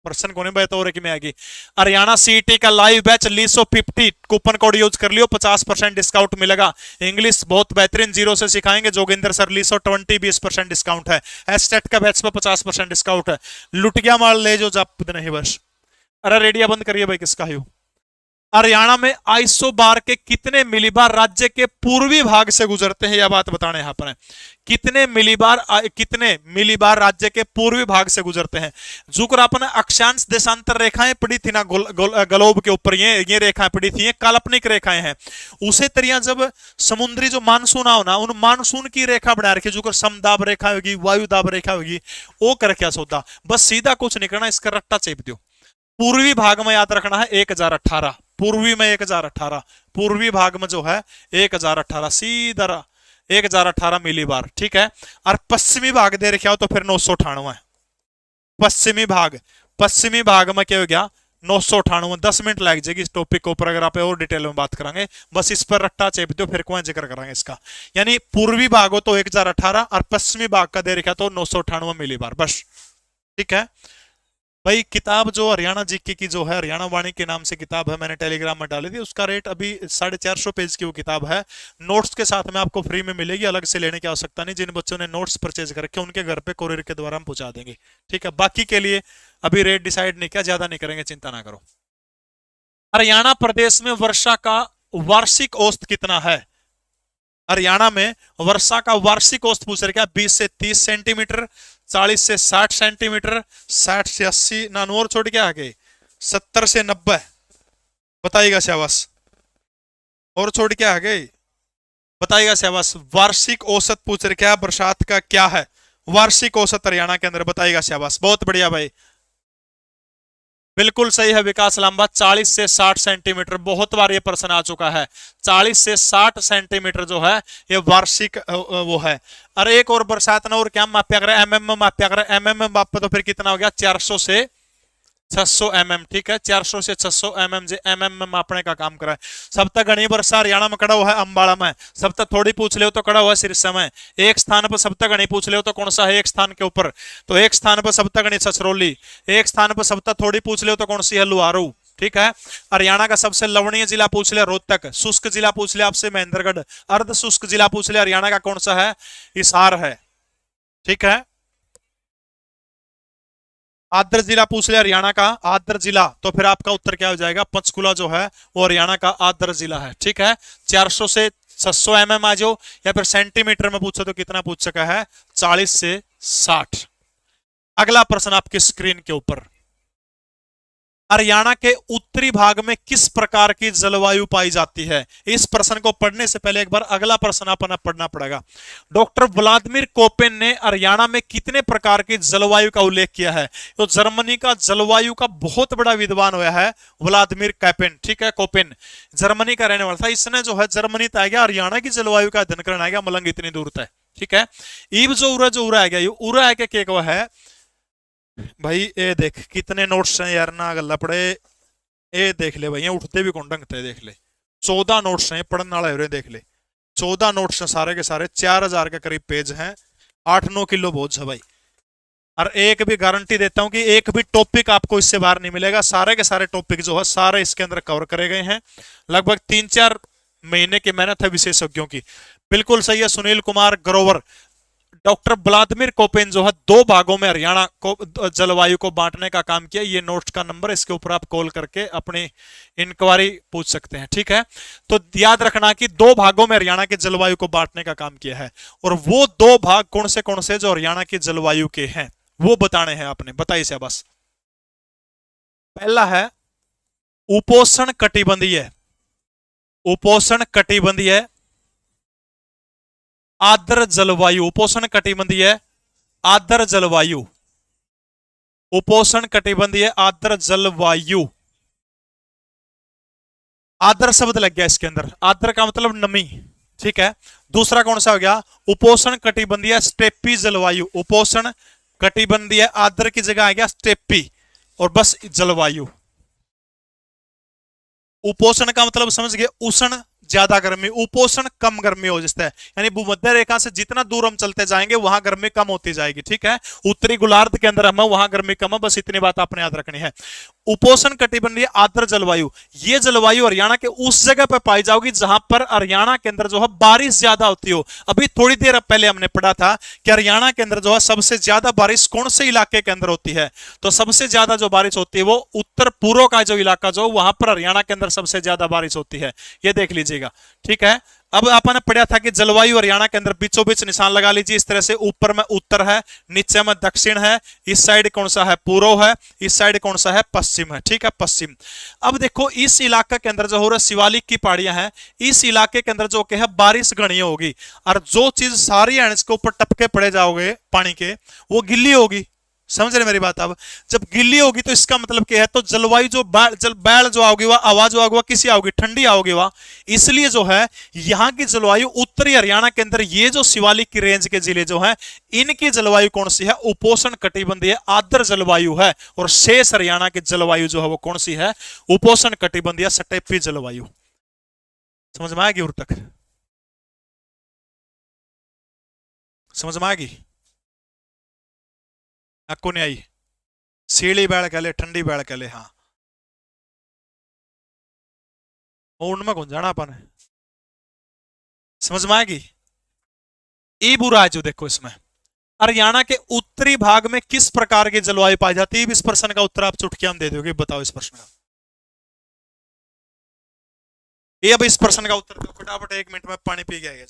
प्रश्न को नहीं बेहतर हो रही कि मैं आगे। हरियाणा सीईटी का लाइव बैच लीसो 50 कूपन कोड यूज कर लियो, 50% डिस्काउंट मिलेगा। इंग्लिश बहुत बेहतरीन जीरो से सिखाएंगे जोगिंदर सर। लीसो 20% डिस्काउंट है। एसटेट का बैच पर 50% डिस्काउंट है। लुट गया माल ले जो जब नहीं बस। अरे रेडिया बंद करिए भाई, किसका है? हरियाणा में आइसोबार के कितने मिलीबार राज्य के पूर्वी भाग से गुजरते हैं, यह बात बताने यहां पर है। कितने मिलीबार राज्य के पूर्वी भाग से गुजरते हैं। जुकर आपने अक्षांश देशांतर रेखाएं पड़ी थी ना ग्लोब के ऊपर, ये रेखाएं पड़ी थी, ये काल्पनिक रेखाएं हैं। उसे तरिया जब समुद्री जो मानसून आओ ना, उन मानसून की रेखा बना रखी, जुकर समदाब रेखा होगी, वायुदाब रेखा होगी, वो कर क्या सौदा। बस सीधा कुछ नहीं करना, इसका रट्टा चेप दो। पूर्वी भाग में याद रखना है 1018, पूर्वी में 1018, पूर्वी भाग में जो है 1018, सीधा 1018 मिलीबार, ठीक है। और पश्चिमी भाग दे रखा हो तो फिर 998 है। पश्चिमी भाग में क्या हो गया, 998। 10 मिनट लग जाएगी इस टॉपिक के ऊपर, अगर आप और डिटेल में बात करेंगे। बस इस पर रट्टा चेप दो, फिर कोई जिक्र करेंगे इसका। यानी पूर्वी भाग हो तो 1018 और पश्चिमी भाग का दे रखा तो 998 मिलीबार, बस, ठीक है भाई। किताब जो हरियाणा जीके की जो है, हरियाणा वाणी के नाम से किताब है, मैंने टेलीग्राम में डाली थी। उसका रेट अभी 450 पेज की वो किताब है। नोट्स के साथ में आपको फ्री में मिलेगी, अलग से लेने की आवश्यकता नहीं। जिन बच्चों ने नोट्स परचेज कर रखे उनके घर पे कोरियर के द्वारा हम पहुंचा देंगे, ठीक है। बाकी के लिए अभी रेट डिसाइड नहीं किया, ज्यादा नहीं करेंगे, चिंता ना करो। हरियाणा प्रदेश में वर्षा का वार्षिक औसत कितना है? हरियाणा में वर्षा का वार्षिक औसत पूछ रहे क्या? 20 से 30 सेंटीमीटर, 40 से 60 सेंटीमीटर, 60 से 80, नानोर छोड़ के आगे 70 से 90, बताइएगा शाबाश। और छोड़ के आगे बताइएगा शाबाश। वार्षिक औसत पूछ रहे क्या, बरसात का क्या है वार्षिक औसत हरियाणा के अंदर, बताइएगा शाबाश, बहुत बढ़िया भाई, बिल्कुल सही है विकास लांबा। 40 से 60 सेंटीमीटर, बहुत बार ये प्रश्न आ चुका है। 40 से 60 सेंटीमीटर जो है ये वार्षिक वो है। अरे एक और बरसात ना, और क्या माप्या करें, एमएम में माप्या करें। एमएम में मापे तो फिर कितना हो गया, 400 से 600 mm, ठीक है। 400 से 600 mm एमएम में मापने का काम करा है। सब तक घनी वर्षा हरियाणा में कड़ा हुआ है अंबाला में, सब तक थोड़ी पूछ ले तो कड़ा हुआ है सिरसा में। एक स्थान पर सब तक घनी पूछ ले तो कौन सा है एक स्थान के ऊपर, तो एक स्थान पर सब तक घनी छछरौली। एक स्थान पर सब तक थोड़ी पूछ ले तो कौन सी है, लुहारू, ठीक है। हरियाणा का सबसे लवणीय जिला पूछ ले रोहतक, शुष्क जिला पूछ ले आपसे महेंद्रगढ़, अर्ध शुष्क जिला पूछ ले हरियाणा का कौन सा है, हिसार है, ठीक है। आर्द्र जिला पूछ ले हरियाणा का, आर्द्र जिला, तो फिर आपका उत्तर क्या हो जाएगा, पंचकुला जो है वो हरियाणा का आर्द्र जिला है, ठीक है। 400 से 600 mm आ जाओ, या फिर सेंटीमीटर में पूछो तो कितना पूछ सका है, 40 से 60। अगला प्रश्न आपकी स्क्रीन के ऊपर, हरियाणा के उत्तरी भाग में किस प्रकार की जलवायु पाई जाती है? इस प्रश्न को पढ़ने से पहले एक बार अगला प्रश्न अपना पढ़ना पड़ेगा। डॉक्टर व्लादिमीर कोपेन ने हरियाणा में कितने प्रकार की जलवायु का उल्लेख किया है? तो जर्मनी का जलवायु का बहुत बड़ा विद्वान हुआ है व्लादिमीर कोपेन, ठीक है। कोपेन जर्मनी का रहने वाला था। इसने जो है जर्मनी तय गया, हरियाणा की जलवायु का अध्ययन करना गया, मलंग इतनी दूर तय, ठीक है। ईब जो उरा आ गया, ये उरा है क्या है भाई, ये देख कितने नोट्स हैं यार ना गल्ला पड़े, ये देख ले भाई, ये उठते भी कौन ढंगते, देख ले 14 नोट्स हैं पढ़ने वाले, देख ले 14 नोट्स हैं सारे के सारे, 4000 के करीब पेज हैं, 8-9 किलो बोझ है भाई। और एक भी गारंटी देता हूं कि एक भी टॉपिक आपको इससे बाहर नहीं मिलेगा। सारे के सारे टॉपिक जो है सारे इसके अंदर कवर करे गए हैं। लगभग 3-4 महीने की मेहनत है विशेषज्ञों की। बिल्कुल सही है Sunil Kumar Grover. Doctor Vladimir Koppen जो है 2 भागों में हरियाणा को जलवायु को बांटने का काम किया। ये नोट्स का नंबर, इसके ऊपर आप कॉल करके अपनी इंक्वायरी पूछ सकते हैं, ठीक है। तो याद रखना कि 2 भागों में हरियाणा की जलवायु को बांटने का काम किया है, और वो 2 भाग कौन से जो हरियाणा की जलवायु के हैं वो बताने हैं आपने, बताइए से बस। पहला है उपोष्ण कटिबंधीय, उपोष्ण कटिबंधीय आर्द्र जलवायु, उपोष्ण कटिबंधीय आर्द्र जलवायु, उपोष्ण कटिबंधीय आर्द्र जलवायु। आर्द्र शब्द लग गया इसके अंदर, आर्द्र का मतलब नमी, ठीक है। दूसरा कौन सा हो गया, उपोष्ण कटिबंधीय स्टेपी जलवायु, उपोष्ण कटिबंधीय आर्द्र की जगह आ गया स्टेपी, और बस जलवायु। उपोषण का मतलब समझ गए, उष्ण ज्यादा गर्मी, उपोषण कम गर्मी हो जाता है, यानी भूमध्य रेखा से जितना दूर हम चलते जाएंगे वहां गर्मी कम होती जाएगी, ठीक है। उत्तरी गोलार्ध के अंदर हम वहां गर्मी कम है, बस इतनी बात आपने याद रखनी है। उपोषण कटिबंधीय आर्द्र जलवायु, ये जलवायु हरियाणा के उस जगह पर पाई जाओगी जहां पर हरियाणा के अंदर जो है बारिश ज्यादा होती हो। अभी थोड़ी देर पहले हमने पढ़ा था कि हरियाणा के अंदर जो है सबसे ज्यादा बारिश कौन से इलाके के अंदर होती है, तो सबसे ज्यादा जो बारिश होती है वो उत्तर पूर्व का जो इलाका जो वहां पर हरियाणा के अंदर सबसे ज्यादा बारिश होती है, ये देख लीजिएगा, ठीक है। अब आपने पढ़ा था कि जलवायु हरियाणा के अंदर बीचों बीच निशान लगा लीजिए इस तरह से, ऊपर में उत्तर है, नीचे में दक्षिण है, इस साइड कौन सा है पूर्व है, इस साइड कौन सा है पश्चिम है, ठीक है, पश्चिम। अब देखो इस इलाके के अंदर जो हो रहा शिवालिक की पहाड़ियां हैं, इस इलाके के अंदर जो है बारिश घनी होगी, और जो चीज सारी है इसके ऊपर टपके पड़े जाओगे पानी के, वो गिल्ली होगी, समझ रहे मेरी बात। अब जब गिल्ली होगी तो इसका मतलब क्या है, तो जलवायु जो बैल जो आओगी वह आवाज आओगी वह किसी आओगी, ठंडी आओगी वह, इसलिए जो है यहां की जलवायु उत्तरी हरियाणा के अंदर ये जो शिवालिक की रेंज के जिले जो है इनकी जलवायु कौन सी है, उपोषण कटिबंधीय आर्द्र जलवायु है, और शेष हरियाणा की जलवायु जो है वो कौन सी है, उपोषण कटिबंधीय स्टेपी जलवायु। समझ में आएगी? और तक समझ में आएगी? आपको नहीं आई? सीढ़ी बैल कह ले, ठंडी बैल कह ले, हाँ उनमें कौन जाना अपन, समझ में आएगी? ई बुरा है जो देखो इसमें, हरियाणा के उत्तरी भाग में किस प्रकार की जलवायु पाई जाती है, इस प्रश्न का उत्तर आप चुटकियां दे दोगे, बताओ इस प्रश्न का। ये अब इस प्रश्न का उत्तर दो फटाफट, 1 मिनट में पानी पी गया।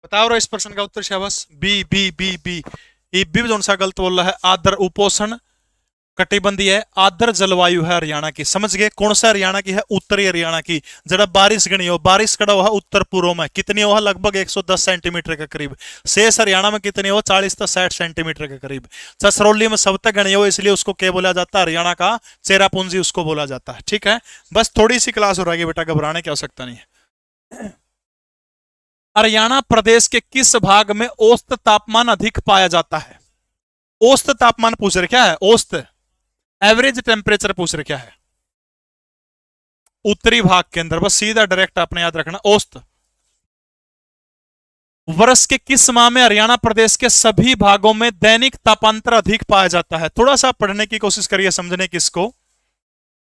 बताओ रहा इस प्रश्न का उत्तर शाबाश। बी बी बी बी ये बी कौन सा गलत बोल रहा है, आर्द्र उपोषण कटिबंधीय है, आर्द्र जलवायु है हरियाणा की, समझ गए? कौन सा हरियाणा की है? उत्तरी हरियाणा की। जरा बारिश गणी हो, बारिश कड़ा हुआ उत्तर पूर्व में कितनी हो, लगभग 110 सेंटीमीटर के करीब। शेष हरियाणा में कितनी हो, 40 से 60 सेंटीमीटर के करीब। छछरौली में सब तक गणी हो, इसलिए उसको क्या बोला जाता है, हरियाणा का चेरापूंजी उसको बोला जाता है, ठीक है। बस थोड़ी सी क्लास हो रही है बेटा, घबराने की आवश्यकता नहीं है। हरियाणा प्रदेश के किस भाग में औसत तापमान अधिक पाया जाता है? औसत तापमान पूछ रहे, क्या है औसत, एवरेज टेम्परेचर पूछ रहे, क्या है? उत्तरी भाग के अंदर, बस सीधा डायरेक्ट आपने याद रखना औसत। वर्ष के किस माह में हरियाणा प्रदेश के सभी भागों में दैनिक तापांतर अधिक पाया जाता है? थोड़ा सा पढ़ने की कोशिश करिए, समझने की इसको।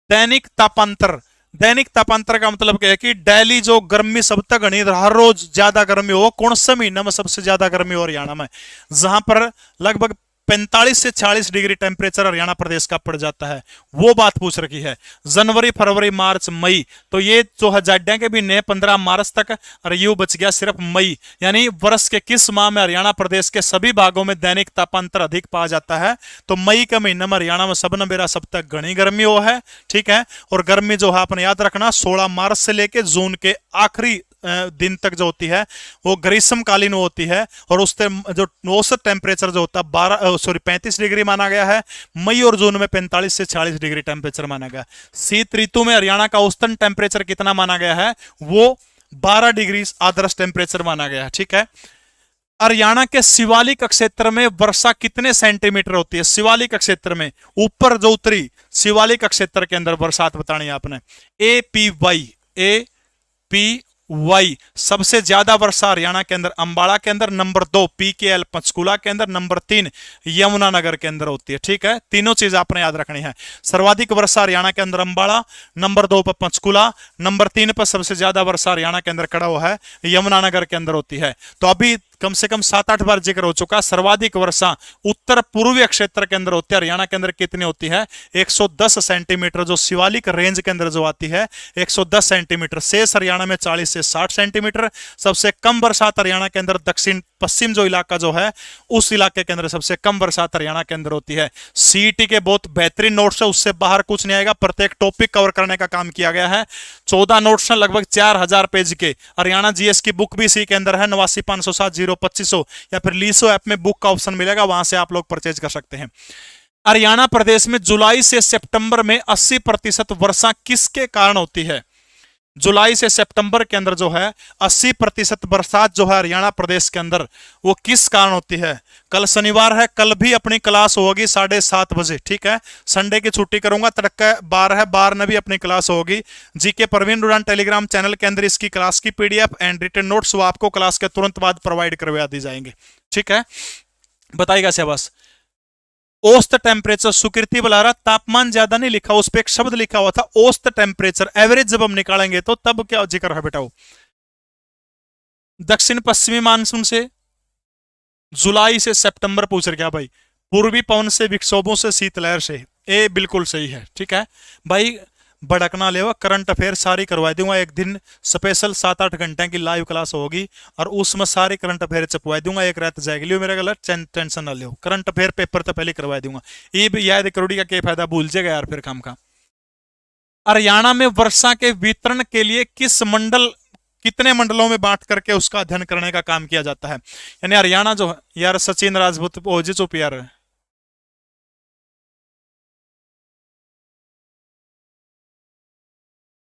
दैनिक तापांतर, दैनिक तापांतर का मतलब क्या है कि डेली जो गर्मी सब तक घनी, हर रोज ज्यादा गर्मी हो, कौन सा महीना में सबसे ज्यादा गर्मी हो हरियाणा में, जहां पर लगभग 45 से 40 डिग्री टेम्परेचर हरियाणा प्रदेश का पड़ जाता है, वो बात पूछ रखी है। जनवरी फरवरी मार्च मई, तो ये जो हजाड्या के भी ने 15 मार्च तक, और यू बच गया सिर्फ मई, यानी वर्ष के किस माह में हरियाणा प्रदेश के सभी भागों में दैनिक तापांतर अधिक पाया जाता है, तो मई के महीने में हरियाणा में सब बेरा सब तक घनी गर्मी हो है, ठीक है। और गर्मी जो है आपने याद रखना 16 मार्च से लेके जून के आखिरी दिन तक जो होती है वो ग्रीष्मकालीन होती है, और उससे जो औसत टेम्परेचर जो होता है 35 डिग्री माना गया है। मई और जून में 45 से 40 डिग्री टेम्परेचर माना गया। शीत ऋतु में हरियाणा का औसतन टेम्परेचर कितना माना गया है, वो 12 डिग्री आदर्श टेम्परेचर माना गया है, ठीक है। हरियाणा के शिवालिक क्षेत्र में वर्षा कितने सेंटीमीटर होती है? शिवालिक क्षेत्र में, ऊपर जो उत्तरी शिवालिक क्षेत्र के अंदर बरसात बतानी है आपने। ए वाई सबसे ज्यादा वर्षा हरियाणा के अंदर अंबाला के अंदर, नंबर 2 PKL पंचकुला के अंदर, नंबर 3 यमुनानगर के अंदर होती है, ठीक है। तीनों चीज आपने याद रखनी है। सर्वाधिक वर्षा हरियाणा के अंदर अंबाला, नंबर 2 पर पंचकुला, नंबर 3 पर सबसे ज्यादा वर्षा हरियाणा के अंदर खड़ा हुआ है यमुनानगर के अंदर होती है। तो अभी कम से कम 7-8 बार जिक्र हो चुका, सर्वाधिक वर्षा उत्तर पूर्वी क्षेत्र के अंदर होती है। हरियाणा के अंदर कितनी होती है? 110 सेंटीमीटर, जो शिवालिक रेंज के अंदर जो आती है 110 सेंटीमीटर। शेष हरियाणा में 40 से 60 सेंटीमीटर। सबसे कम बरसात हरियाणा के अंदर दक्षिण पश्चिम जो इलाका जो है उस इलाके के अंदर सबसे कम बरसात हरियाणा के अंदर होती है। सीईटी के बहुत बेहतरीन नोट्स है, उससे बाहर कुछ नहीं आएगा, प्रत्येक टॉपिक कवर करने का काम किया गया है। 14 नोट्स हैं, लगभग 4000 पेज के। हरियाणा जीएस की बुक भी इसी के अंदर है, 89,507,02500 या फिर लीसो ऐप में बुक का ऑप्शन मिलेगा, वहां से आप लोग परचेज कर सकते हैं। हरियाणा प्रदेश में जुलाई से सितंबर में 80% वर्षा किसके कारण होती है? जुलाई से सितंबर के अंदर जो है 80% बरसात जो है हरियाणा प्रदेश के अंदर वो किस कारण होती है? कल शनिवार है, कल भी अपनी क्लास होगी 7:30 बजे, ठीक है। संडे की छुट्टी करूंगा, तड़का बार है, बार में भी अपनी क्लास होगी। जीके प्रवीण उड़ान टेलीग्राम चैनल के अंदर इसकी क्लास की पीडीएफ एंड रिटन नोट्स वो आपको क्लास के तुरंत बाद प्रोवाइड करवा दी जाएंगे, ठीक है। बताइएगा शहबाज। औसत टेम्परेचर सुकृति बुला रहा, तापमान ज्यादा नहीं लिखा, उस पर एक शब्द लिखा हुआ था औसत टेम्परेचर, एवरेज जब हम निकालेंगे तो तब क्या जिक्र है बेटा? दक्षिण पश्चिमी मानसून से जुलाई से सितंबर पूछ रहे क्या भाई? पूर्वी पवन से, विक्षोभों से, शीतलहर से, ए बिल्कुल सही है, ठीक है भाई। भड़कना लेवा, करंट अफेयर सारी करवा दूंगा, एक दिन स्पेशल 7-8 घंटे की लाइव क्लास होगी और उसमें सारे करंट अफेयर चपवा दूंगा, एक रात जाएगी। लियो मेरा गलत, टेंशन ना लियो, करंट अफेयर पेपर तो पहले करवा दूंगा। ये भी याद करोड़ी का क्या फायदा, भूल जाएगा यार फिर काम का। हरियाणा में वर्षा के वितरण के लिए किस मंडल, कितने मंडलों में बांट करके उसका अध्ययन करने का काम किया जाता है? यानी हरियाणा जो है यार, सचिन राजपूत ओजी चुप यार,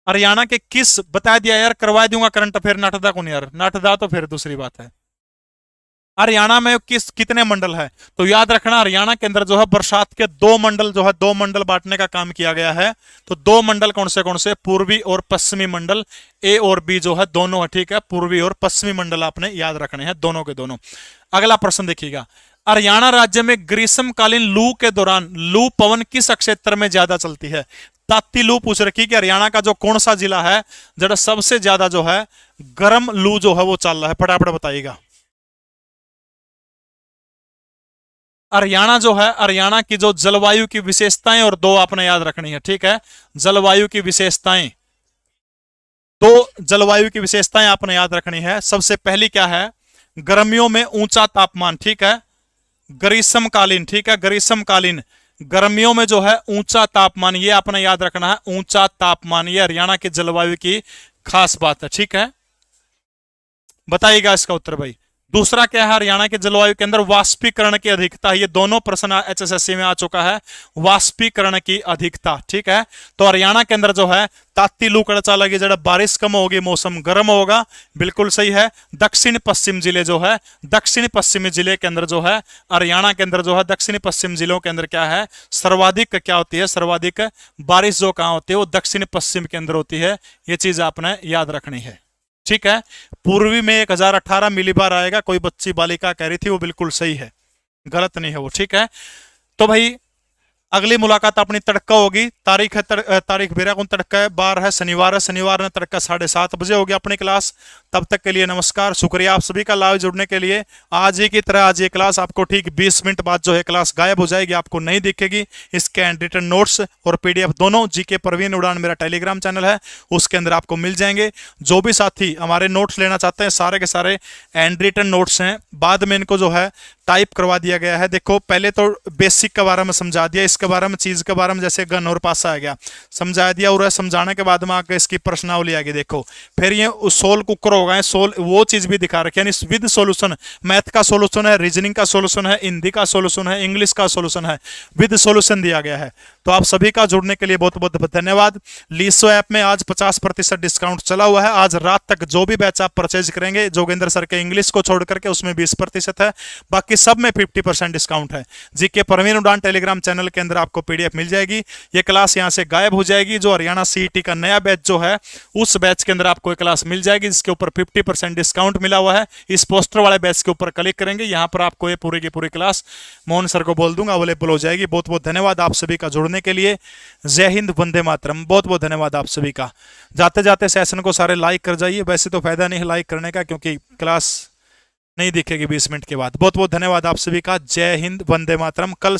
हरियाणा के किस, बता दिया यार, करवा दूंगा करंट अफेयर, नाटदा कौन यार, नाटदा तो फिर दूसरी बात है। हरियाणा में किस, कितने मंडल है? तो याद रखना हरियाणा के अंदर जो है बरसात के 2 मंडल जो है, 2 मंडल बांटने का काम किया गया है। तो 2 मंडल कौन से? पूर्वी और पश्चिमी मंडल, ए और बी जो है दोनों है, ठीक है। पूर्वी और पश्चिमी मंडल आपने याद रखने हैं, दोनों के दोनों। अगला प्रश्न देखिएगा, हरियाणा राज्य में ग्रीष्मकालीन लू के दौरान लू पवन किस क्षेत्र में ज्यादा चलती है? ताती लू पूछ रखी कि हरियाणा का जो कौन सा जिला है जरा सबसे ज्यादा जो है गर्म लू जो है वो चल रहा है, फटाफट बताइएगा। हरियाणा जो है, हरियाणा की जो जलवायु की विशेषताएं और 2 आपने याद रखनी है, ठीक है। जलवायु की विशेषताएं, 2 जलवायु की विशेषताएं आपने याद रखनी है। सबसे पहली क्या है? गर्मियों में ऊंचा तापमान, ठीक है। ग्रीष्मकालीन, ठीक है, ग्रीष्मकालीन, गर्मियों में जो है ऊंचा तापमान, ये आपने याद रखना है, ऊंचा तापमान, ये हरियाणा की जलवायु की खास बात है, ठीक है। बताइएगा इसका उत्तर भाई। दूसरा क्या है? हरियाणा के जलवायु के अंदर वाष्पीकरण की अधिकता, ये दोनों प्रश्न एचएसएससी में आ चुका है, वाष्पीकरण की अधिकता, ठीक है। तो हरियाणा के अंदर जो है ताती लू कड़चा लगी, जरा बारिश कम होगी, मौसम गर्म होगा, बिल्कुल सही है। दक्षिण पश्चिम जिले जो है, दक्षिण पश्चिमी जिले के अंदर जो है, हरियाणा के अंदर जो है दक्षिण पश्चिम जिलों के अंदर क्या है, सर्वाधिक क्या होती है? सर्वाधिक बारिश जो कहां होती है वो दक्षिण पश्चिम के अंदर होती है, ये चीज आपने याद रखनी है, ठीक है। पूर्वी में 1018 मिलीबार आएगा, कोई बच्ची बालिका कह रही थी, वो बिल्कुल सही है, गलत नहीं है वो, ठीक है। तो भाई अगली मुलाकात अपनी तड़का होगी, तारीख है तारीख बेरा कौन तड़का है, बार है शनिवार है, शनिवार ने तड़का 7:30 बजे होगी अपनी क्लास। तब तक के लिए नमस्कार, शुक्रिया आप सभी का लाइव जुड़ने के लिए। आज ही की तरह आज ये क्लास आपको ठीक 20 मिनट बाद जो है क्लास गायब हो जाएगी, आपको नहीं दिखेगी। इसके एंड रिटन नोट्स और पीडीएफ दोनों जीके प्रवीण उड़ान मेरा टेलीग्राम चैनल है, उसके अंदर आपको मिल जाएंगे। जो भी साथी हमारे नोट्स लेना चाहते हैं, सारे के सारे एंड रिटन नोट्स हैं, बाद में इनको जो है टाइप करवा दिया गया है। देखो पहले तो बेसिक के बारे में समझा दिया, इसके बारे में, चीज के बारे में, जैसे गन और पासा आ गया समझा दिया, और समझाने के बाद में आगे इसकी प्रश्नावली आ गई। देखो फिर ये सोल कुकर होगा, सोल वो चीज भी दिखा रखी है, यानी विद सॉल्यूशन, मैथ का सॉल्यूशन है, रीजनिंग का सॉल्यूशन है, हिंदी का सॉल्यूशन है, इंग्लिश का सॉल्यूशन है, विद सॉल्यूशन दिया गया है। तो आप सभी का जुड़ने के लिए बहुत बहुत धन्यवाद। लीसो ऐप में आज 50% डिस्काउंट चला हुआ है। आज रात तक जो भी बैच आप परचेज करेंगे, जोगेंद्र सर के इंग्लिश को छोड़ करके, उसमें 20% है, बाकी सब में 50% डिस्काउंट है। जीके प्रवीण उड़ान टेलीग्राम चैनल के अंदर आपको पीडीएफ मिल जाएगी। ये क्लास यहां से गायब हो जाएगी। जो हरियाणा सीईटी का नया बैच जो है, उस बैच के अंदर आपको एक क्लास मिल जाएगी जिसके ऊपर 50% डिस्काउंट मिला हुआ है। इस पोस्टर वाले बैच के ऊपर क्लिक करेंगे, यहां पर आपको ये पूरी की पूरी क्लास मोहन सर को बोल दूंगा अवेलेबल हो जाएगी। बहुत बहुत धन्यवाद आप सभी का जुड़ने के लिए। जय हिंद, वंदे मातरम। बहुत बहुत धन्यवाद आप सभी का। जाते जाते सेशन को सारे लाइक कर जाइए, वैसे तो फायदा नहीं है लाइक करने का क्योंकि क्लास नहीं दिखेगी 20 मिनट के बाद। बहुत बहुत धन्यवाद आप सभी का। जय हिंद, वंदे मातरम। कल